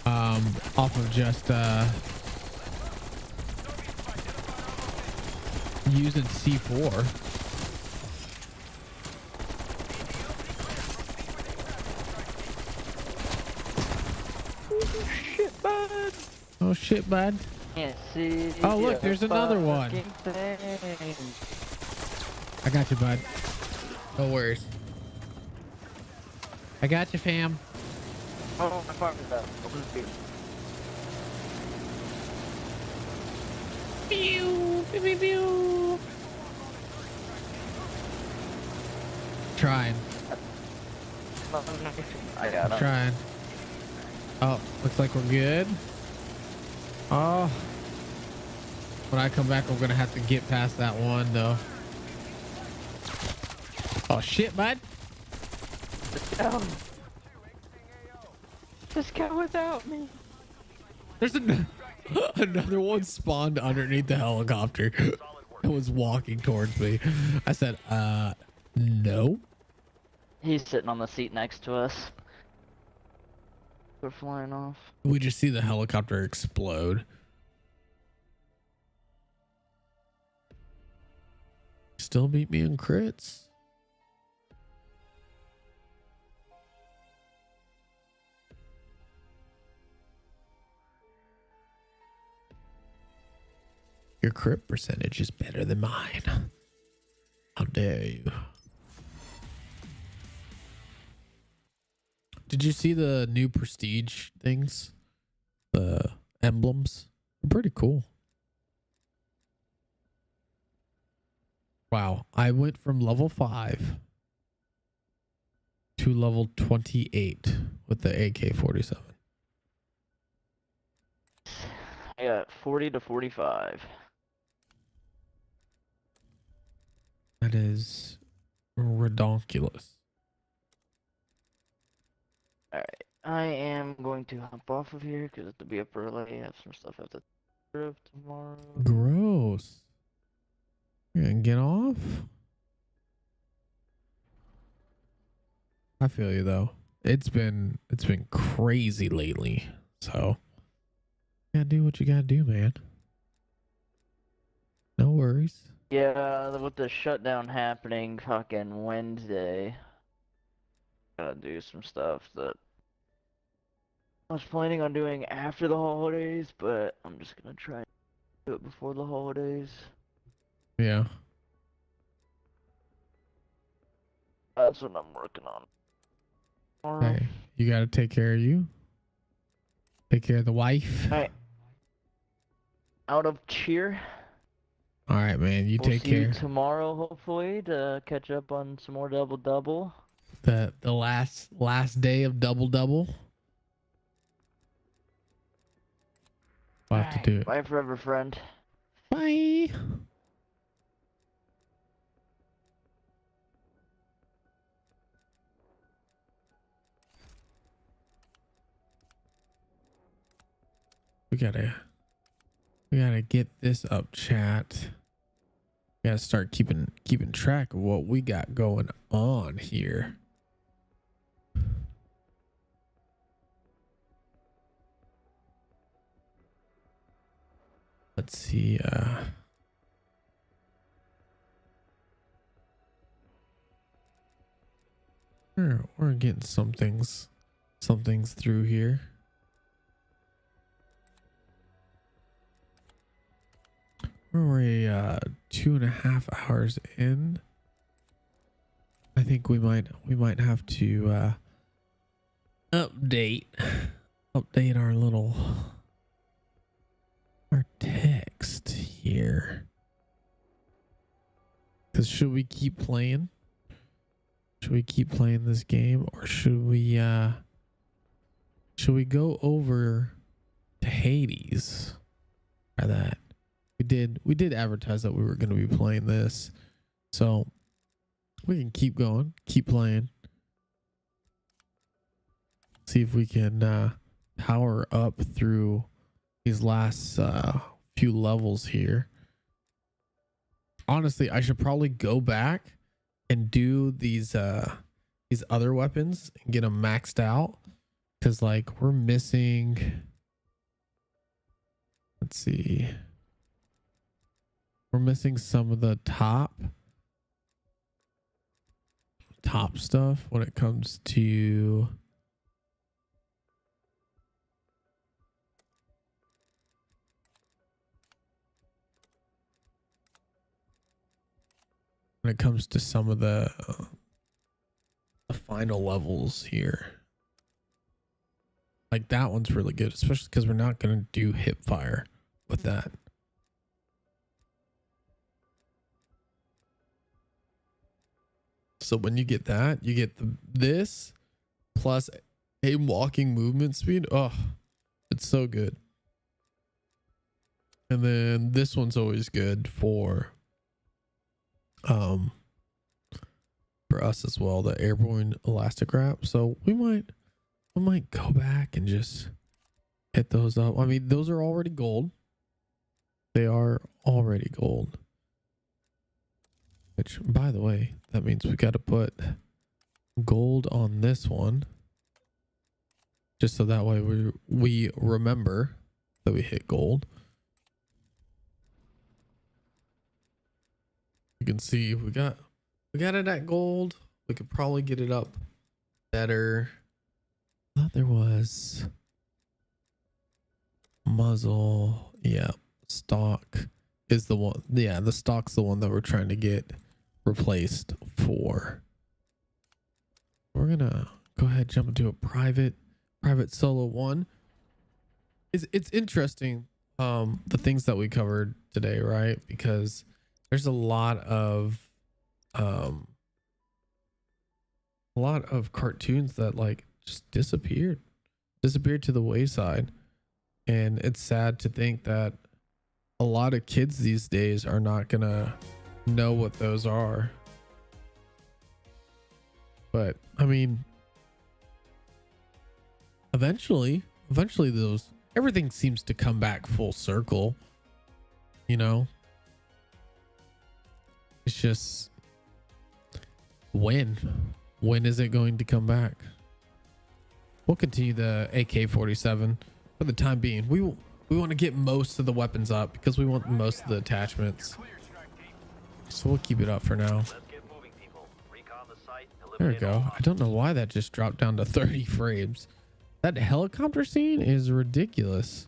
Off of just using C4. Shit, bud. Oh shit, bud. Can't see. Oh look, there's another one. Thing. I got you, bud. No worries. I got you, fam. Oh, my fuck is that? Open the door. Pew, pew, pew, pew. Trying. I got him. Trying. Oh, looks like we're good. Oh. When I come back, I'm gonna have to get past that one though. Oh shit, bud. Just go without me. There's another one spawned underneath the helicopter. It was walking towards me. I said, no. He's sitting on the seat next to us. We're flying off. We just see the helicopter explode. Still beat me in crits. Your crit percentage is better than mine. How dare you? Did you see the new prestige things? The emblems? They're pretty cool. Wow. I went from level 5 to level 28 with the AK-47. I got 40 to 45. That is redonkulous. Alright. I am going to hop off of here because I have to be up early. I have some stuff I have to do tomorrow. Gross. You're gonna get off? I feel you though. It's been crazy lately. So you gotta do what you gotta do, man. No worries. Yeah, with the shutdown happening fucking Wednesday, gotta do some stuff that I was planning on doing after the holidays, but I'm just gonna try to do it before the holidays. Yeah. That's what I'm working on. Tomorrow. Hey, you gotta take care of you. Take care of the wife. Alright. Out of cheer. All right, man. You We'll take see you care. tomorrow, hopefully, to catch up on some more double. The last day of double. We'll have to do it. Bye forever, friend. Bye. We gotta get this up, chat. We gotta start keeping track of what we got going on here. Let's see. We're getting some things through here. We're 2.5 hours in. I think we might have to update our text here. Cause should we keep playing? Should we keep playing this game, or should we go over to Hades? Or that we did advertise that we were going to be playing this, so we can keep going, keep playing. See if we can power up through these last few levels here. Honestly, I should probably go back and do these these other weapons and get them maxed out, because like we're missing, let's see, we're missing some of the top stuff when it comes to some of the final levels here. Like that one's really good, especially because we're not going to do hip fire with that. So when you get that, you get this plus a walking movement speed. Oh, it's so good. And then this one's always good for us as well, the airborne elastic wrap. So we might go back and just hit those up. I mean, those are already gold. They are already gold. Which, by the way, that means we got to put gold on this one, just so that way we remember that we hit gold. You can see we got it at gold. We could probably get it up better. I thought there was muzzle. Yeah, stock is the one. Yeah, the stock's the one that we're trying to get replaced for. We're gonna go ahead and jump into a private solo one. It's interesting the things that we covered today, right? Because there's a lot of cartoons that like just disappeared to the wayside, and it's sad to think that a lot of kids these days are not gonna know what those are. But I mean, eventually those, everything seems to come back full circle, you know. It's just when is it going to come back? We'll continue the AK-47 for the time being. We want to get most of the weapons up because we want most of the attachments. So we'll keep it up for now. There we go. I don't know why that just dropped down to 30 frames. That helicopter scene is ridiculous,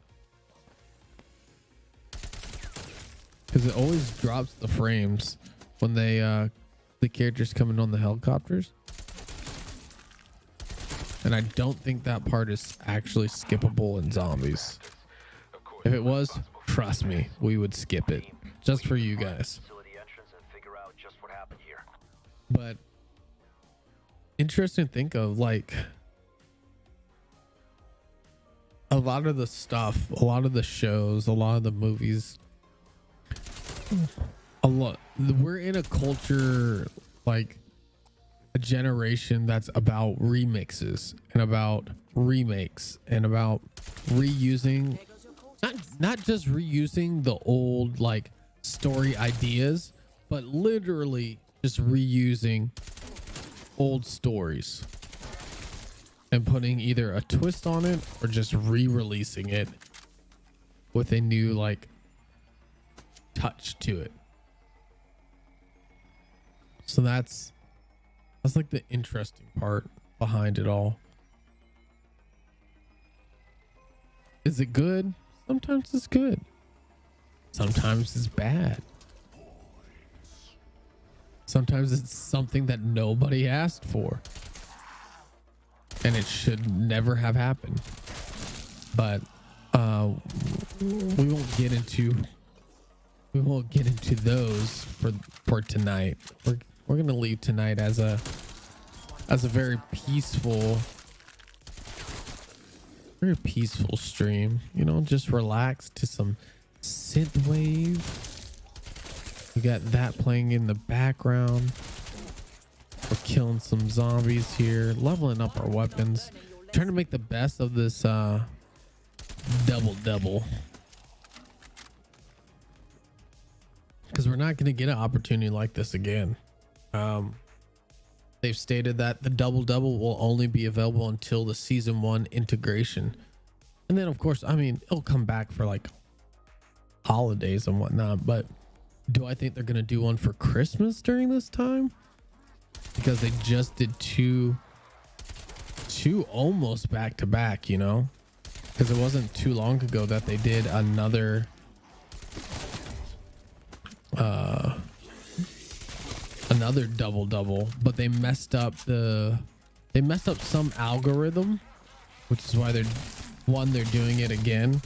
because it always drops the frames when the characters coming on the helicopters. And I don't think that part is actually skippable in zombies. If it was, trust me, we would skip it just for you guys. But interesting to think of, like, a lot of the stuff, a lot of the shows, a lot of the movies, we're in a culture, like a generation that's about remixes and about remakes and about reusing, not just reusing the old like story ideas, but literally just reusing old stories and putting either a twist on it or just re-releasing it with a new like touch to it. So that's like the interesting part behind it all. Is it good? Sometimes it's good. Sometimes it's bad. Sometimes it's something that nobody asked for, and it should never have happened. But we won't get into those for tonight. We're gonna leave tonight as a very peaceful stream. You know, just relax to some synthwave. We got that playing in the background. We're killing some zombies here, leveling up our weapons, trying to make the best of this double, because we're not going to get an opportunity like this again. they've stated that the double double will only be available until the season 1 integration. And then of course, I mean, it'll come back for like holidays and whatnot, but do I think they're going to do one for Christmas during this time? Because they just did two almost back to back, you know, because it wasn't too long ago that they did another double double, but they messed up some algorithm, which is why they're doing it again.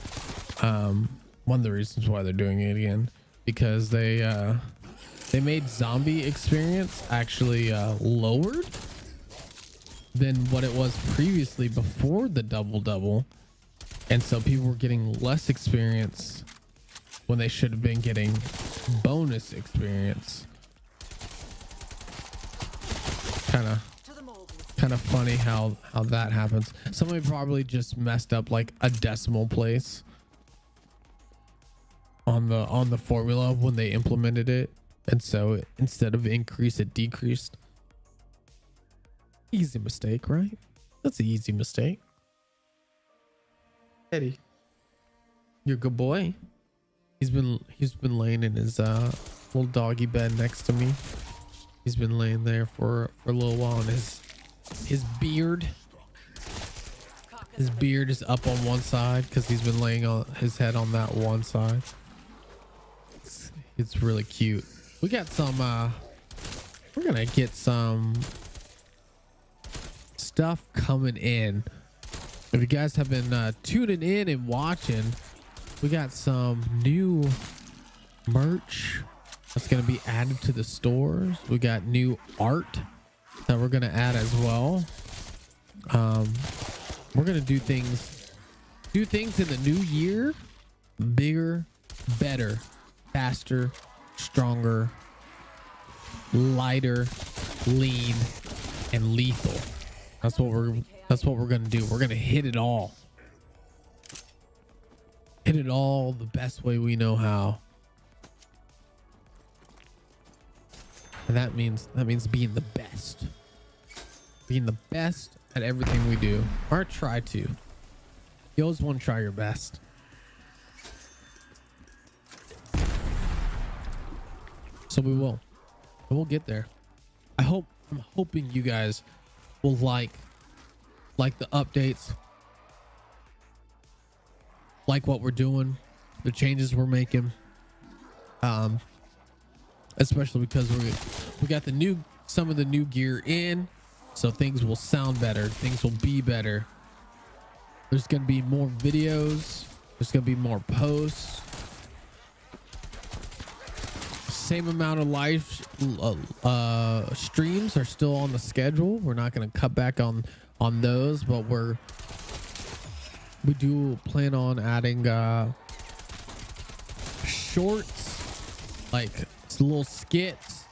One of the reasons why they're doing it again, because they made zombie experience actually lowered than what it was previously before the double double, and so people were getting less experience when they should have been getting bonus experience. Kind of funny how that happens. Somebody probably just messed up like a decimal place on the formula when they implemented it, and so instead of increase, it decreased. Easy mistake, right? That's an easy mistake. Eddie, you're a good boy. He's been laying in his little doggy bed next to me. He's been laying there for a little while, and his beard is up on one side because he's been laying on his head on that one side. It's really cute. We got some we're gonna get some stuff coming in. If you guys have been tuning in and watching, we got some new merch that's going to be added to the stores. We got new art that we're going to add as well. We're going to do things in the new year, bigger, better, faster, stronger, lighter, lean, and lethal. That's what we're going to do. We're going to hit it all. Hit it all the best way we know how. And that means being the best. Being the best at everything we do. Or try to. You always want to try your best. So we will. And we'll get there. I'm hoping you guys will like the updates. Like what we're doing. The changes we're making. Especially because we got some of the new gear in, so things will sound better, things will be better. There's gonna be more videos, there's gonna be more posts, same amount of live streams are still on the schedule. We're not gonna cut back on those, but we do plan on adding shorts, like little skits,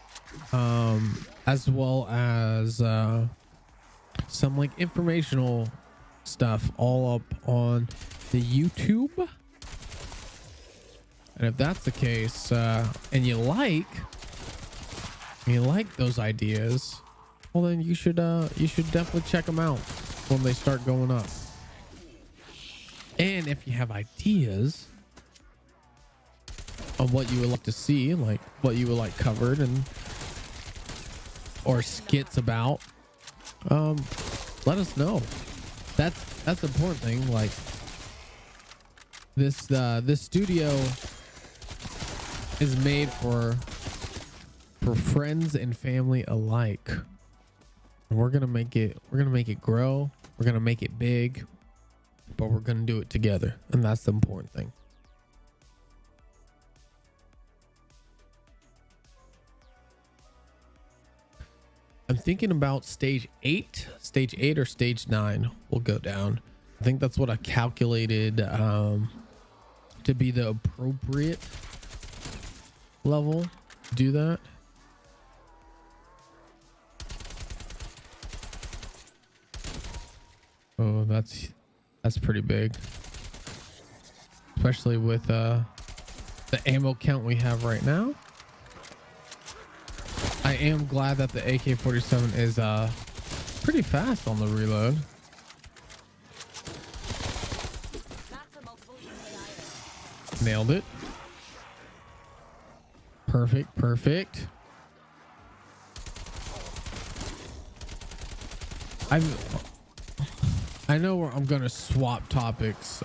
as well as some like informational stuff all up on the YouTube. And if that's the case, and you like those ideas, well then you should definitely check them out when they start going up. And if you have ideas on what you would like to see, like what you would like covered or skits about, let us know. That's the important thing. Like this studio is made for friends and family alike. And we're gonna make it grow, we're gonna make it big, but we're gonna do it together, and that's the important thing. I'm thinking about stage 8 or stage 9 will go down. I think that's what I calculated to be the appropriate level to do that. Oh, that's pretty big, especially with the ammo count we have right now. I I am glad that the AK-47 is pretty fast on the reload. Nailed it. Perfect, perfect. I know where I'm gonna swap topics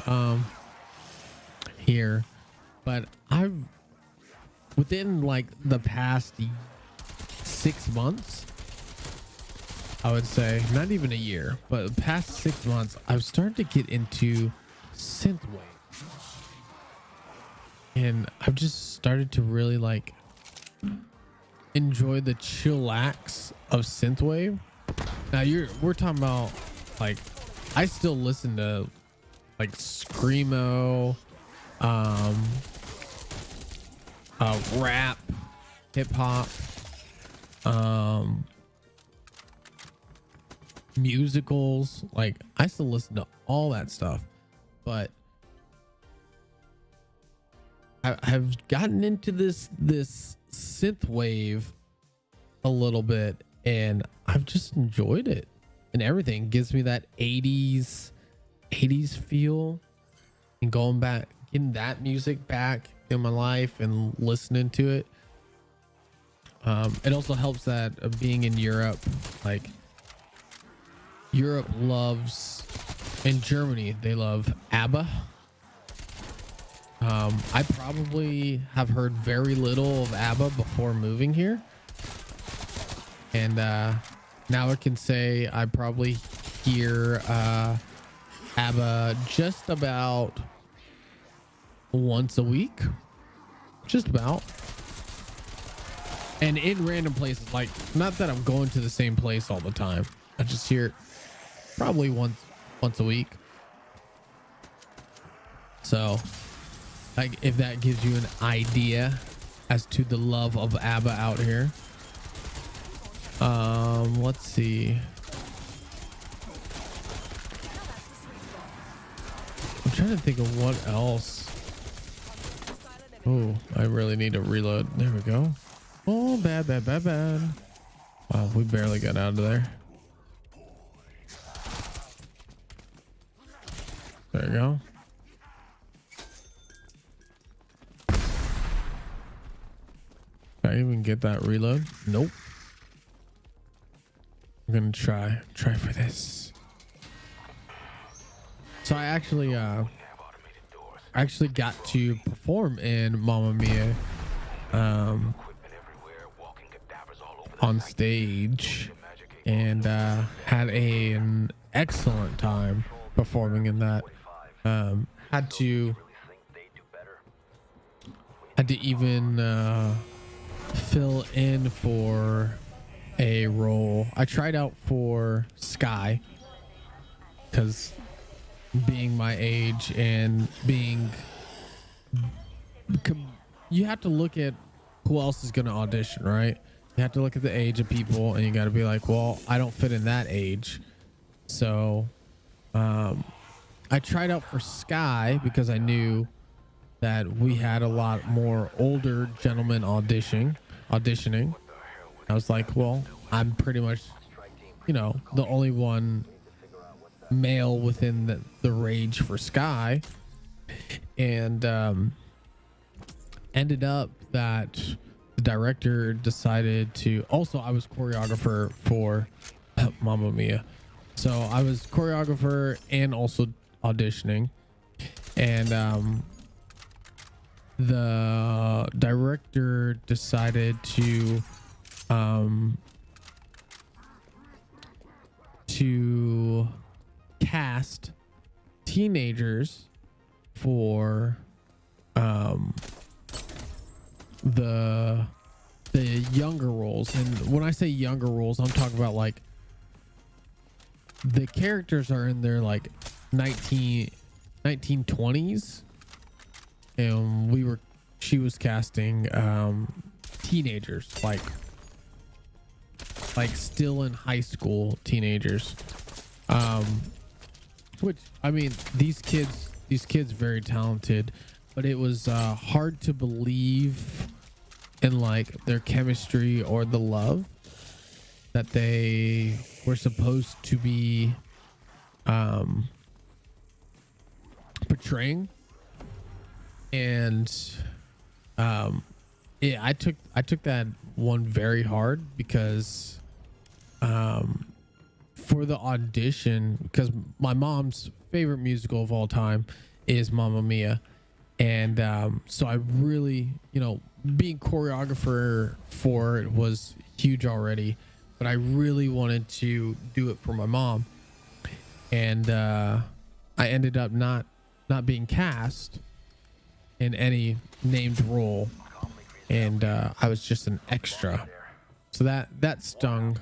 here, but I've within like the past 6 months, I would say, not even a year, but the past 6 months, I've started to get into synthwave. And I've just started to really like enjoy the chillax of synthwave. Now we're talking about like, I still listen to like screamo, rap, hip hop, musicals. Like I still listen to all that stuff, but I've gotten into this synth wave a little bit, and I've just enjoyed it. And everything gives me that 80s feel, and going back, getting that music back in my life and listening to it. It also helps that being in Europe, like Europe loves, in Germany they love ABBA. I probably have heard very little of ABBA before moving here, and now I can say I probably hear ABBA just about once a week, just about, and in random places. Like, not that I'm going to the same place all the time, I just hear it probably once a week. So like, if that gives you an idea as to the love of ABBA out here. Let's see. I'm trying to think of what else. Oh, I really need to reload. There we go. Oh, bad. Wow, we barely got out of there. There you go. Can I even get that reload? Nope. I'm gonna try for this. So I actually got to perform in Mamma Mia on stage, and had an excellent time performing in that. Had to even fill in for a role. I tried out for Sky because, being my age and being, you have to look at who else is going to audition, right? You have to look at the age of people, and you got to be like, well, I don't fit in that age. So I tried out for Sky because I knew that we had a lot more older gentlemen auditioning. I was like, well, I'm pretty much, the only one male within the range for Sky. And ended up that the director decided to, also I was choreographer for Mamma Mia. So I was choreographer and also auditioning. And the director decided to cast teenagers for the younger roles. And when I say younger roles, I'm talking about like the characters are in their like 1920s, and she was casting teenagers, like still in high school teenagers, which, I mean, these kids very talented, but it was hard to believe and like their chemistry or the love that they were supposed to be portraying. And yeah, I took that one very hard because for the audition, because my mom's favorite musical of all time is Mamma Mia, and so I really, you know, being choreographer for it was huge already, but I really wanted to do it for my mom, and I ended up not being cast in any named role, and I was just an extra, so that stung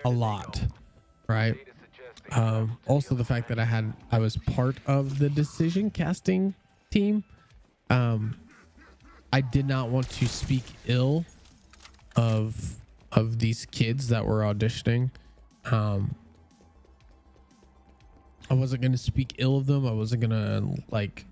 a lot, right? Also the fact that I was part of the decision casting team. I did not want to speak ill of these kids that were auditioning. I wasn't going to speak ill of them. I wasn't going to, like,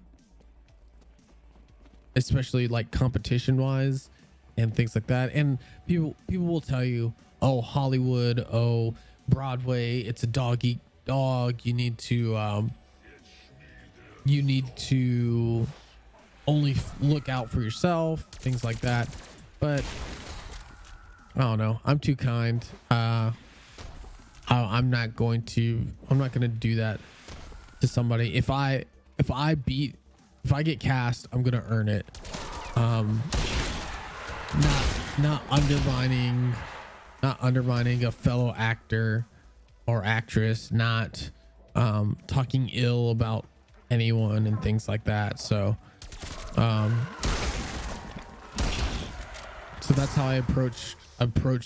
especially like competition wise and things like that. And people will tell you, oh, Hollywood, oh, Broadway, it's a dog eat dog. You need to only look out for yourself, things like that. But I don't know, I'm too kind. I'm not going to do that to somebody. If I get cast, I'm gonna earn it. Not undermining a fellow actor or actress, not talking ill about anyone and things like that. So that's how I approached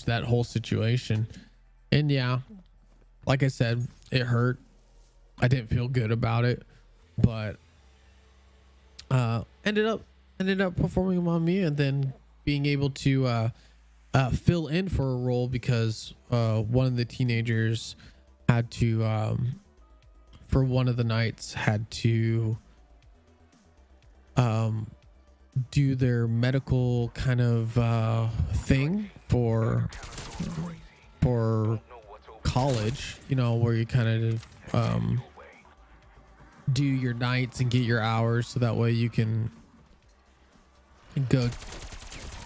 that whole situation. And yeah, like I said, it hurt. I didn't feel good about it, but ended up performing Mamma Mia, and then being able to fill in for a role because one of the teenagers had to for one of the nights had to do their medical kind of thing for college, you know, where you kind of do your nights and get your hours so that way you can go,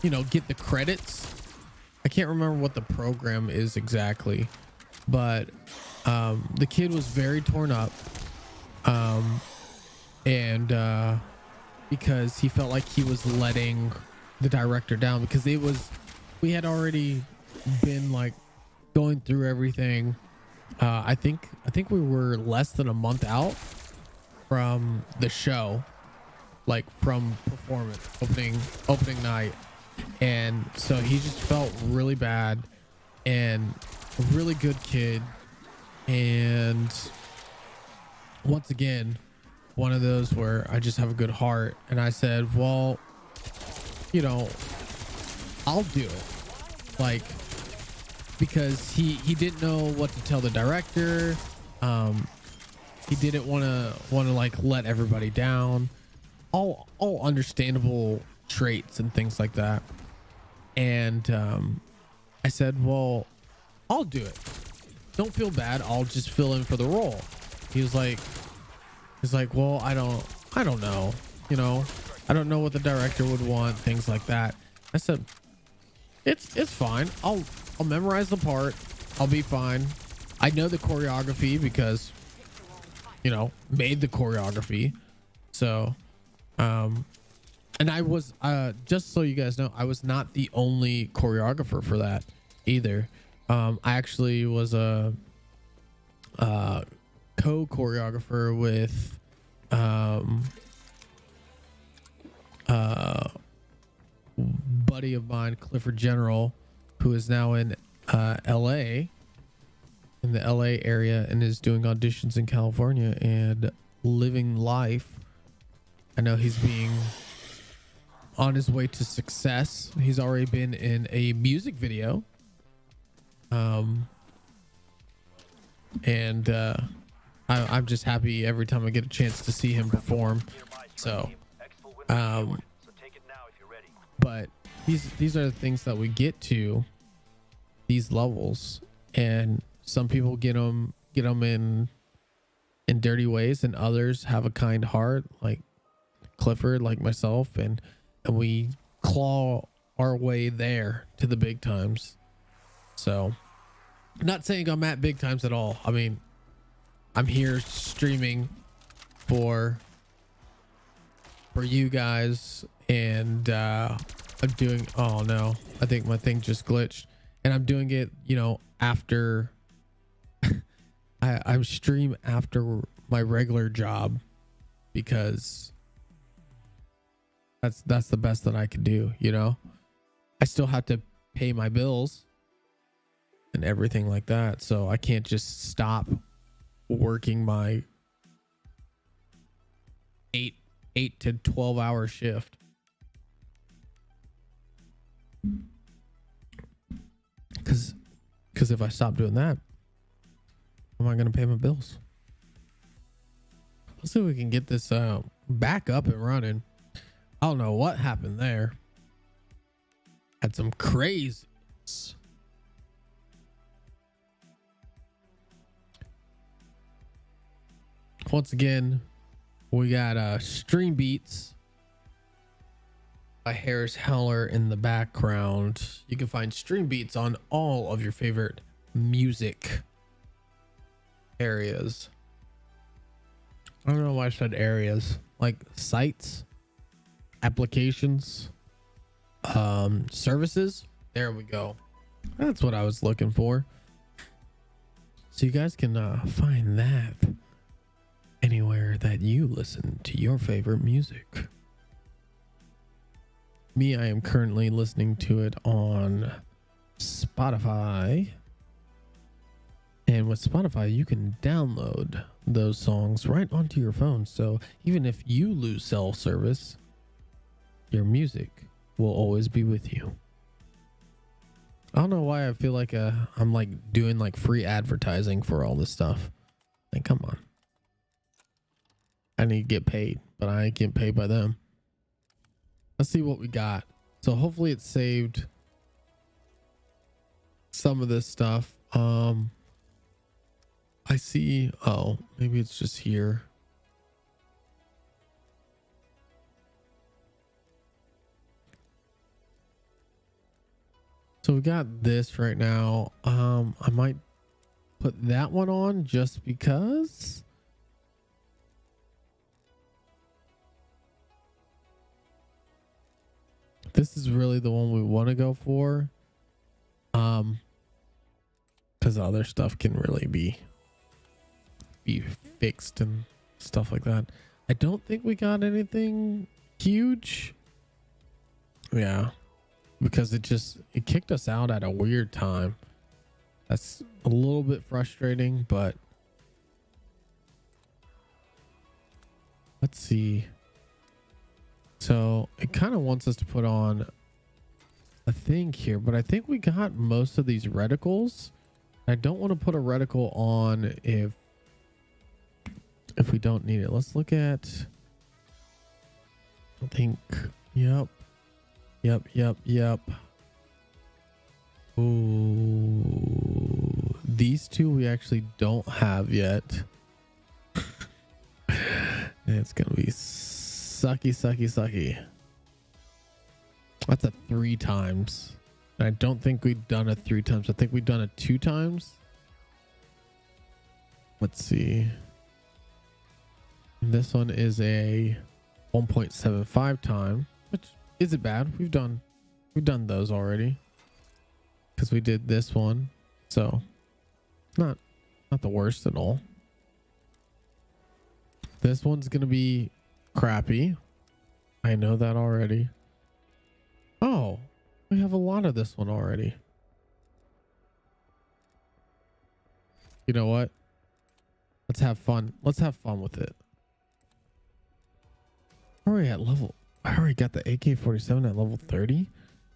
you know, get the credits. I can't remember what the program is exactly, but the kid was very torn up, and because he felt like he was letting the director down, because we had already been like going through everything. I think we were less than a month out from the show, like from performance, opening night. And so he just felt really bad, and a really good kid. And once again, one of those where I just have a good heart. And I said, well, you know, I'll do it. Like, because he didn't know what to tell the director. He didn't want to like let everybody down. All understandable traits and things like that. And I said, well, I'll do it. Don't feel bad. I'll just fill in for the role. He's like, well, I don't know. You know, I don't know what the director would want, things like that. I said, it's fine. I'll memorize the part. I'll be fine. I know the choreography because, you know, made the choreography. So, and I was, just so you guys know, I was not the only choreographer for that either. I actually was a co-choreographer with buddy of mine, Clifford General, who is now in LA, in the LA area, and is doing auditions in California and living life. I know he's being on his way to success. He's already been in a music video. And I'm just happy every time I get a chance to see him perform. So, but these are the things that we get to these levels, and some people get them in dirty ways, and others have a kind heart, like Clifford, like myself, and we claw our way there to the big times. So, not saying I'm at big times at all. I mean, I'm here streaming for you guys, and I'm doing, oh no, I think my thing just glitched, and I'm doing it, you know, after I stream after my regular job, because that's the best that I could do, you know. I still have to pay my bills and everything like that, so I can't just stop working my 8 to 12 hour shift. Because if I stop doing that, how am I going to pay my bills? Let's see if we can get this back up and running. I don't know what happened there. Had some crazy. Once again, we got Stream Beats by Harris Heller in the background. You can find Stream Beats on all of your favorite music areas. I don't know why I said areas, like sites, applications, services. There we go. That's what I was looking for. So you guys can find that anywhere that you listen to your favorite music. Me, I am currently listening to it on Spotify. And with Spotify, you can download those songs right onto your phone. So even if you lose cell service, your music will always be with you. I don't know why I feel like I'm like doing like free advertising for all this stuff. Like, come on. I need to get paid, but I ain't getting paid by them. Let's see what we got. So hopefully it saved some of this stuff. I see. Oh, maybe it's just here. So we got this right now. I might put that one on just because. This is really the one we want to go for. Because other stuff can really be fixed and stuff like that. I don't think we got anything huge. Yeah, because it kicked us out at a weird time. That's a little bit frustrating, but let's see. So it kind of wants us to put on a thing here, but I think we got most of these reticles. I don't want to put a reticle on if we don't need it. Let's look at, I think, yep. Ooh, these two we actually don't have yet. And it's gonna be sucky. That's a 3 times. I don't think we've done it 3 times. I think we've done it 2 times. Let's see. This one is a 1.75 time, which isn't bad. We've done those already because we did this one, so not the worst at all. This one's gonna be crappy. I know that already. Oh, we have a lot of this one already. You know what? Let's have fun. Let's have fun with it. Already at level. I already got the AK-47 at level 30.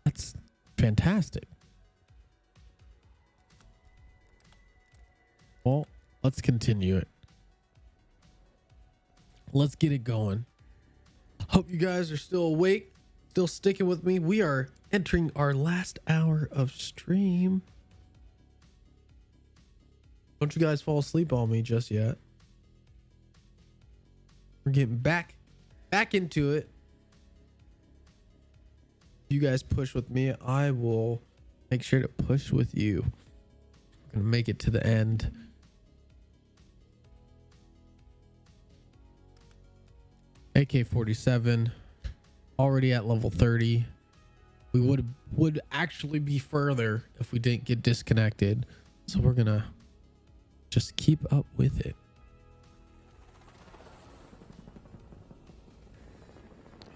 That's fantastic. Well, let's continue it. Let's get it going. Hope you guys are still awake, still sticking with me. We are entering our last hour of stream. Don't you guys fall asleep on me just yet. We're getting back into it. You guys push with me, I will make sure to push with you. We're gonna make it to the end. AK-47 already at level 30. We would actually be further if we didn't get disconnected. So we're gonna just keep up with it.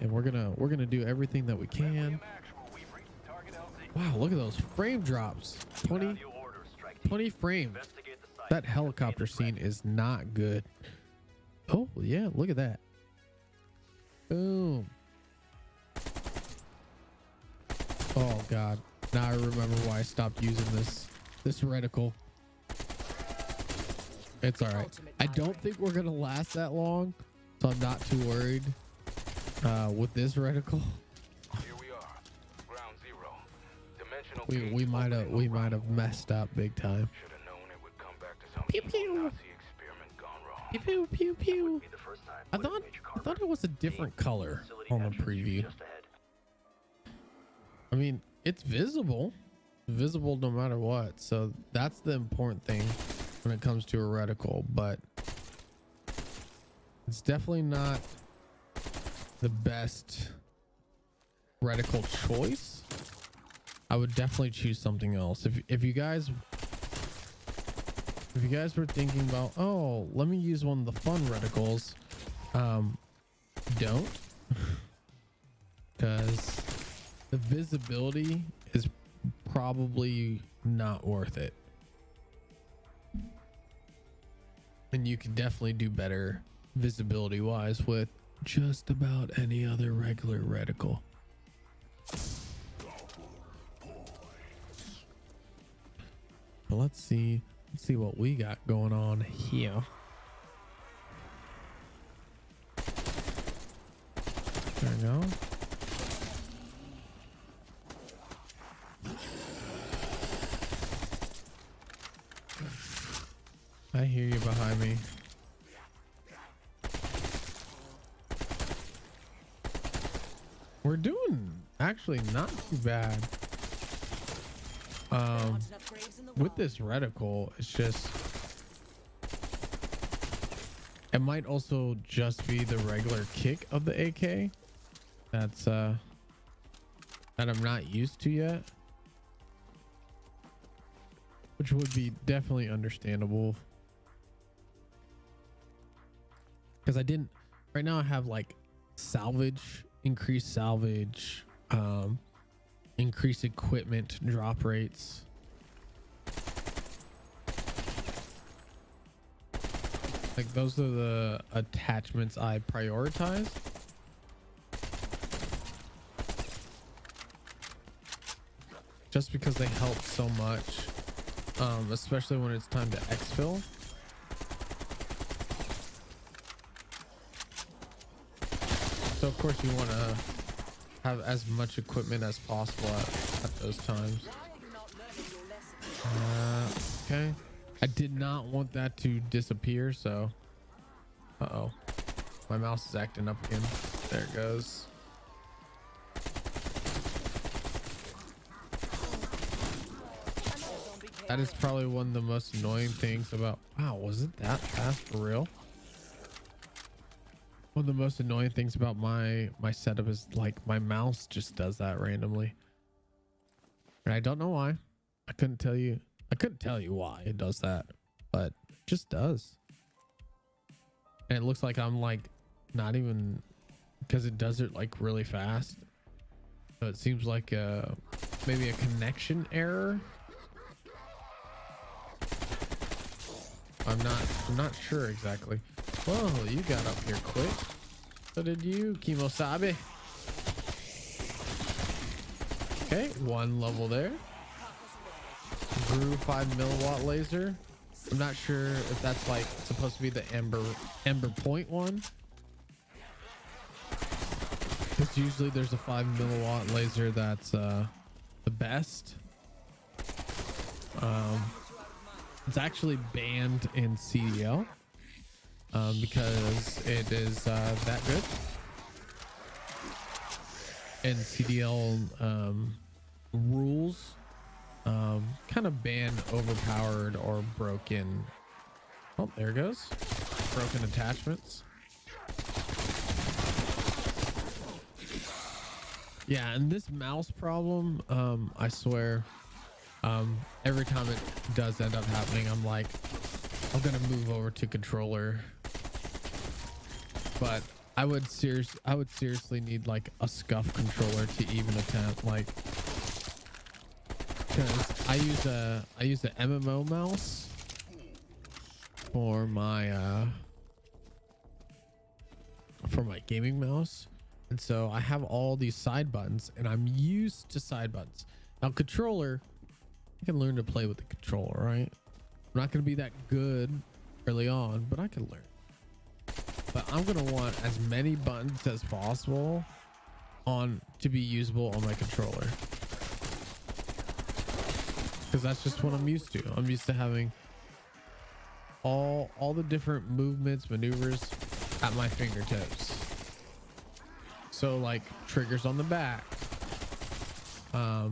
And we're gonna do everything that we can. Wow, look at those frame drops. 20 frames. That helicopter scene is not good. Oh yeah, look at that. Boom. Oh god. Now I remember why I stopped using this reticle. It's all right. I don't think we're gonna last that long, so I'm not too worried with this reticle. Here we are. Ground zero. Dimensional We might have messed up big time. Should have known it would come back to some Pew pew. Nazi experiment gone wrong. Pew pew pew pew. Be the first time I thought it was a different color on the preview. just ahead. I mean, it's visible no matter what. So that's the important thing when it comes to a reticle, but it's definitely not the best reticle choice. I would definitely choose something else. If you guys were thinking about, oh, let me use one of the fun reticles, don't, because the visibility is probably not worth it. And you can definitely do better visibility wise with just about any other regular reticle. Well, let's see what we got going on here. There we go. I hear you behind me. We're doing actually not too bad. With this reticle, it's just, it might also just be the regular kick of the AK that's that I'm not used to yet, which would be definitely understandable, because I didn't, right now I have like salvage, increased salvage, increased equipment drop rates. Like those are the attachments I prioritize. Just because they help so much, especially when it's time to exfil. So of course you want to have as much equipment as possible at those times. Okay. I did not want that to disappear, so uh-oh, my mouse is acting up again. There it goes. That is probably one of the most annoying things about, wow, was it that fast for real? One of the most annoying things about my setup is like my mouse just does that randomly, and I don't know why. I couldn't tell you why it does that, but it just does. And it looks like I'm like not even, because it does it like really fast, so it seems like maybe a connection error. I'm not sure exactly. Whoa, you got up here quick. So did you, Kimosabe. Okay, one level there. Grew 5 milliwatt laser. I'm not sure if that's like supposed to be the ember point one. Because usually there's a 5 milliwatt laser that's the best. It's actually banned in CDL because it is that good. And CDL rules kind of ban overpowered or broken. Oh, there it goes. Broken attachments. Yeah, and this mouse problem, I swear, every time it does end up happening, I'm like, I'm gonna move over to controller. But I would seriously need like a scuff controller to even attempt, like, because I use a MMO mouse for my gaming mouse. And so I have all these side buttons and I'm used to side buttons. Now controller, I can learn to play with the controller, right? I'm not going to be that good early on, but I can learn. But I'm going to want as many buttons as possible to be usable on my controller. Because that's just what I'm used to. I'm used to having all the different movements, maneuvers at my fingertips. So like triggers on the back. I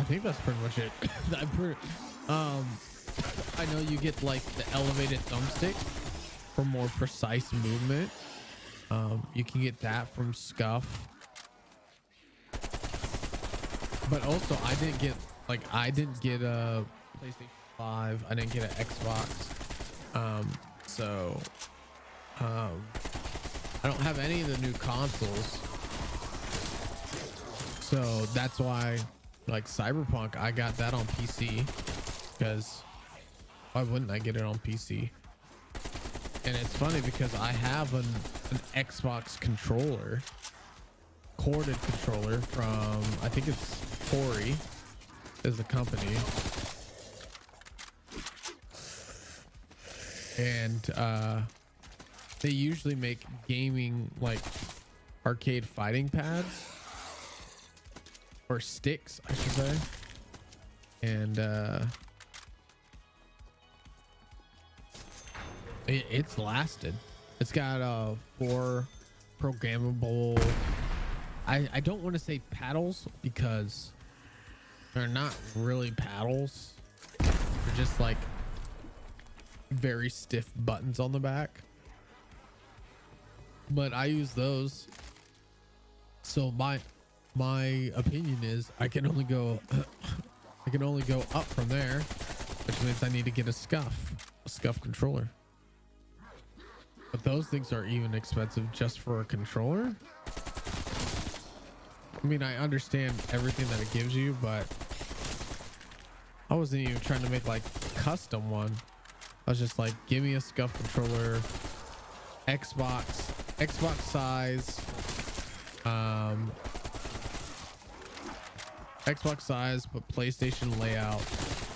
think that's pretty much it. I know you get like the elevated thumbstick for more precise movement. You can get that from Scuff. But also I didn't get a PlayStation 5. I didn't get an Xbox. I don't have any of the new consoles. So that's why, like Cyberpunk, I got that on PC, because why wouldn't I get it on PC? And it's funny because I have an Xbox controller, corded controller from, I think it's Tori is the company. And they usually make gaming, like arcade fighting pads or sticks, I should say. And it's lasted. It's got 4 programmable, I don't want to say paddles because they're not really paddles. They're just like very stiff buttons on the back. But I use those. So my opinion is I can only go up from there, which means I need to get a scuff controller. But those things are even expensive just for a controller. I mean, I understand everything that it gives you, but I wasn't even trying to make like custom one. I was just like, give me a scuff controller, Xbox size, Xbox size, but PlayStation layout.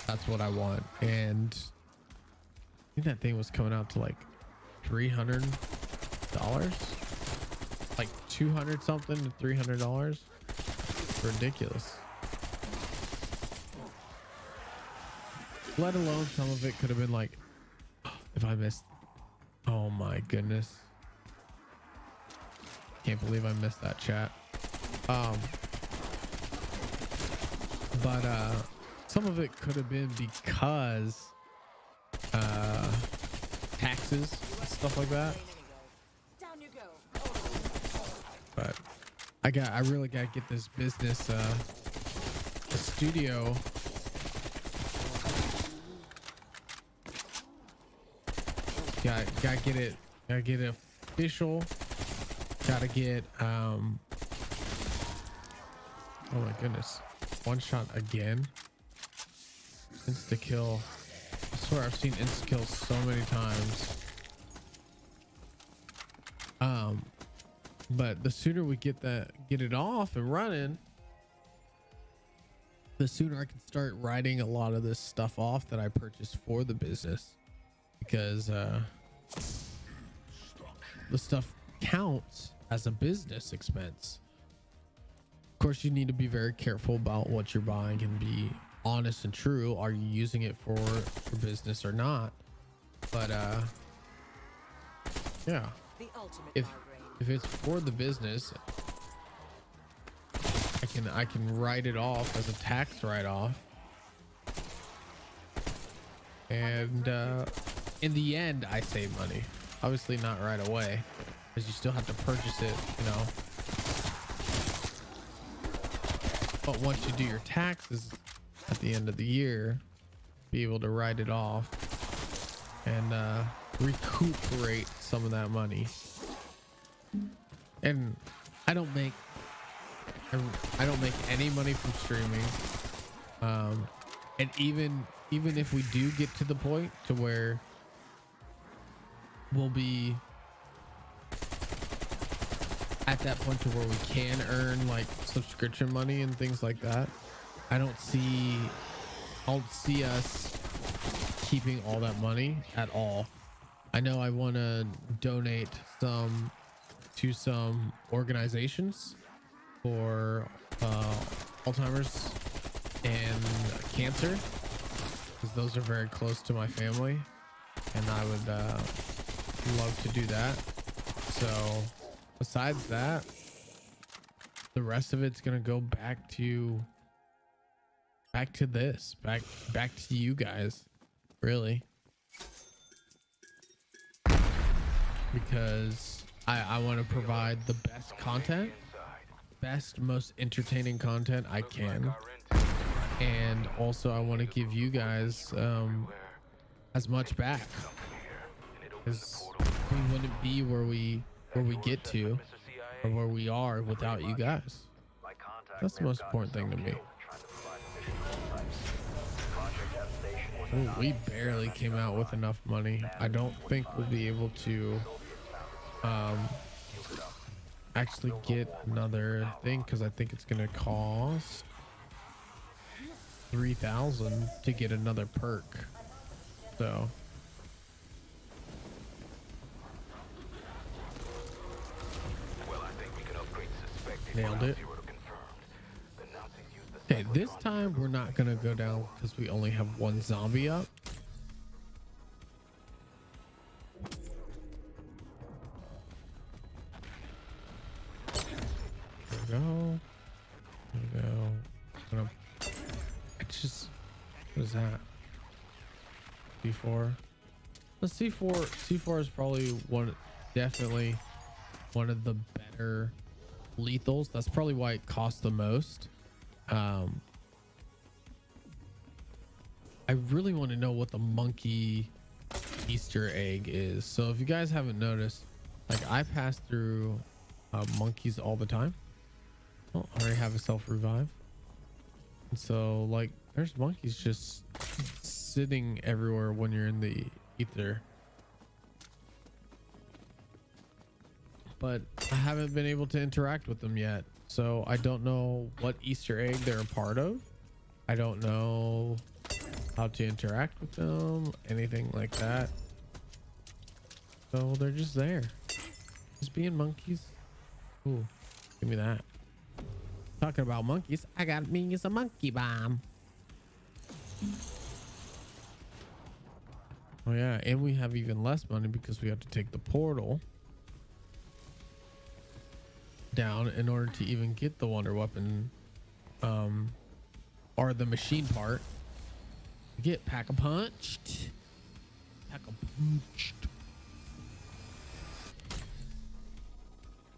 That's what I want. And I think that thing was coming out to like $300, like 200 something to $300. Ridiculous. Let alone some of it could have been like, if I missed, oh my goodness, can't believe I missed that chat. But some of it could have been because taxes, stuff like that. Down you go. But I really gotta get this business, a studio. Gotta get it official. Gotta get oh my goodness, one shot again. Insta kill. I swear I've seen insta kill so many times. But the sooner we get it off and running, the sooner I can start writing a lot of this stuff off that I purchased for the business. Because the stuff counts as a business expense. Of course, you need to be very careful about what you're buying and be honest and true. Are you using it for business or not? But yeah, if it's for the business, I can write it off as a tax write-off, and in the end I save money. Obviously not right away, because you still have to purchase it, you know. But once you do your taxes at the end of the year, be able to write it off and recuperate some of that money. And I don't make any money from streaming. And even if we do get to the point to where we'll be at that point to where we can earn like subscription money and things like that, I don't see us keeping all that money at all. I know I want to donate some to some organizations for Alzheimer's and cancer, because those are very close to my family, and I would love to do that. So besides that, the rest of it's gonna go back to this, back to you guys, really, because I want to provide the best content, most entertaining content I can, and also I want to give you guys as much back, because we wouldn't be where we get to, or where we are, without you guys. That's the most important thing to me. Ooh, we barely came out with enough money. I don't think we'll be able to actually get another thing, because I think it's gonna cost 3,000 to get another perk. So nailed it. Okay, this time we're not gonna go down because we only have one zombie up. There we go. There we go. It's just, what is that? C4. The C4 is probably definitely one of the better lethals. That's probably why it costs the most. I really want to know what the monkey Easter egg is. So if you guys haven't noticed, like, I pass through monkeys all the time. Oh, I already have a self revive. And so, like, there's monkeys just sitting everywhere when you're in the ether. But I haven't been able to interact with them yet. So I don't know what Easter egg they're a part of. I don't know how to interact with them, anything like that. So they're just there, just being monkeys. Ooh, give me that. Talking about monkeys, I got me a monkey bomb. Oh yeah, and we have even less money because we have to take the portal down in order to even get the wonder weapon, or the machine part. Get pack-a-punched.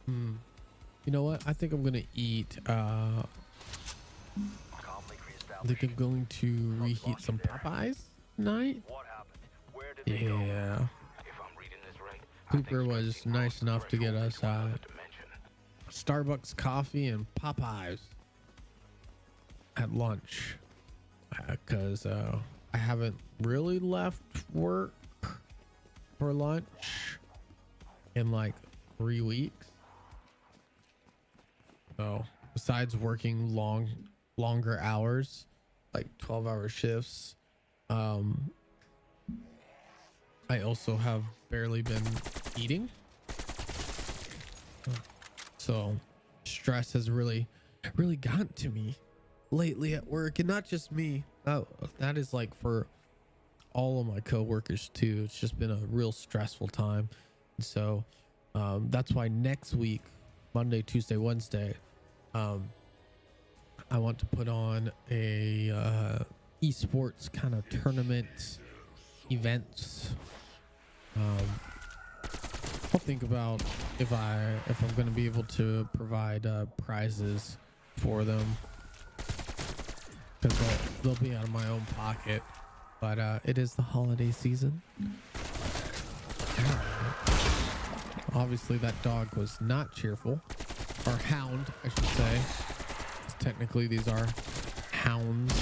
You know what? I think I'm gonna eat. I think I'm going to reheat some Popeyes tonight. Yeah. Cooper was nice enough to get us Starbucks coffee and Popeyes at lunch, because I haven't really left work for lunch in like 3 weeks. So besides working longer hours, like 12-hour shifts, I also have barely been eating. So stress has really gotten to me lately at work, and not just me. That is like for all of my coworkers too. It's just been a real stressful time. And so that's why next week, Monday, Tuesday, Wednesday, I want to put on a esports kind of tournament events. I'll think about if I'm going to be able to provide prizes for them, because they'll be out of my own pocket. But it is the holiday season. Obviously, that dog was not cheerful, or hound, I should say. Technically, these are hounds.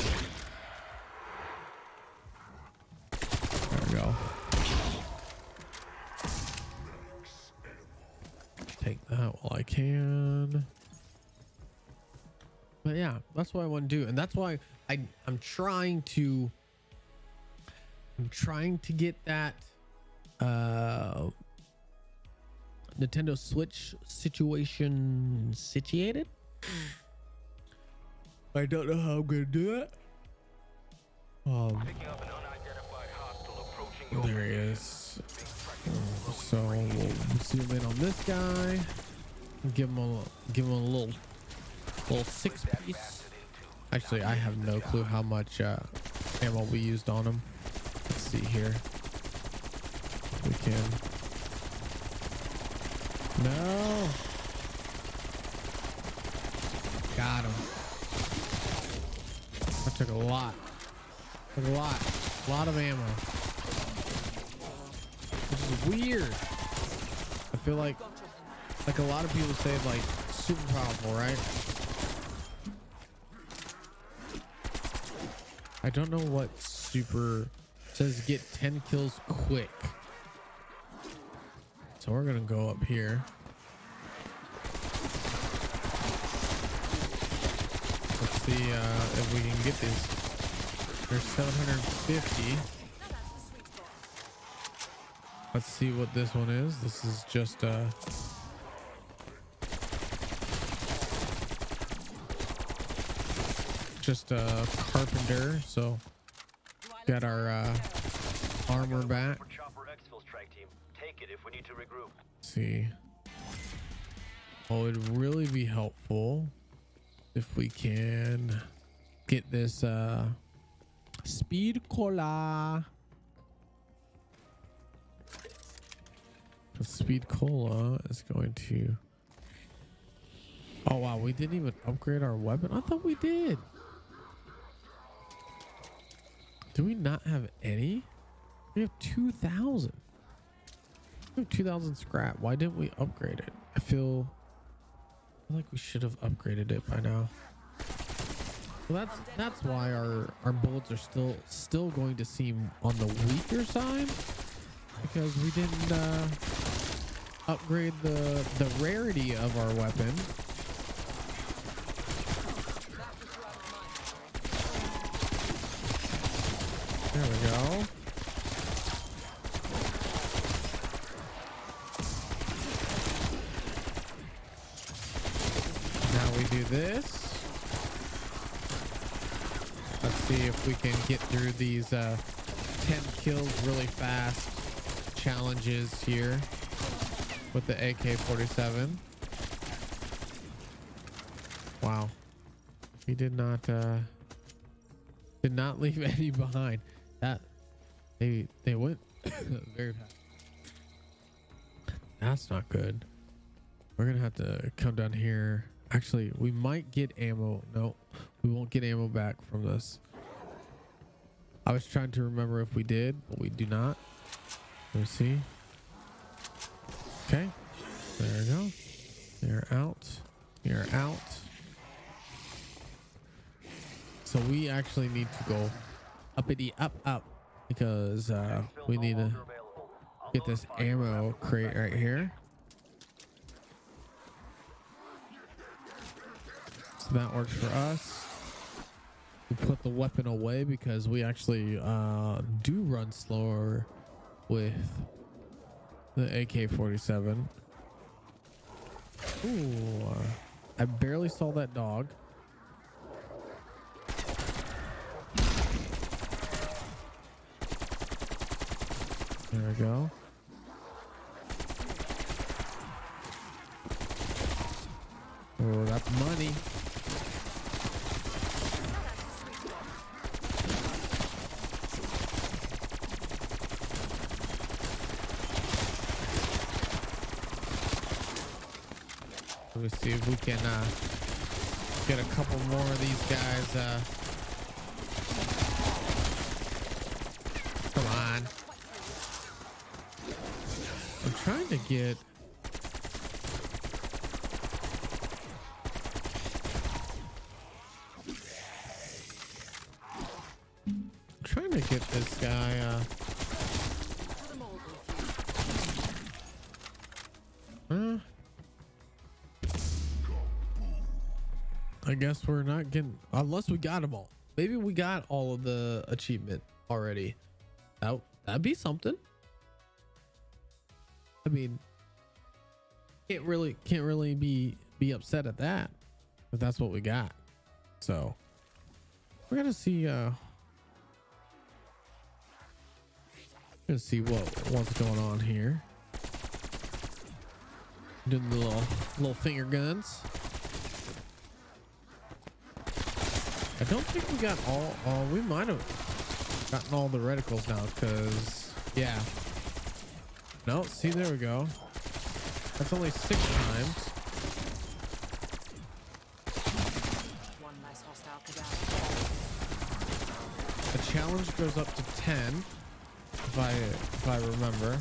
There we go. Take that while I can. But yeah, that's what I want to do, and that's why I'm trying to get that Nintendo Switch situation situated. I don't know how I'm gonna do it. There he is. So we'll zoom in on this guy. Give him a little 6-piece. Actually, I have no clue how much ammo we used on him. Let's see here. We can. No. Got him. That took a lot. A lot of ammo. This is weird. I feel like a lot of people say like super powerful, right? I don't know what super says. Get 10 kills quick. So we're gonna go up here. Let's see if we can get these. There's 750. Let's see what this one is. This is just a carpenter. So got our armor back. Let's see. Oh, it'd really be helpful if we can get this speed cola. The speed cola is going to. Oh wow, we didn't even upgrade our weapon. I thought we did. Do we not have any? We have 2,000. We have 2,000 scrap. Why didn't we upgrade it? I feel like we should have upgraded it by now. Well, that's why our bullets are still going to seem on the weaker side, because we didn't upgrade the rarity of our weapon. There we go. Now we do this. Let's see if we can get through these 10 kills really fast challenges here with the AK-47. Wow. We did not leave any behind. That they went very fast. That's not good. We're gonna have to come down here. Actually, we might get ammo. No, we won't get ammo back from this. I was trying to remember if we did, but we do not. Let me see. Okay, there we go. They're out. They're out. So we actually need to go uppity up because we need to get this ammo crate right here. So that works for us. We put the weapon away because we actually do run slower with the AK-47. Ooh, I barely saw that dog. There we go. Oh, that's money. Let me see if we can get a couple more of these guys. Come on. I'm trying to get... get this guy I guess we're not getting, unless we got them all. Maybe we got all of the achievement already. That'd be something. I mean, can't really be upset at that, but that's what we got. So we're gonna see let's see what's going on here. Doing the little finger guns. I don't think we got all. We might have gotten all the reticles now, because yeah. No, see, there we go. That's only 6 times. One less hostile cadaver. The challenge goes up to 10. If I remember.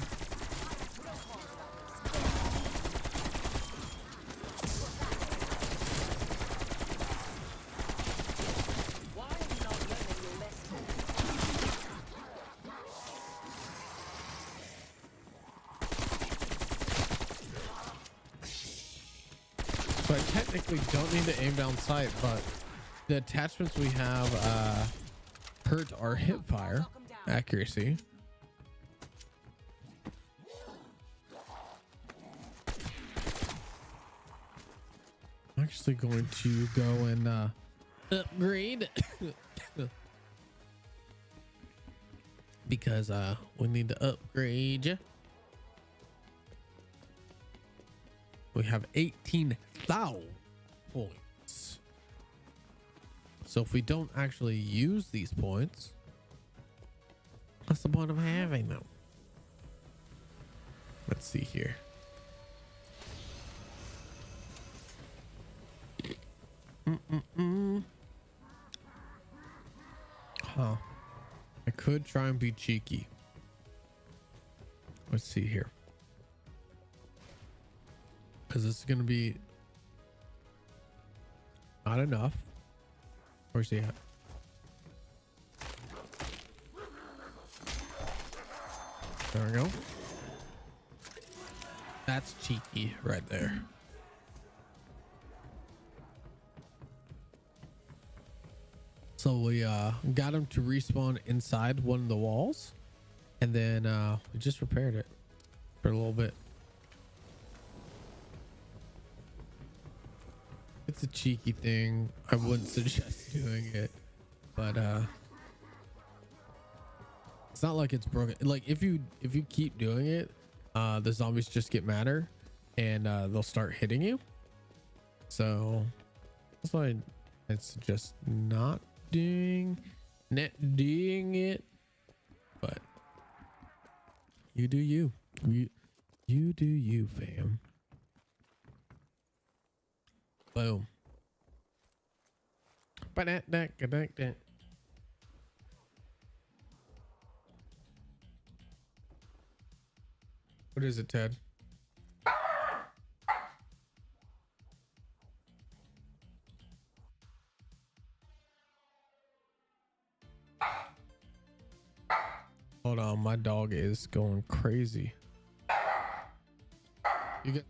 Why are you not learning your lesson? So I technically don't need to aim down sight, but the attachments we have hurt our hip fire accuracy. I'm actually going to go and upgrade because we need to upgrade. We have 18,000 points. So if we don't actually use these points, what's the point of having them? Let's see here. Huh. I could try and be cheeky. Let's see here. Because this is going to be not enough. Where's he at? There we go. That's cheeky right there. So we got him to respawn inside one of the walls, and then we just repaired it for a little bit. It's a cheeky thing. I wouldn't suggest doing it, but it's not like it's broken. Like if you keep doing it, the zombies just get madder and they'll start hitting you. So that's why I suggest not doing it. But you do you. You do you, fam. Boom. What is it, Ted? Hold on, my dog is going crazy. You get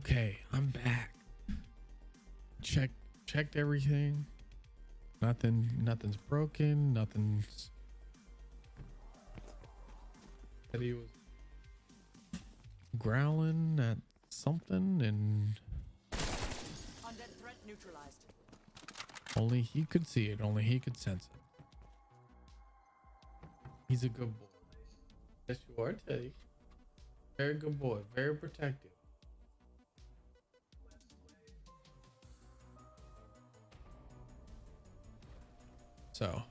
Okay, I'm back. Checked everything. Nothing's broken. Nothing's. That he was growling at something, and Undead threat neutralized. only he could see it. Only he could sense it. He's a good boy. Yes, you are, Teddy. Very good boy. Very protective. So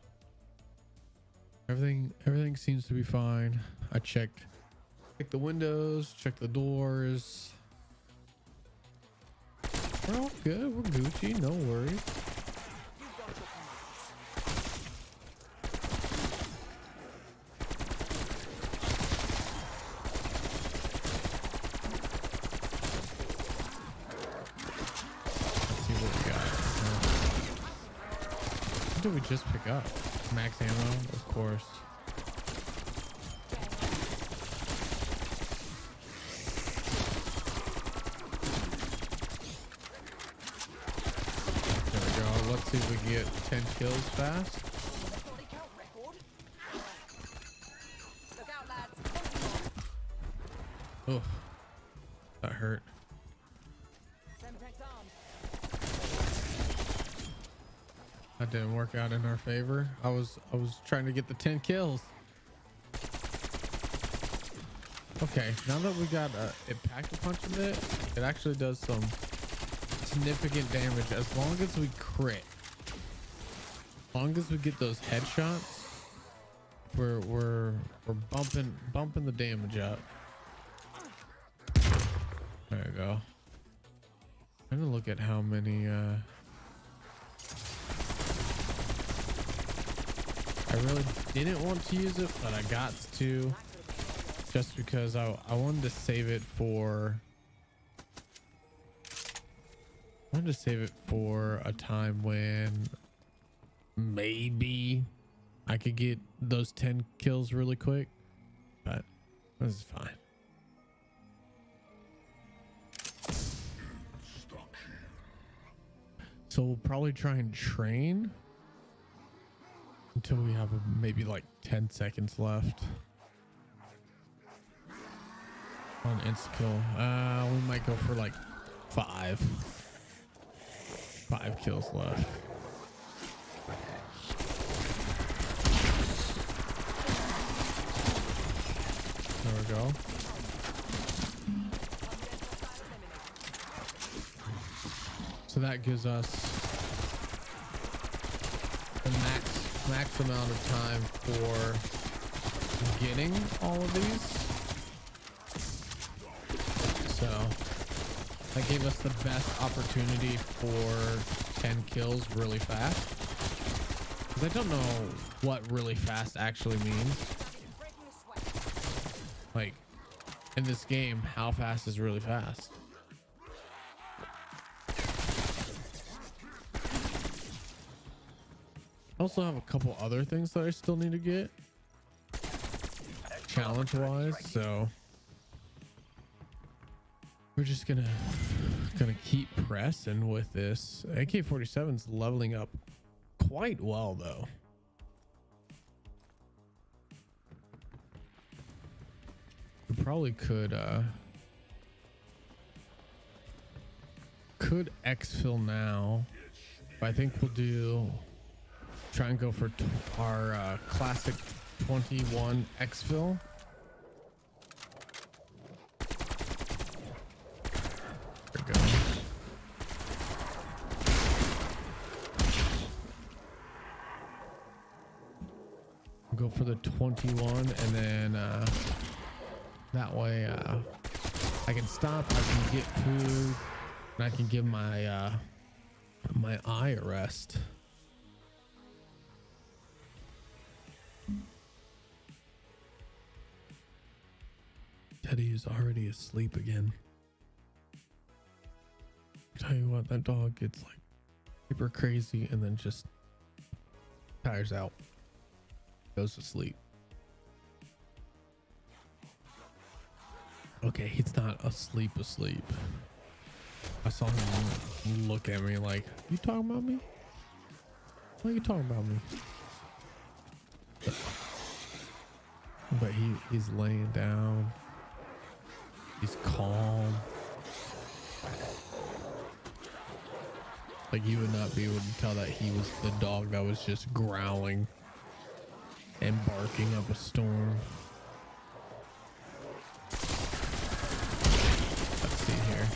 everything seems to be fine. I checked the windows, checked the doors. We're all good. We're Gucci. No worries. Let's see what we got. What did we just pick up? Max ammo, of course. There we go. Let's see if we can get 10 kills fast. Look out, lads. Oh, that hurt. Semtex armed. That didn't work out in our favor. I was trying to get the 10 kills. Okay, now that we got it packed a punch in it, it actually does some significant damage as long as we crit. As long as we get those headshots, we're bumping the damage up. There you go. I'm gonna look at how many I really didn't want to use it, but I got to, just because I wanted to save it for a time when maybe I could get those 10 kills really quick, but this is fine. So we'll probably try and train until we have maybe like 10 seconds left on insta-kill. We might go for like 5 kills left. There we go. So that gives us the max amount of time for getting all of these. So that gave us the best opportunity for 10 kills really fast. Because I don't know what really fast actually means. Like in this game, how fast is really fast? I also have a couple other things that I still need to get challenge wise, so we're just gonna keep pressing with this. AK-47's leveling up quite well though. We probably could exfil now, but I think we'll try and go for our classic 21 exfil. There we go. We'll go for the 21, and then that way I can stop, I can get food, and I can give my my eye a rest. Teddy is already asleep again. Tell you what, that dog gets like super crazy and then just tires out, goes to sleep. Okay, he's not asleep. saw him look at me like, you talking about me? What are you talking about me? But he's laying down. He's calm. Like you would not be able to tell that he was the dog that was just growling and barking up a storm. Let's see here.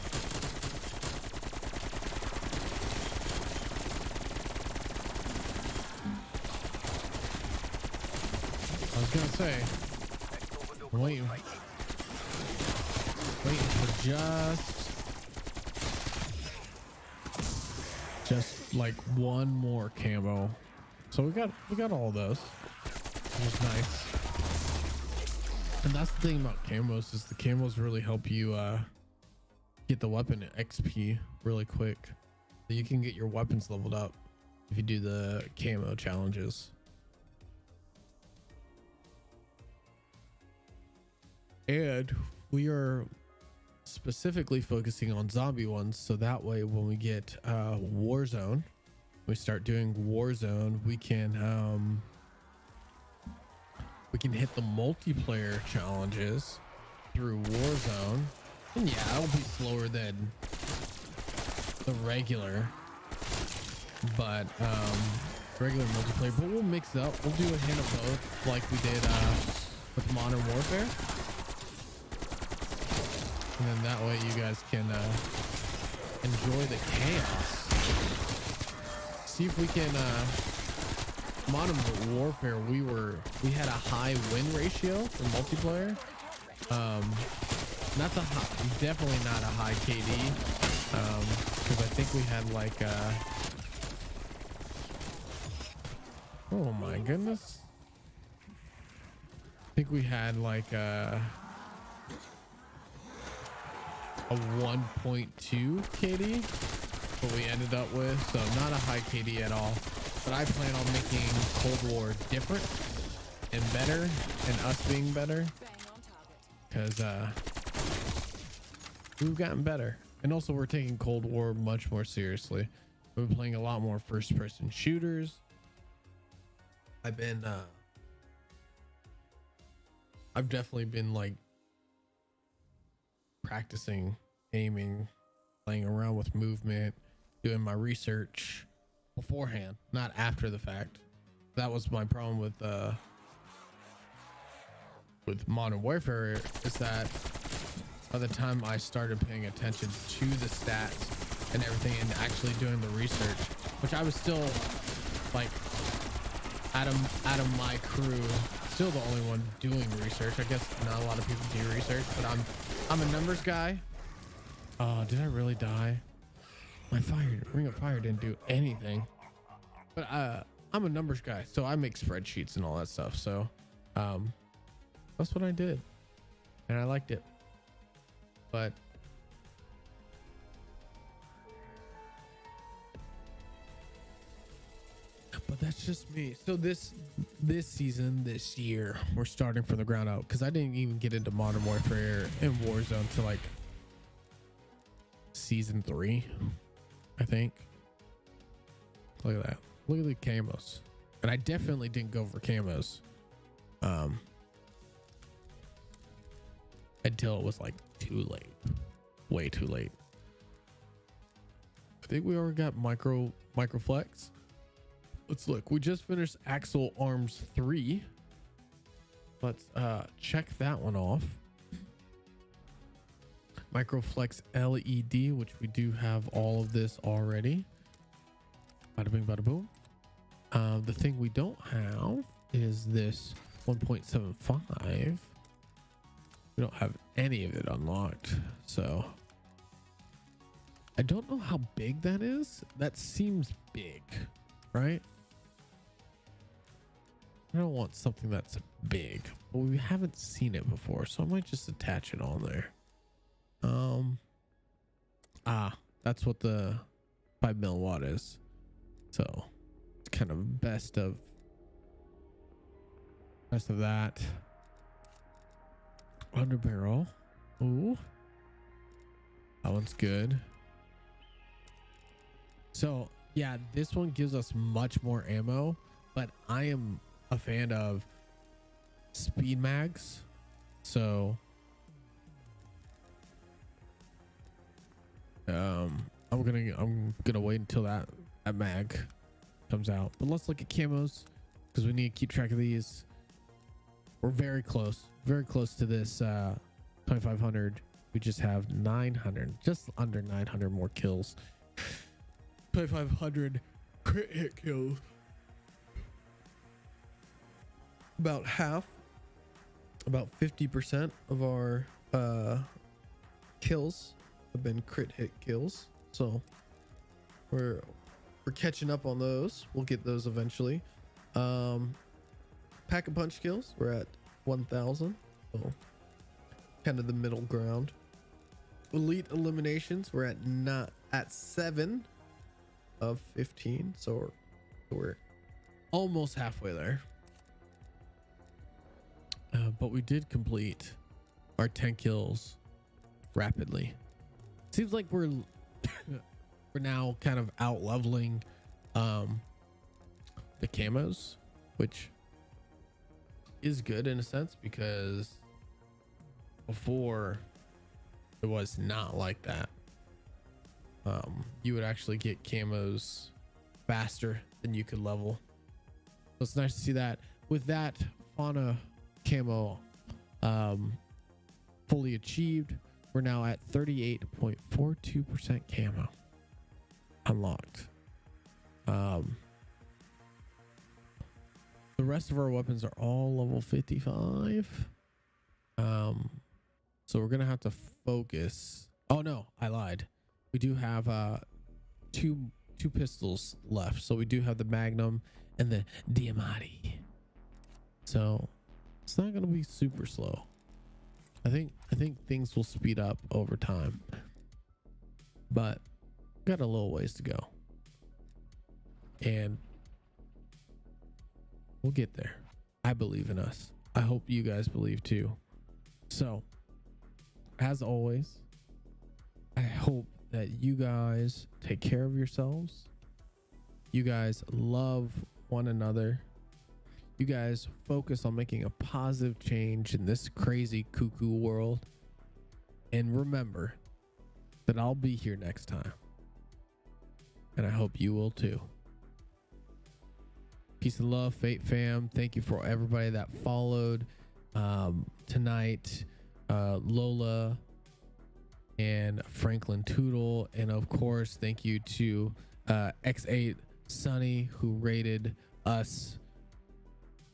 I was gonna say, I'm waiting for just like one more camo. So we got all those, which is nice. And that's the thing about camos, is the camos really help you get the weapon XP really quick. So you can get your weapons leveled up if you do the camo challenges. And we are specifically focusing on zombie ones, so that way when we get Warzone, we start doing Warzone, we can hit the multiplayer challenges through Warzone. And yeah, it'll be slower than the regular, but regular multiplayer, but we'll mix it up. We'll do a hint of both, like we did with Modern Warfare. And then that way you guys can enjoy the chaos. See if we can Modern Warfare, we had a high win ratio for multiplayer. Not the high, definitely not a high KD. Because I think we had like oh my goodness. I think we had like a 1.2 KD, what we ended up with, so not a high KD at all. But I plan on making Cold War different and better, and us being better, because we've gotten better. And also we're taking Cold War much more seriously. We've been playing a lot more first person shooters. I've definitely been like practicing aiming, playing around with movement, doing my research beforehand, not after the fact. That was my problem with Modern Warfare, is that by the time I started paying attention to the stats and everything and actually doing the research, which I was still like out of my crew, still the only one doing research. I guess not a lot of people do research, but I'm a numbers guy. Oh, did I really die? My ring of fire didn't do anything. But I'm a numbers guy, so I make spreadsheets and all that stuff. So that's what I did, and I liked it. But that's just me. So this season, this year, we're starting from the ground up, because I didn't even get into Modern Warfare and Warzone till like season 3, I think. Look at that. Look at the camos. And I definitely didn't go for camos until it was like too late. Way too late. I think we already got microflex. Let's look. We just finished Axle Arms 3. Let's check that one off. Microflex LED, which we do have all of this already. Bada bing, bada boom. The thing we don't have is this 1.75. We don't have any of it unlocked, so I don't know how big that is. That seems big, right? I don't want something that's big, but we haven't seen it before, so I might just attach it on there. That's what the 5 milliwatt is. So it's kind of best of that. Under barrel. Ooh, that one's good. So yeah, this one gives us much more ammo, but I am a fan of speed mags. So I'm gonna wait until that mag comes out. But let's look at camos because we need to keep track of these. We're very close to this 2500. We just have 900, just under 900 more kills. 2500 crit hit kills. About half, about 50% of our kills have been crit hit kills. So we're catching up on those. We'll get those eventually. Pack a punch kills, we're at 1000. So kind of the middle ground. Elite eliminations, we're at 7 of 15. So we're almost halfway there. But we did complete our 10 kills rapidly. Seems like we're now kind of out leveling the camos, which is good in a sense because before it was not like that. You would actually get camos faster than you could level. So it's nice to see that. With that fauna camo fully achieved, we're now at 38.42% camo unlocked. The rest of our weapons are all level 55. So we're gonna have to focus. Oh no, I lied. We do have two pistols left. So we do have the Magnum and the Diamatti. So it's not gonna be super slow. I think things will speed up over time, but got a little ways to go, and we'll get there. I believe in us. I hope you guys believe too. So, as always, I hope that you guys take care of yourselves. You guys love one another. You guys focus on making a positive change in this crazy cuckoo world. And remember that I'll be here next time. And I hope you will too. Peace and love, Fate fam. Thank you for everybody that followed tonight. Lola and Franklin Tootle. And of course, thank you to X8 Sunny, who rated us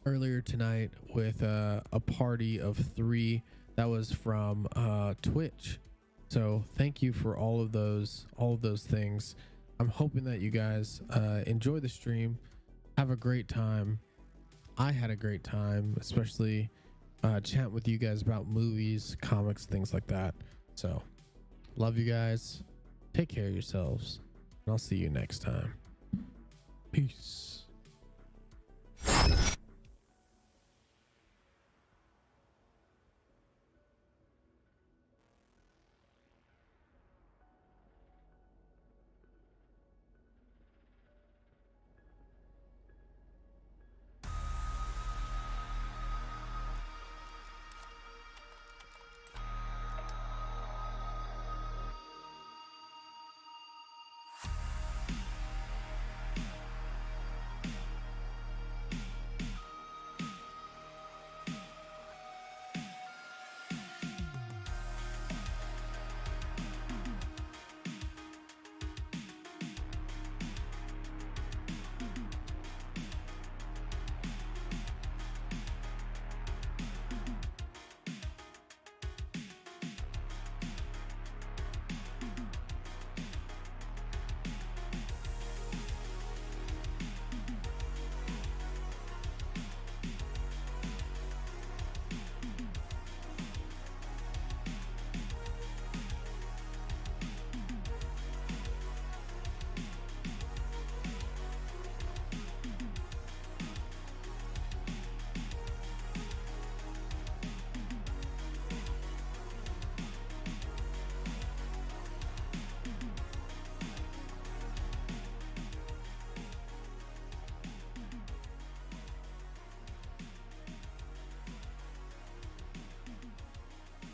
earlier tonight with a party of 3 that was from Twitch. So thank you for all of those things. I'm hoping that you guys enjoy the stream, have a great time. I had a great time, especially chatting with you guys about movies, comics, things like that. So love you guys, take care of yourselves, and I'll see you next time. Peace.